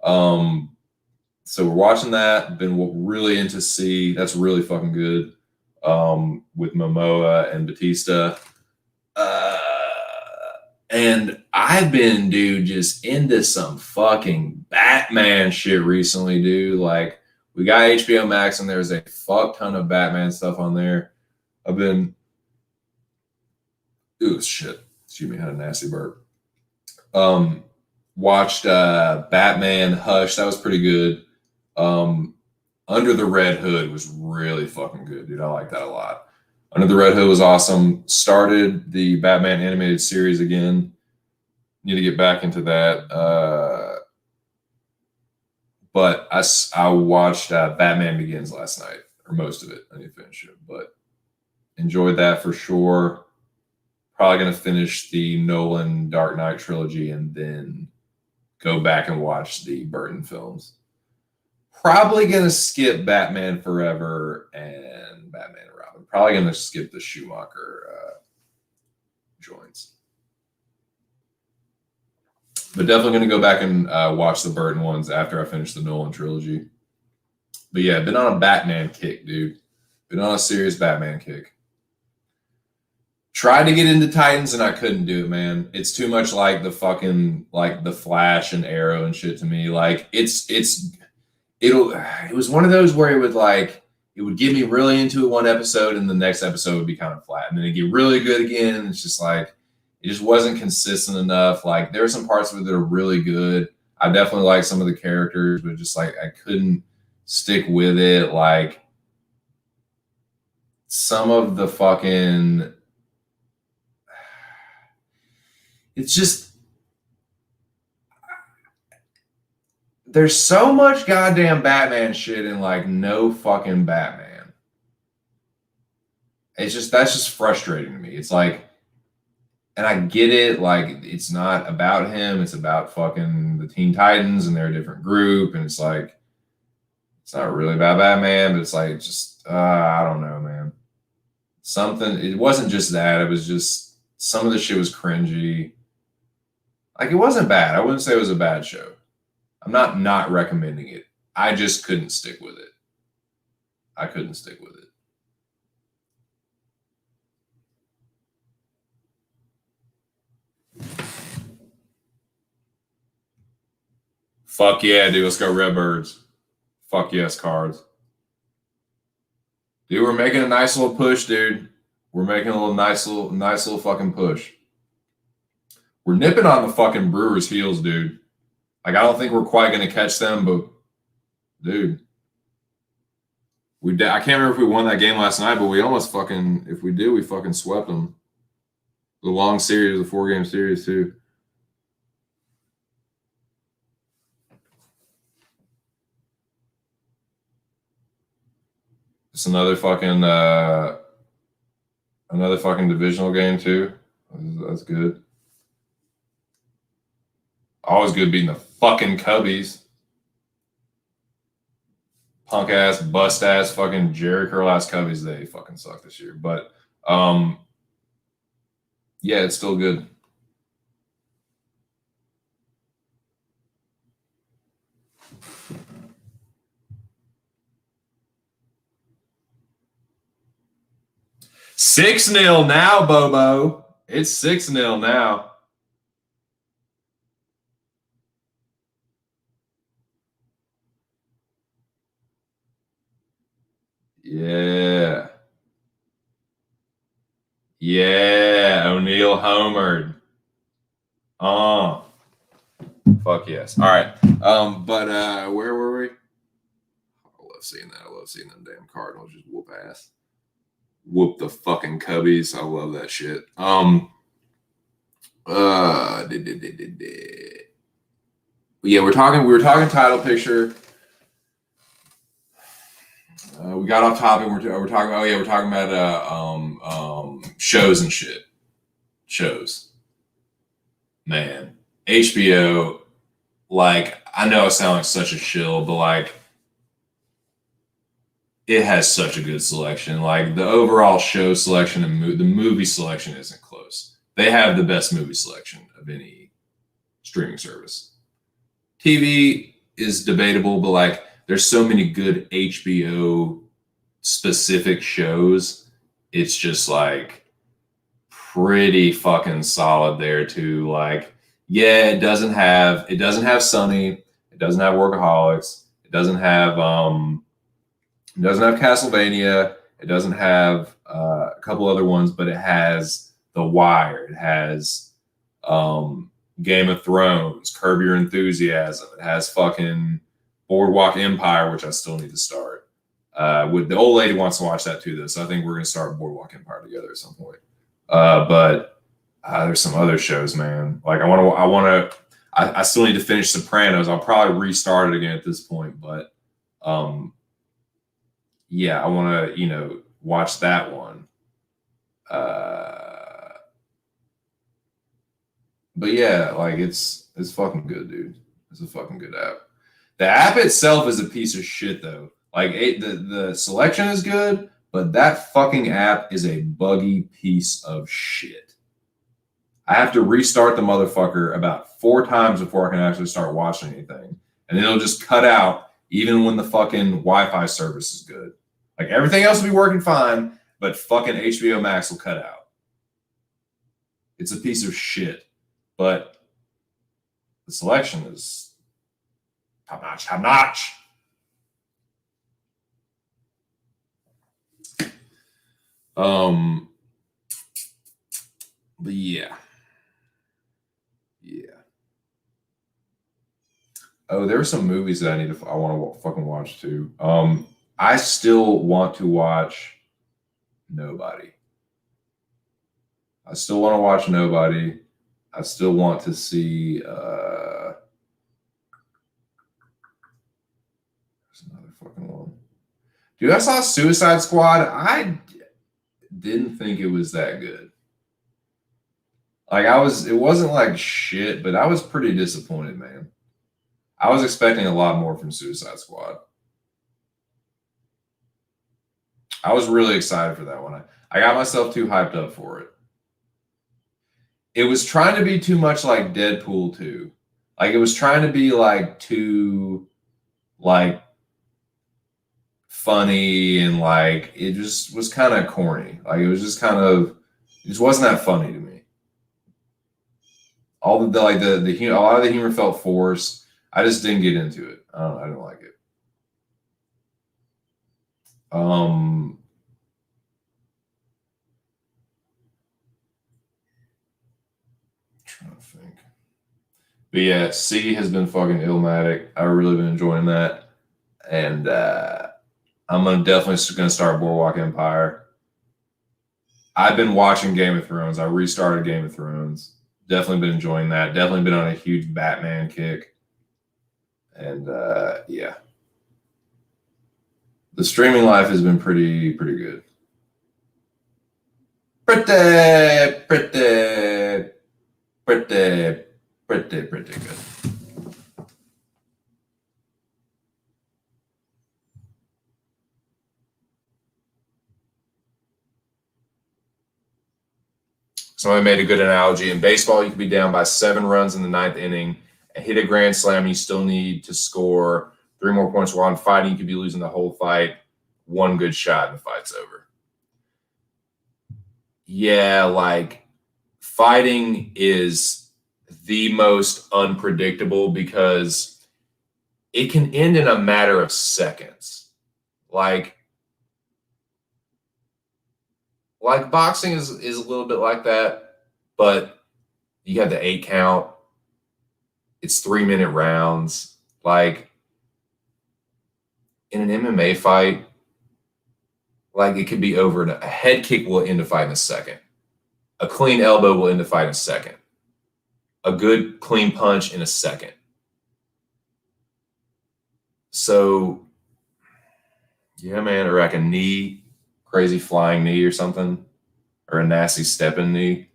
So we're watching that. Been really into C. That's really fucking good. With Momoa and Batista. And I've been, dude, just into some fucking Batman shit recently, dude. Like, we got HBO Max, and there's a fuck ton of Batman stuff on there. I've been, ooh, shit. Excuse me, had a nasty burp. Watched Batman Hush. That was pretty good. Under the Red Hood was really fucking good, dude. I like that a lot. Under the Red Hood was awesome. Started the Batman animated series again. Need to get back into that. But I watched Batman Begins last night, or most of it. I need to finish it, but enjoyed that for sure. Probably going to finish the Nolan Dark Knight trilogy and then go back and watch the Burton films. Probably going to skip Batman Forever and Batman and Robin. Probably going to skip the Schumacher joints. But definitely going to go back and watch the Burton ones after I finish the Nolan trilogy. But yeah, been on a Batman kick, dude. Been on a serious Batman kick. Tried to get into Titans and I couldn't do it, man. It's too much like the fucking like the Flash and Arrow and shit to me. Like it was one of those where it would get me really into it one episode and the next episode would be kind of flat. And then it'd get really good again. And it's just like it just wasn't consistent enough. Like there are some parts of it that are really good. I definitely like some of the characters, but just like I couldn't stick with it. Like some of the fucking it's just there's so much goddamn Batman shit in like no fucking Batman. That's just frustrating to me. It's like, and I get it, like it's not about him, it's about fucking the Teen Titans and they're a different group, and it's like it's not really about Batman, but it's like just I don't know, man. Something it wasn't just that, it was just some of the shit was cringy. Like it wasn't bad. I wouldn't say it was a bad show. I'm not recommending it. I just couldn't stick with it. I couldn't stick with it. Fuck yeah, dude. Let's go Redbirds. Fuck yes, Cards. Dude, we're making a nice little push, dude. We're making a little nice little fucking push. We're nipping on the fucking Brewers' heels, dude. Like, I don't think we're quite going to catch them, but, dude. I can't remember if we won that game last night, but we almost fucking, if we did, we fucking swept them. The long series, the 4-game series, too. It's another fucking divisional game, too. That's good. Always good beating the fucking Cubbies. Punk ass, bust ass, fucking Jerry Curl ass Cubbies. They fucking suck this year. But yeah, it's still good. Six 0 now, Bobo. It's 6-0 now. Yeah. Yeah. O'Neal homered. Oh. Fuck yes. All right. But where were we? I love seeing that. I love seeing them damn Cardinals just whoop ass. Whoop the fucking Cubbies. I love that shit. Yeah, we were talking title picture. We got off topic. We're talking. Oh yeah, we're talking about shows and shit. Shows. Man, HBO. Like, I know I sound like such a shill, but like, it has such a good selection. Like the overall show selection and the movie selection isn't close. They have the best movie selection of any streaming service. TV is debatable, but like, there's so many good HBO specific shows. It's just like pretty fucking solid there too. Like, yeah, it doesn't have Sunny, it doesn't have Workaholics, it doesn't have Castlevania, it doesn't have a couple other ones, but it has The Wire, it has Game of Thrones, Curb Your Enthusiasm, it has fucking Boardwalk Empire, which I still need to start. With the old lady wants to watch that too, though, so I think we're gonna start Boardwalk Empire together at some point. But There's some other shows, man. Like I still need to finish Sopranos. I'll probably restart it again at this point, but yeah, I want to, watch that one. But yeah, like it's fucking good, dude. It's a fucking good app. The app itself is a piece of shit, though. Like the selection is good, but that fucking app is a buggy piece of shit. I have to restart the motherfucker about 4 times before I can actually start watching anything, and then it'll just cut out even when the fucking Wi-Fi service is good. Like everything else will be working fine, but fucking HBO Max will cut out. It's a piece of shit, but the selection is top notch, top notch. But yeah. Oh, there are some movies that I want to fucking watch too. I still want to watch Nobody. I still want to watch Nobody. I still want to see. There's another fucking one. Dude, I saw Suicide Squad. I didn't think it was that good. Like it wasn't like shit, but I was pretty disappointed, man. I was expecting a lot more from Suicide Squad. I was really excited for that one. I got myself too hyped up for it. It was trying to be too much like Deadpool 2. Like it was trying to be like too like funny and like it just was kind of corny. Like it was just it just wasn't that funny to me. All the like the a lot of the humor felt forced. I just didn't get into it. I didn't like it. Trying to think. But yeah, C has been fucking Illmatic. I've really been enjoying that. And I'm definitely gonna start Boardwalk Empire. I've been watching Game of Thrones. I restarted Game of Thrones. Definitely been enjoying that. Definitely been on a huge Batman kick. And yeah. The streaming life has been pretty good. Pretty good. Somebody made a good analogy. In baseball, you could be down by 7 runs in the 9th inning and hit a grand slam. You still need to score 3 more points. While in fighting, you could be losing the whole fight. 1 good shot and the fight's over. Yeah, like fighting is the most unpredictable because it can end in a matter of seconds. Like boxing is a little bit like that, but you have the 8 count. It's 3-minute rounds. Like in an MMA fight, like it could be over. A head kick will end a fight in a second. A clean elbow will end a fight in a second. A good clean punch in a second. So, yeah, man, or like a knee, crazy flying knee or something, or a nasty stepping knee.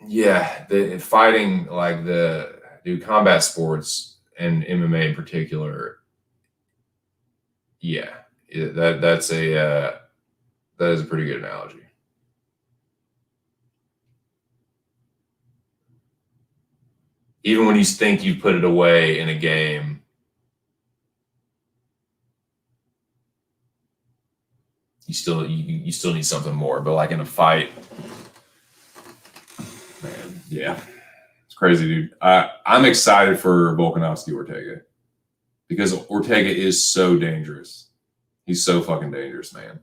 Yeah, the fighting, like combat sports and MMA in particular. Yeah, that is a pretty good analogy. Even when you think you put it away in a game, you still need something more. But like in a fight, man, yeah, it's crazy, dude. I'm excited for Volkanovski Ortega because Ortega is so dangerous. He's so fucking dangerous, man.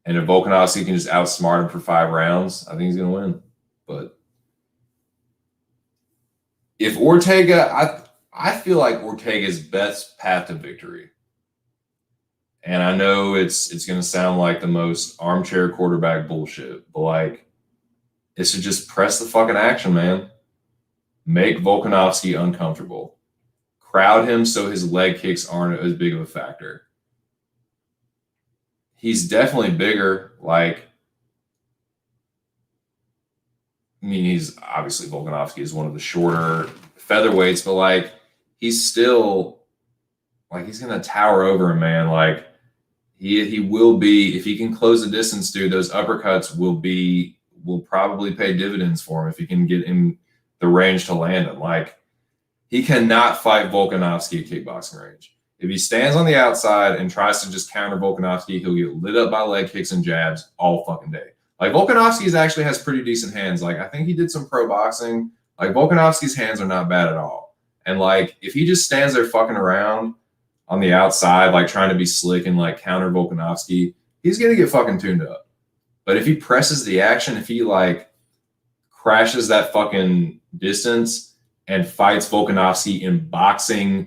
And if Volkanovski can just outsmart him for 5 rounds, I think he's gonna win. But if Ortega, I feel like Ortega's best path to victory And I know it's going to sound like the most armchair quarterback bullshit, but like, it's to just press the fucking action, man. Make Volkanovski uncomfortable. Crowd him so his leg kicks aren't as big of a factor. He's definitely bigger. Like, I mean, he's obviously Volkanovski is one of the shorter featherweights, but like, he's still like he's gonna tower over him, man. Like, he will be if he can close the distance, dude. Those uppercuts will probably pay dividends for him if he can get in the range to land him. Like, he cannot fight Volkanovski at kickboxing range. If he stands on the outside and tries to just counter Volkanovski, he'll get lit up by leg kicks and jabs all fucking day. Like, Volkanovski actually has pretty decent hands. Like, I think he did some pro boxing. Like, Volkanovski's hands are not bad at all. And like, if he just stands there fucking around on the outside, like trying to be slick and like counter Volkanovski, he's gonna get fucking tuned up. But if he presses the action, if he like crashes that fucking distance and fights Volkanovski in boxing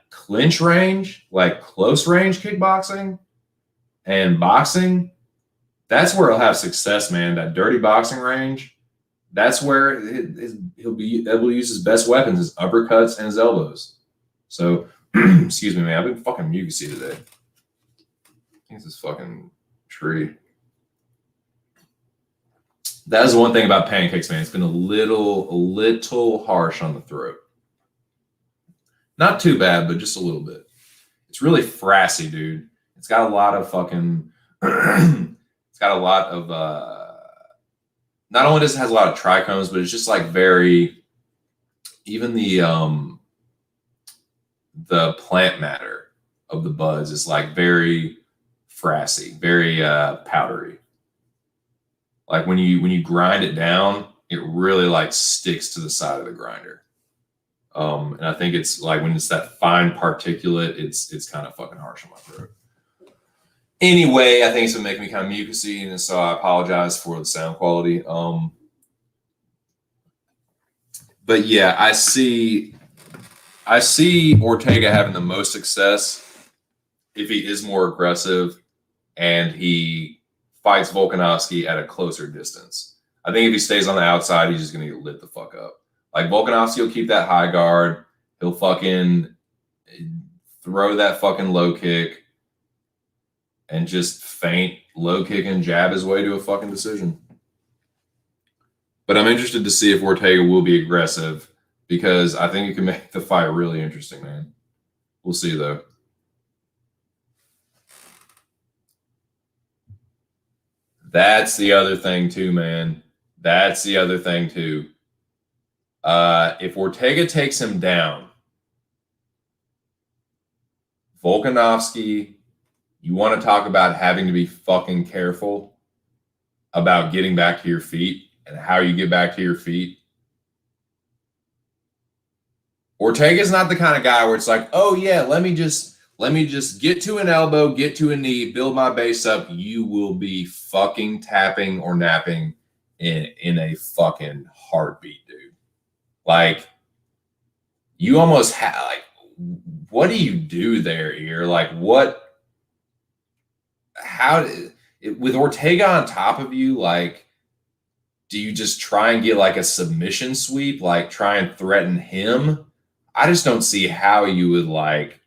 clinch range, like close range kickboxing and boxing, that's where he'll have success, man. That dirty boxing range, that's where he'll be able to use his best weapons, his uppercuts and his elbows. So, excuse me, man. I've been fucking mucusy today. I think it's this fucking tree. That is one thing about pancakes, man. It's been a little harsh on the throat. Not too bad, but just a little bit. It's really frassy, dude. It's got a lot of fucking. It's got a lot of. Not only does it has a lot of trichomes, but it's just like very. Even the plant matter of the buds is like very frassy, very powdery. Like when you grind it down, it really like sticks to the side of the grinder. And I think it's like when it's that fine particulate, it's kind of fucking harsh on my throat. Anyway, I think it's gonna make me kind of mucusy, and so I apologize for the sound quality. But yeah, I see Ortega having the most success if he is more aggressive and he fights Volkanovski at a closer distance. I think if he stays on the outside, he's just going to get lit the fuck up. Like, Volkanovski will keep that high guard. He'll fucking throw that fucking low kick and just feint low kick and jab his way to a fucking decision. But I'm interested to see if Ortega will be aggressive because I think it can make the fight really interesting, man. We'll see, though. That's the other thing, too, man. That's the other thing, too. If Ortega takes him down, Volkanovski, you want to talk about having to be fucking careful about getting back to your feet and how you get back to your feet. Ortega's not the kind of guy where it's like, oh yeah, let me just get to an elbow, get to a knee, build my base up. You will be fucking tapping or napping in a fucking heartbeat, dude. Like, you almost have, like, what do you do there, Ear? Like, with Ortega on top of you, like, do you just try and get like a submission sweep, like try and threaten him? I just don't see how you would like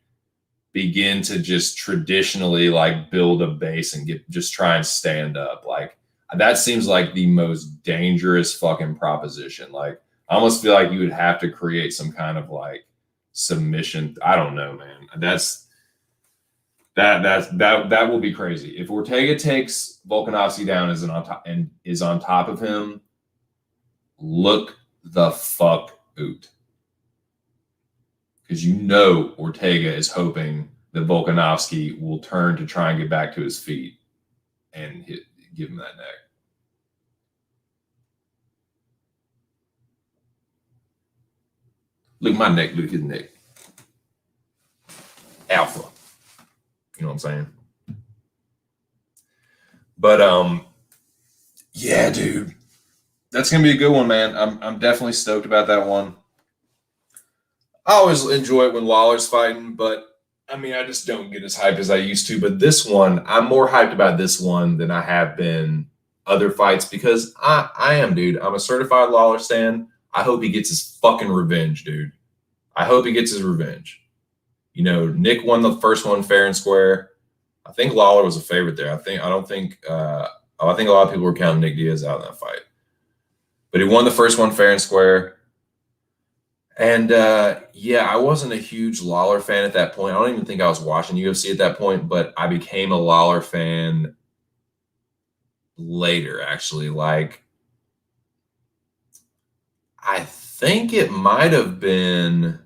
begin to just traditionally like build a base and just try and stand up. Like, that seems like the most dangerous fucking proposition. Like, I almost feel like you would have to create some kind of like submission. I don't know, man. That will be crazy. If Ortega takes Volkanovski down and is on top of him, look the fuck out. Because you know Ortega is hoping that Volkanovski will turn to try and get back to his feet and give him that neck. Look at my neck, look at his neck. Alpha. You know what I'm saying? But yeah, dude. That's gonna be a good one, man. I'm definitely stoked about that one. I always enjoy it when Lawler's fighting, but I mean, I just don't get as hyped as I used to. But this one, I'm more hyped about this one than I have been other fights because I am, dude. I'm a certified Lawler stan. I hope he gets his fucking revenge, dude. I hope he gets his revenge. You know, Nick won the first one fair and square. I think Lawler was a favorite there. I think a lot of people were counting Nick Diaz out in that fight. But he won the first one fair and square. And yeah, I wasn't a huge Lawler fan at that point. I don't even think I was watching UFC at that point, but I became a Lawler fan later, actually. Like, I think it might have been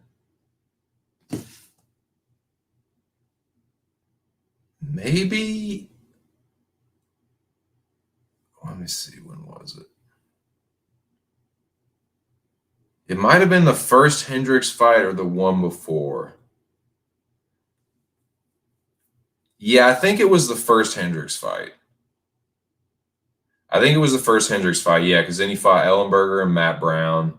maybe, let me see, when was it? It might have been the first Hendricks fight or the one before. Yeah, I think it was the first Hendricks fight. I think it was the first Hendricks fight, yeah, because then he fought Ellenberger and Matt Brown.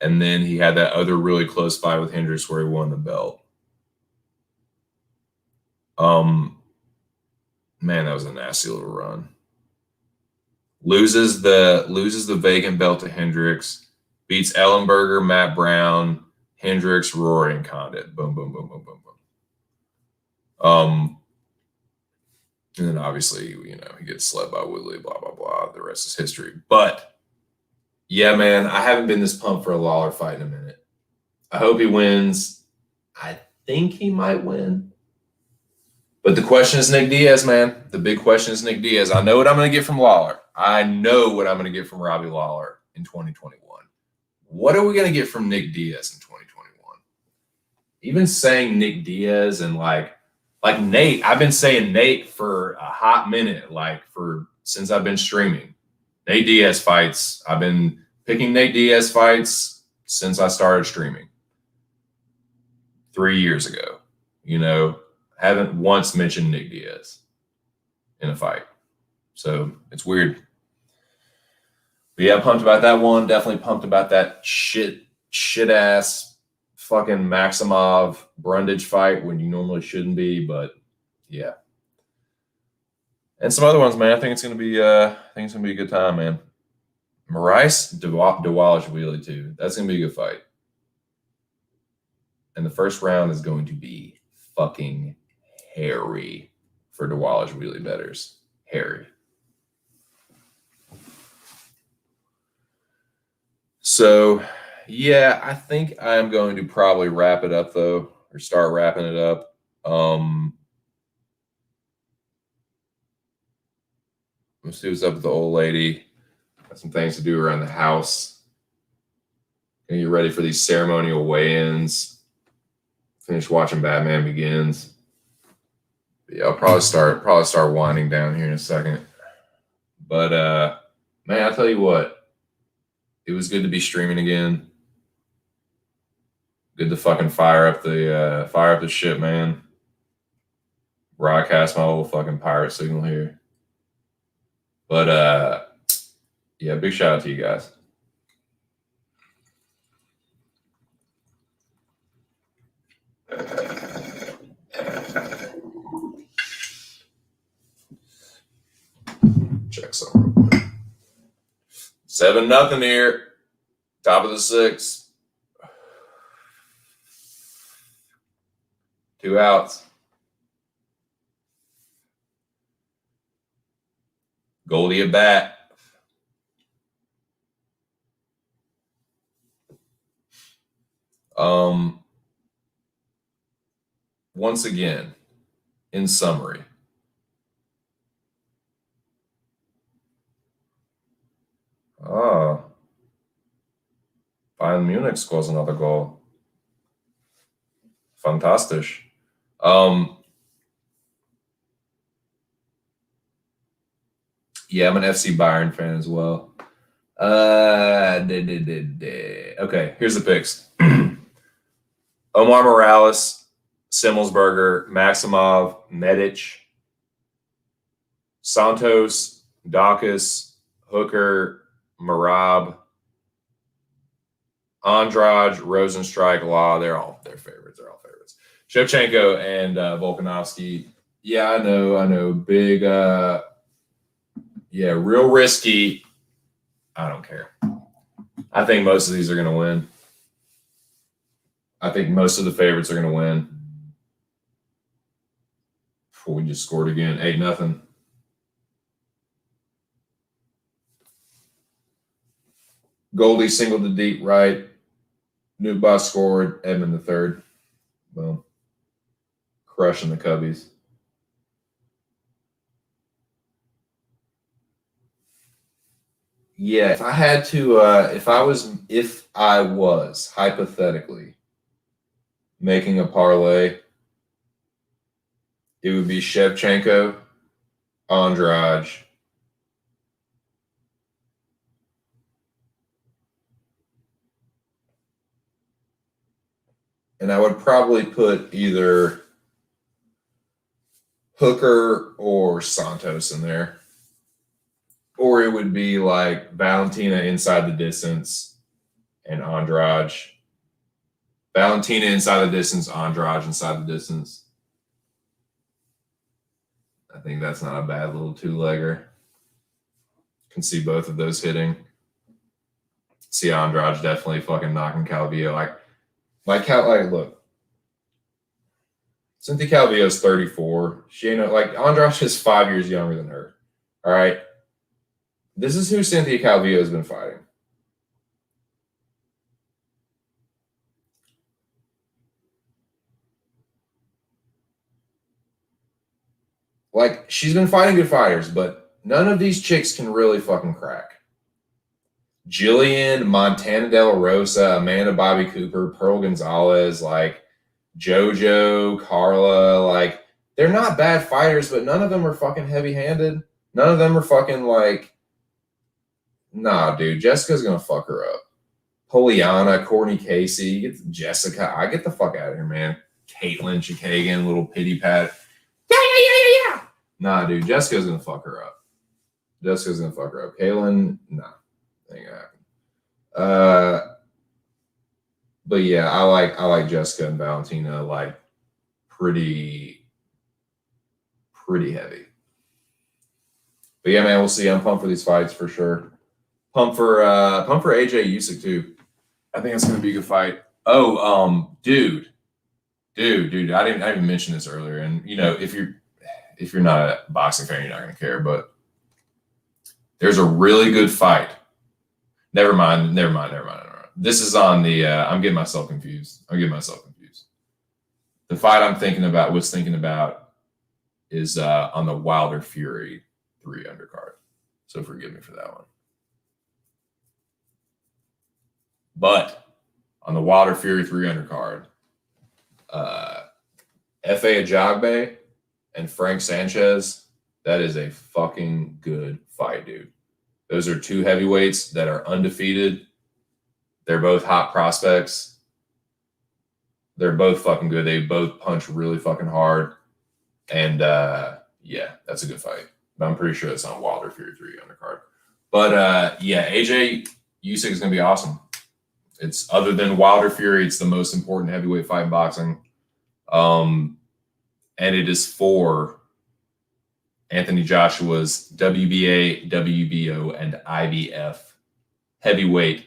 And then he had that other really close fight with Hendricks where he won the belt. Man, that was a nasty little run. Loses the vacant belt to Hendricks, beats Ellenberger, Matt Brown, Hendricks, Rory, and Condit. Boom, boom, boom, boom, boom, boom. And then obviously, you know, he gets slept by Woodley, blah, blah, blah. The rest is history. But yeah, man, I haven't been this pumped for a Lawler fight in a minute. I hope he wins. I think he might win. But the question is Nick Diaz, man. The big question is Nick Diaz. I know what I'm going to get from Lawler. I know what I'm going to get from Robbie Lawler in 2021. What are we going to get from Nick Diaz in 2021? Even saying Nick Diaz and like Nate, I've been saying Nate for a hot minute, since I've been streaming. Nate Diaz fights. I've been picking Nate Diaz fights since I started streaming 3 years ago. You know, haven't once mentioned Nick Diaz in a fight. So it's weird. But yeah, pumped about that one. Definitely pumped about that shit ass fucking Maximov Brundage fight when you normally shouldn't be, but yeah. And some other ones, man. I think it's gonna be a good time, man. Maurice Dawalishvili too. That's gonna be a good fight. And the first round is going to be fucking hairy for Dawalishvili bettors. Hairy. So yeah, I think I'm going to probably wrap it up though, or start wrapping it up. Let's see what's up with the old lady. Got some things to do around the house. Gonna get ready for these ceremonial weigh-ins. Finish watching Batman Begins. But yeah, I'll probably start winding down here in a second. But man, I'll tell you what, it was good to be streaming again. Good to fucking fire up the ship, man. Broadcast my little fucking pirate signal here. But yeah, big shout out to you guys. Check some real quick. 7-0 here. Top of the 6. 2 outs. Goldie at bat. Once again, in summary, Bayern Munich scores another goal. Fantastisch. Yeah, I'm an FC Bayern fan as well. Okay, here's the picks. Omar Morales, Simmelsberger, Maximov, Medic, Santos, Dawkins, Hooker, Marab, Andrade, Rosenstrike, Law. They're favorites. They're all favorites. Shevchenko and Volkanovski. Yeah, I know. Big, real risky. I don't care. I think most of these are going to win. I think most of the favorites are going to win. We just scored again, 8-0. Goldie singled to deep right. Newbot scored. Edmund the third. Boom. Crushing the Cubbies. Yeah, if I had to, if I was hypothetically making a parlay, it would be Shevchenko, Andrade, and I would probably put either Hooker or Santos in there. Or it would be like Valentina inside the distance and Andrade. Valentina inside the distance, Andrade inside the distance. I think that's not a bad little two-legger. Can see both of those hitting. See Andrade definitely fucking knocking Calvillo. Look. Cynthia Calvillo's 34. She ain't Andrade is 5 years younger than her. All right. This is who Cynthia Calvillo has been fighting. Like, she's been fighting good fighters, but none of these chicks can really fucking crack. Jillian, Montana De La Rosa, Amanda Bobby Cooper, Pearl Gonzalez, like JoJo, Carla, like, they're not bad fighters, but none of them are fucking heavy-handed. None of them are fucking like, nah, dude, Jessica's gonna fuck her up. Poliana, Courtney Casey, get Jessica. I get the fuck out of here, man. Caitlin Chikagan, little pity pat. Yeah. Nah, dude, Jessica's gonna fuck her up. Caitlin, nah, ain't gonna happen. But yeah, I like Jessica and Valentina like pretty heavy. But yeah, man, we'll see. I'm pumped for these fights for sure. Pumped for AJ Usyk too. I think it's gonna be a good fight. Oh, dude, I didn't even mention this earlier. And you know, if you're not a boxing fan, you're not gonna care. But there's a really good fight. Never mind. This is on the. I'm getting myself confused. The fight I'm thinking about is on the Wilder Fury 3 undercard. So forgive me for that one. But on the Wilder Fury 3 undercard, F.A. Ajagbe and Frank Sanchez, that is a fucking good fight, dude. Those are two heavyweights that are undefeated. They're both hot prospects. They're both fucking good. They both punch really fucking hard. And yeah, that's a good fight. But I'm pretty sure it's on Wilder Fury 3 undercard. But yeah, AJ Usyk is going to be awesome. It's other than Wilder Fury, it's the most important heavyweight fight in boxing. And it is for Anthony Joshua's WBA, WBO, and IBF heavyweight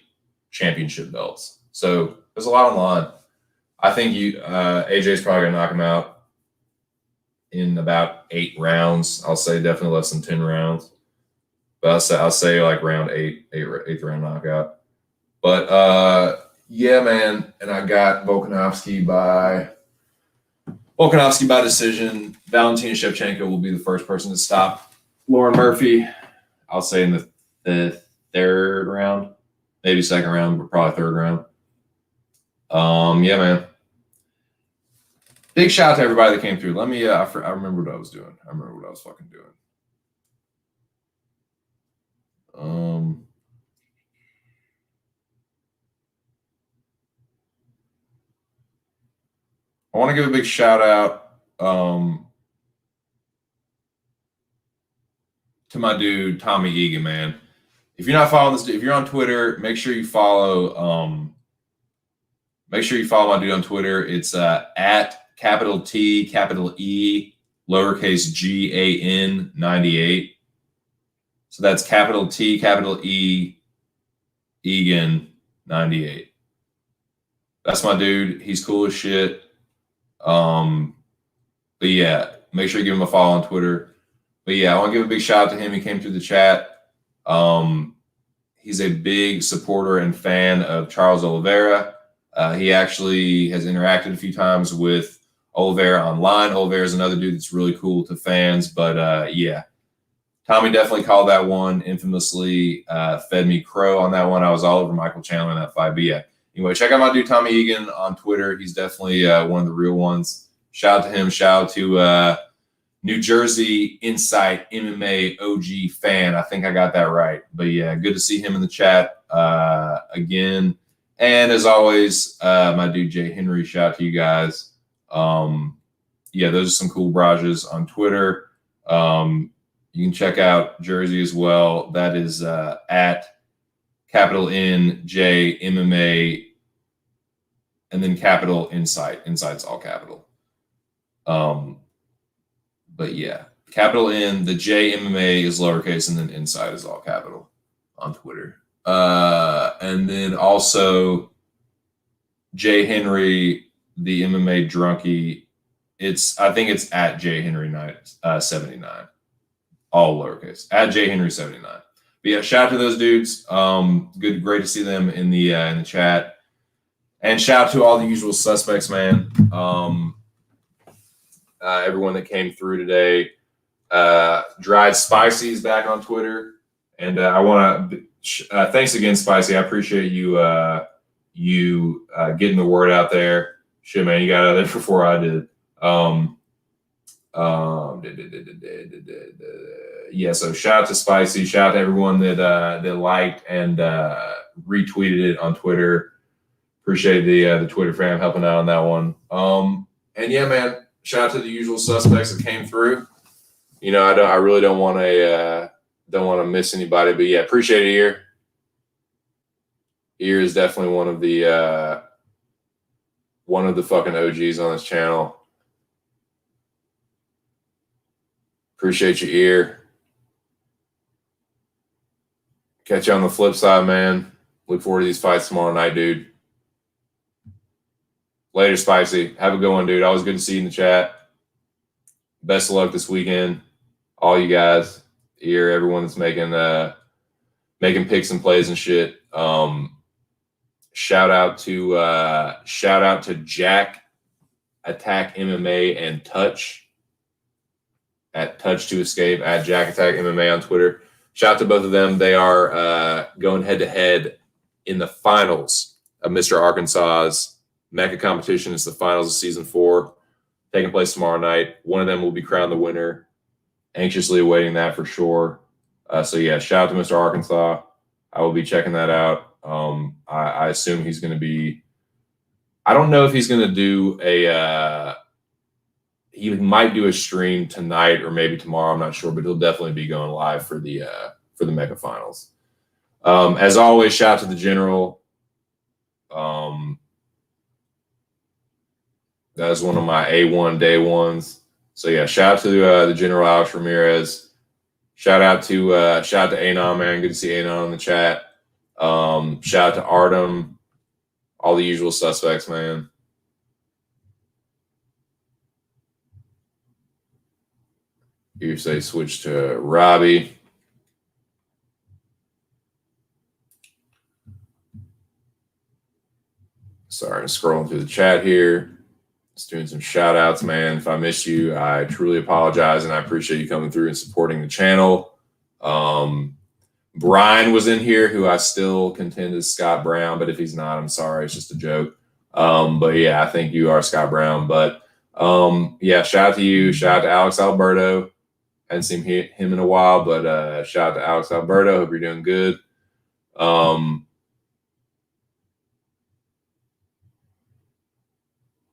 championship belts. So there's a lot on the line. I think AJ's probably going to knock him out in about 8 rounds. I'll say definitely less than 10 rounds. But I'll say like round 8th round knockout. But yeah, man. And I got Volkanovski by decision. Valentina Shevchenko will be the first person to stop Lauren Murphy. I'll say in the 3rd round, maybe 2nd round, but probably 3rd round. Yeah, man. Big shout out to everybody that came through. Let me. I remember what I was doing. I remember what I was fucking doing. I want to give a big shout out to my dude Tommy Egan, man. If you're not following this, if you're on Twitter, make sure you follow my dude on Twitter. It's at capital T, capital E, lowercase GAN 98. So that's capital T, capital E, Egan 98. That's my dude. He's cool as shit. But yeah, make sure you give him a follow on Twitter. But yeah, I want to give a big shout out to him. He came through the chat. He's a big supporter and fan of Charles Oliveira. He actually has interacted a few times with Oliveira online. Oliveira is another dude that's really cool to fans. But yeah, Tommy definitely called that one infamously. Fed me crow on that one. I was all over Michael Chandler in that fight. But yeah, anyway, check out my dude Tommy Egan on Twitter. He's definitely one of the real ones. Shout out to him. Shout out to New Jersey Insight MMA OG fan. I think I got that right. But yeah, good to see him in the chat again. And as always, my dude Jay Henry, shout out to you guys. Yeah, those are some cool barrages on Twitter. You can check out Jersey as well. That is at capital N J MMA and then capital Insight. Insight's all capital. But yeah, capital N, the J MMA is lowercase, and then Insight is all capital on Twitter. And then also Jay Henry, the MMA drunkie. I think it's at Jay Henry 79, all lowercase, at Jay Henry 79. But yeah, shout out to those dudes. Great to see them in the chat. And shout out to all the usual suspects, man. Everyone that came through today. Dried Spicy's back on Twitter. And I want to thanks again, Spicy. I appreciate you getting the word out there. Shit, man, you got out there before I did. Yeah, so shout out to Spicy. Shout out to everyone that liked and retweeted it on Twitter. Appreciate the Twitter fam helping out on that one. And yeah, man, shout out to the usual suspects that came through. You know, I really don't want to miss anybody, but yeah, appreciate it, Ear. Ear is definitely one of the fucking OGs on this channel. Appreciate your Ear. Catch you on the flip side, man. Look forward to these fights tomorrow night, dude. Later, Spicy. Have a good one, dude. Always good to see you in the chat. Best of luck this weekend. All you guys here, everyone that's making picks and plays and shit. Shout out to Jack Attack MMA and Touch at Touch to Escape at Jack Attack MMA on Twitter. Shout out to both of them. They are going head to head in the finals of Mr. Arkansas's Mecca competition. It's the finals of season 4, taking place tomorrow night. One of them will be crowned the winner. Anxiously awaiting that for sure. So yeah, shout out to Mr. Arkansas. I will be checking that out. I assume he's going to be. I don't know if he's going to do he might do a stream tonight or maybe tomorrow. I'm not sure, but he'll definitely be going live for the Mecca finals. As always, shout out to the general. That is one of my A1 day ones. So yeah, shout out to the General Alex Ramirez. Shout out to Anon, man. Good to see Anon in the chat. Shout out to Artem. All the usual suspects, man. You say switch to Robbie. Sorry, I'm scrolling through the chat here. Just doing some shout outs, man. If I missed you, I truly apologize, and I appreciate you coming through and supporting the channel. Brian was in here, who I still contend is Scott Brown, but if he's not, I'm sorry. It's just a joke. But yeah, I think you are Scott Brown. But yeah, shout out to you. Shout out to Alex Alberto. Hadn't seen him in a while, but shout out to Alex Alberto. Hope you're doing good.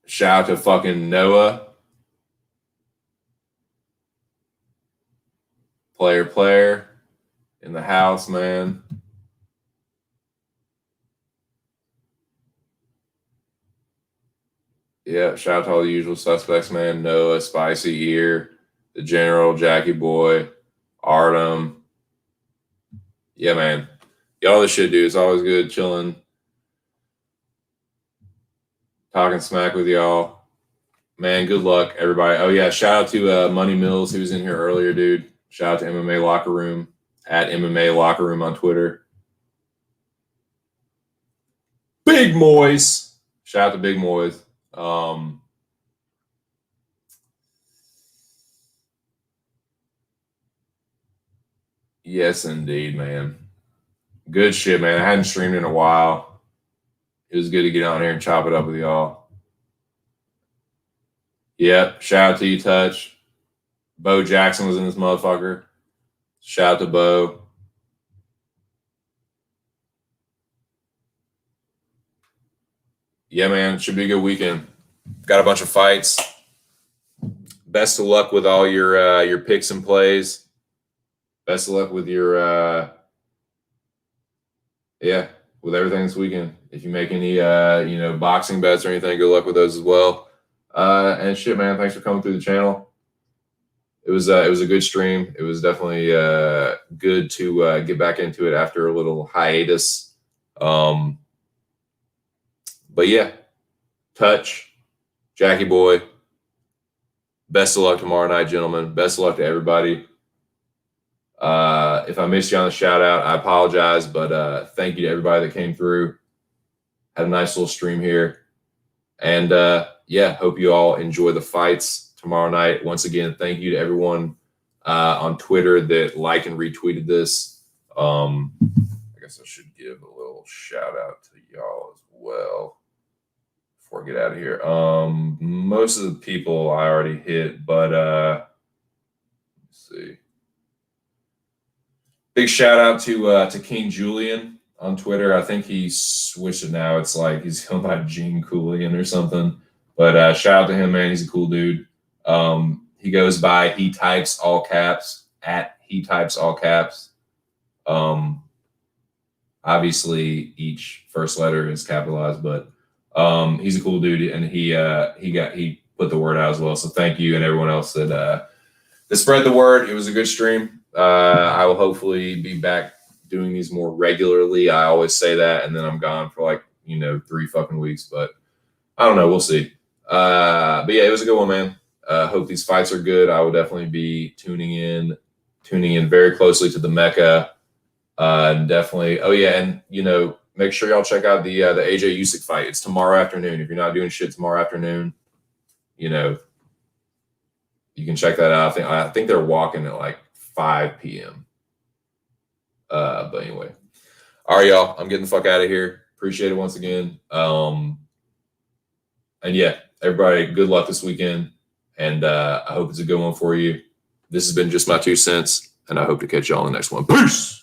Shout out to fucking Noah. Player in the house, man. Yeah, shout out to all the usual suspects, man. Noah, Spicy Ear, the General, Jackie Boy, Artem. Yeah, man. Y'all this shit, dude. It's always good chilling, talking smack with y'all. Man, good luck, everybody. Oh, yeah, shout out to Money Mills, who was in here earlier, dude. Shout out to MMA Locker Room, at MMA Locker Room on Twitter. Big Moise. Shout out to Big Moise. Yes, indeed, man. Good shit, man. I hadn't streamed in a while. It was good to get on here and chop it up with y'all. Yep. Shout out to you, Touch. Bo Jackson was in this motherfucker. Shout out to Bo. Yeah, man. It should be a good weekend. Got a bunch of fights. Best of luck with all your picks and plays. Best of luck with your with everything this weekend. If you make any boxing bets or anything, good luck with those as well. And shit, man, thanks for coming through the channel. It was a good stream. It was definitely good to get back into it after a little hiatus. But yeah, Touch, Jackie Boy. Best of luck tomorrow night, gentlemen. Best of luck to everybody. If I missed you on the shout out, I apologize, but thank you to everybody that came through. Had a nice little stream here. And hope you all enjoy the fights tomorrow night. Once again, thank you to everyone on Twitter that liked and retweeted this. I guess I should give a little shout out to y'all as well before I get out of here. Most of the people I already hit, but let's see. Big shout out to King Julian on Twitter. I think he switched it now. It's like he's going by Gene Coolian or something. But shout out to him, man. He's a cool dude. He goes by He Types All Caps, at He Types All Caps. Obviously, each first letter is capitalized, but he's a cool dude, and he put the word out as well. So thank you and everyone else that spread the word. It was a good stream. I will hopefully be back doing these more regularly. I always say that, and then I'm gone for 3 fucking weeks, but I don't know. We'll see. But yeah, it was a good one, man. Hope these fights are good. I will definitely be tuning in very closely to the Mecca. And definitely. Oh yeah, and make sure y'all check out the AJ Usyk fight. It's tomorrow afternoon. If you're not doing shit tomorrow afternoon, you can check that out. I think they're walking at 5 p.m. But anyway. All right, y'all. I'm getting the fuck out of here. Appreciate it once again. And yeah, everybody, good luck this weekend. And I hope it's a good one for you. This has been just my 2 cents, and I hope to catch y'all on the next one. Peace.